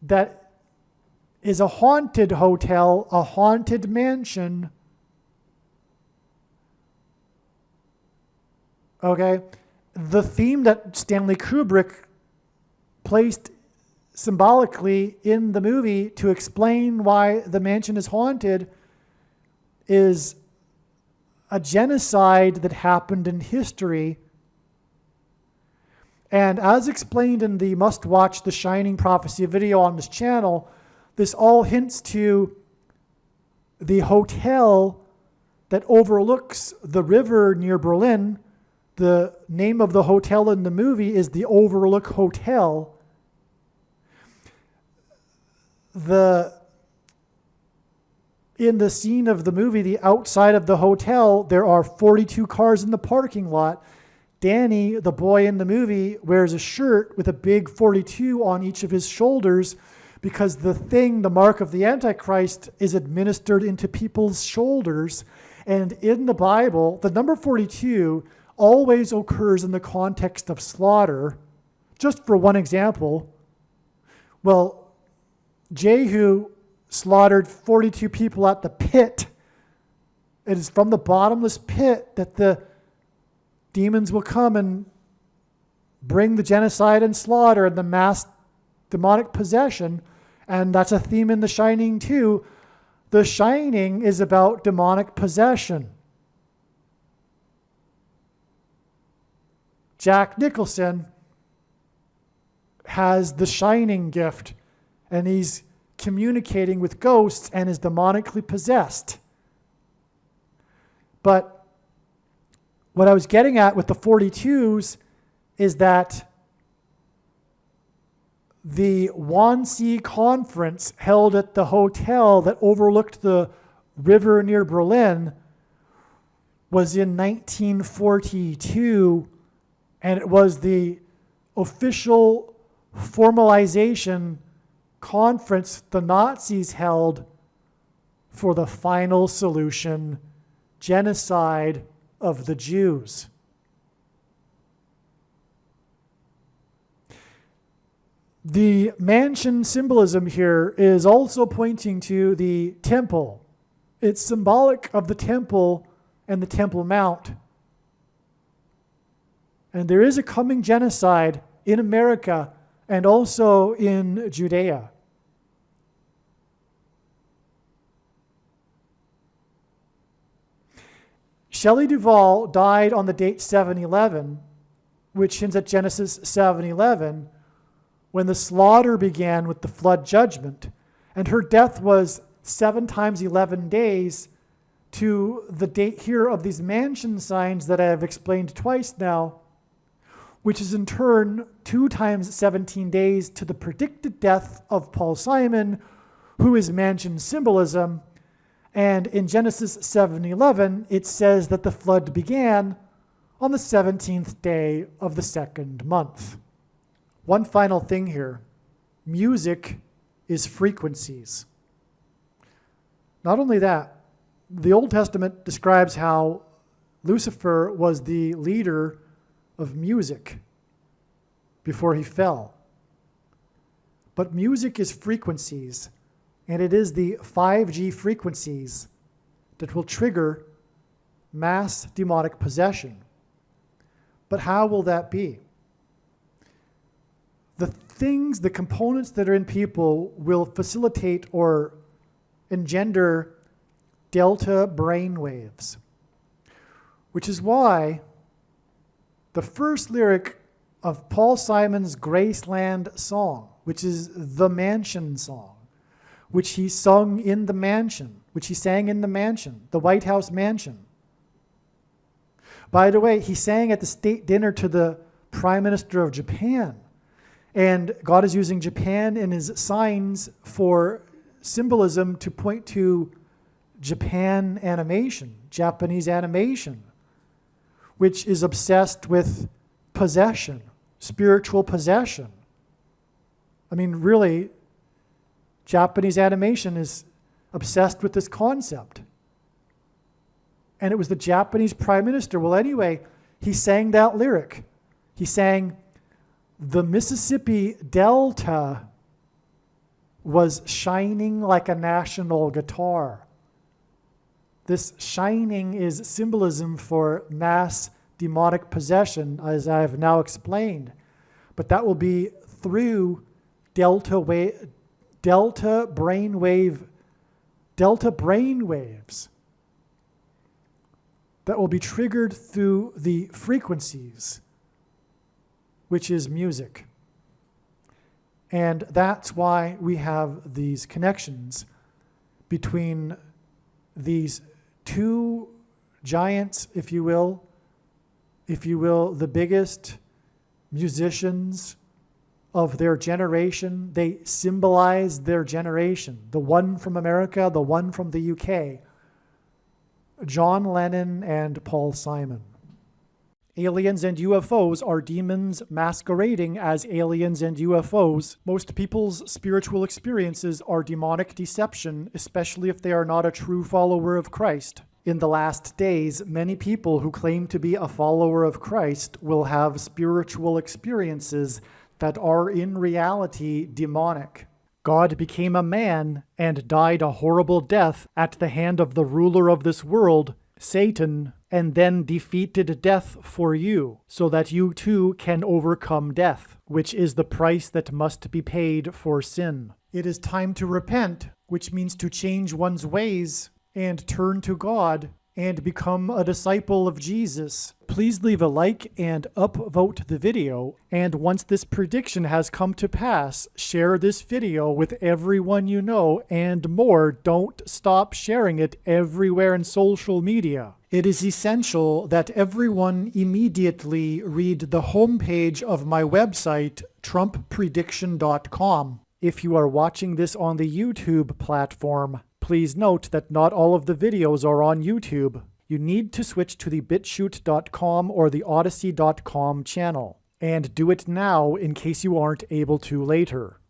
that is a haunted hotel, a haunted mansion. Okay? The theme that Stanley Kubrick placed symbolically in the movie to explain why the mansion is haunted is a genocide that happened in history. And as explained in the must-watch The Shining Prophecy video on this channel, this all hints to the hotel that overlooks the river near Berlin. The name of the hotel in the movie is the Overlook Hotel. In the scene of the movie, the outside of the hotel, there are 42 cars in the parking lot. Danny, the boy in the movie, wears a shirt with a big 42 on each of his shoulders because the thing, the mark of the Antichrist, is administered into people's shoulders. And in the Bible, the number 42 always occurs in the context of slaughter. Just for one example, well, Jehu slaughtered 42 people at the pit. It is from the bottomless pit that the demons will come and bring the genocide and slaughter and the mass demonic possession. And that's a theme in The Shining too. The Shining is about demonic possession. Jack Nicholson has the Shining gift, and he's communicating with ghosts and is demonically possessed. But what I was getting at with the 42s is that the Wannsee Conference held at the hotel that overlooked the river near Berlin was in 1942, and it was the official formalization conference the Nazis held for the final solution, genocide of the Jews. The mansion symbolism here is also pointing to the temple. It's symbolic of the temple and the Temple Mount. And there is a coming genocide in America and also in Judea. Shelley Duvall died on the date 7/11, which hints at Genesis 7:11, when the slaughter began with the flood judgment. And her death was 7 times 11 days to the date here of these mansion signs that I have explained twice now, which is in turn 2 times 17 days to the predicted death of Paul Simon, who is mansion symbolism. And in Genesis 7:11, it says that the flood began on the 17th day of the 2nd month. One final thing here. Music is frequencies. Not only that, the Old Testament describes how Lucifer was the leader of music before he fell. But music is frequencies, and it is the 5G frequencies that will trigger mass demonic possession. But how will that be? The components that are in people will facilitate or engender delta brain waves, which is why the first lyric of Paul Simon's Graceland song, which is the mansion song, which he sung in the mansion, which he sang in the mansion, the White House mansion. By the way, he sang at the state dinner to the Prime Minister of Japan. And God is using Japan in his signs for symbolism to point to Japanese animation, which is obsessed with possession, spiritual possession. I mean, really, Japanese animation is obsessed with this concept. And it was the Japanese Prime Minister. Well, anyway, he sang that lyric. He sang, "The Mississippi Delta was shining like a national guitar." This shining is symbolism for mass demonic possession, as I have now explained. But that will be through delta brain waves that will be triggered through the frequencies, which is music. And that's why we have these connections between these two giants, if you will, the biggest musicians of their generation. They symbolize their generation. The one from America, the one from the UK, John Lennon and Paul Simon. Aliens and UFOs are demons masquerading as aliens and UFOs. Most people's spiritual experiences are demonic deception, especially if they are not a true follower of Christ. In the last days, many people who claim to be a follower of Christ will have spiritual experiences that are in reality demonic. God became a man and died a horrible death at the hand of the ruler of this world, Satan, and then defeated death for you, so that you too can overcome death, which is the price that must be paid for sin. It is time to repent, which means to change one's ways and turn to God and become a disciple of Jesus. Please leave a like and upvote the video, and once this prediction has come to pass, share this video with everyone you know, and more, don't stop sharing it everywhere in social media. It is essential that everyone immediately read the homepage of my website, TrumpPrediction.com. If you are watching this on the YouTube platform, please note that not all of the videos are on YouTube. You need to switch to the BitChute.com or the Odyssey.com channel. And do it now in case you aren't able to later.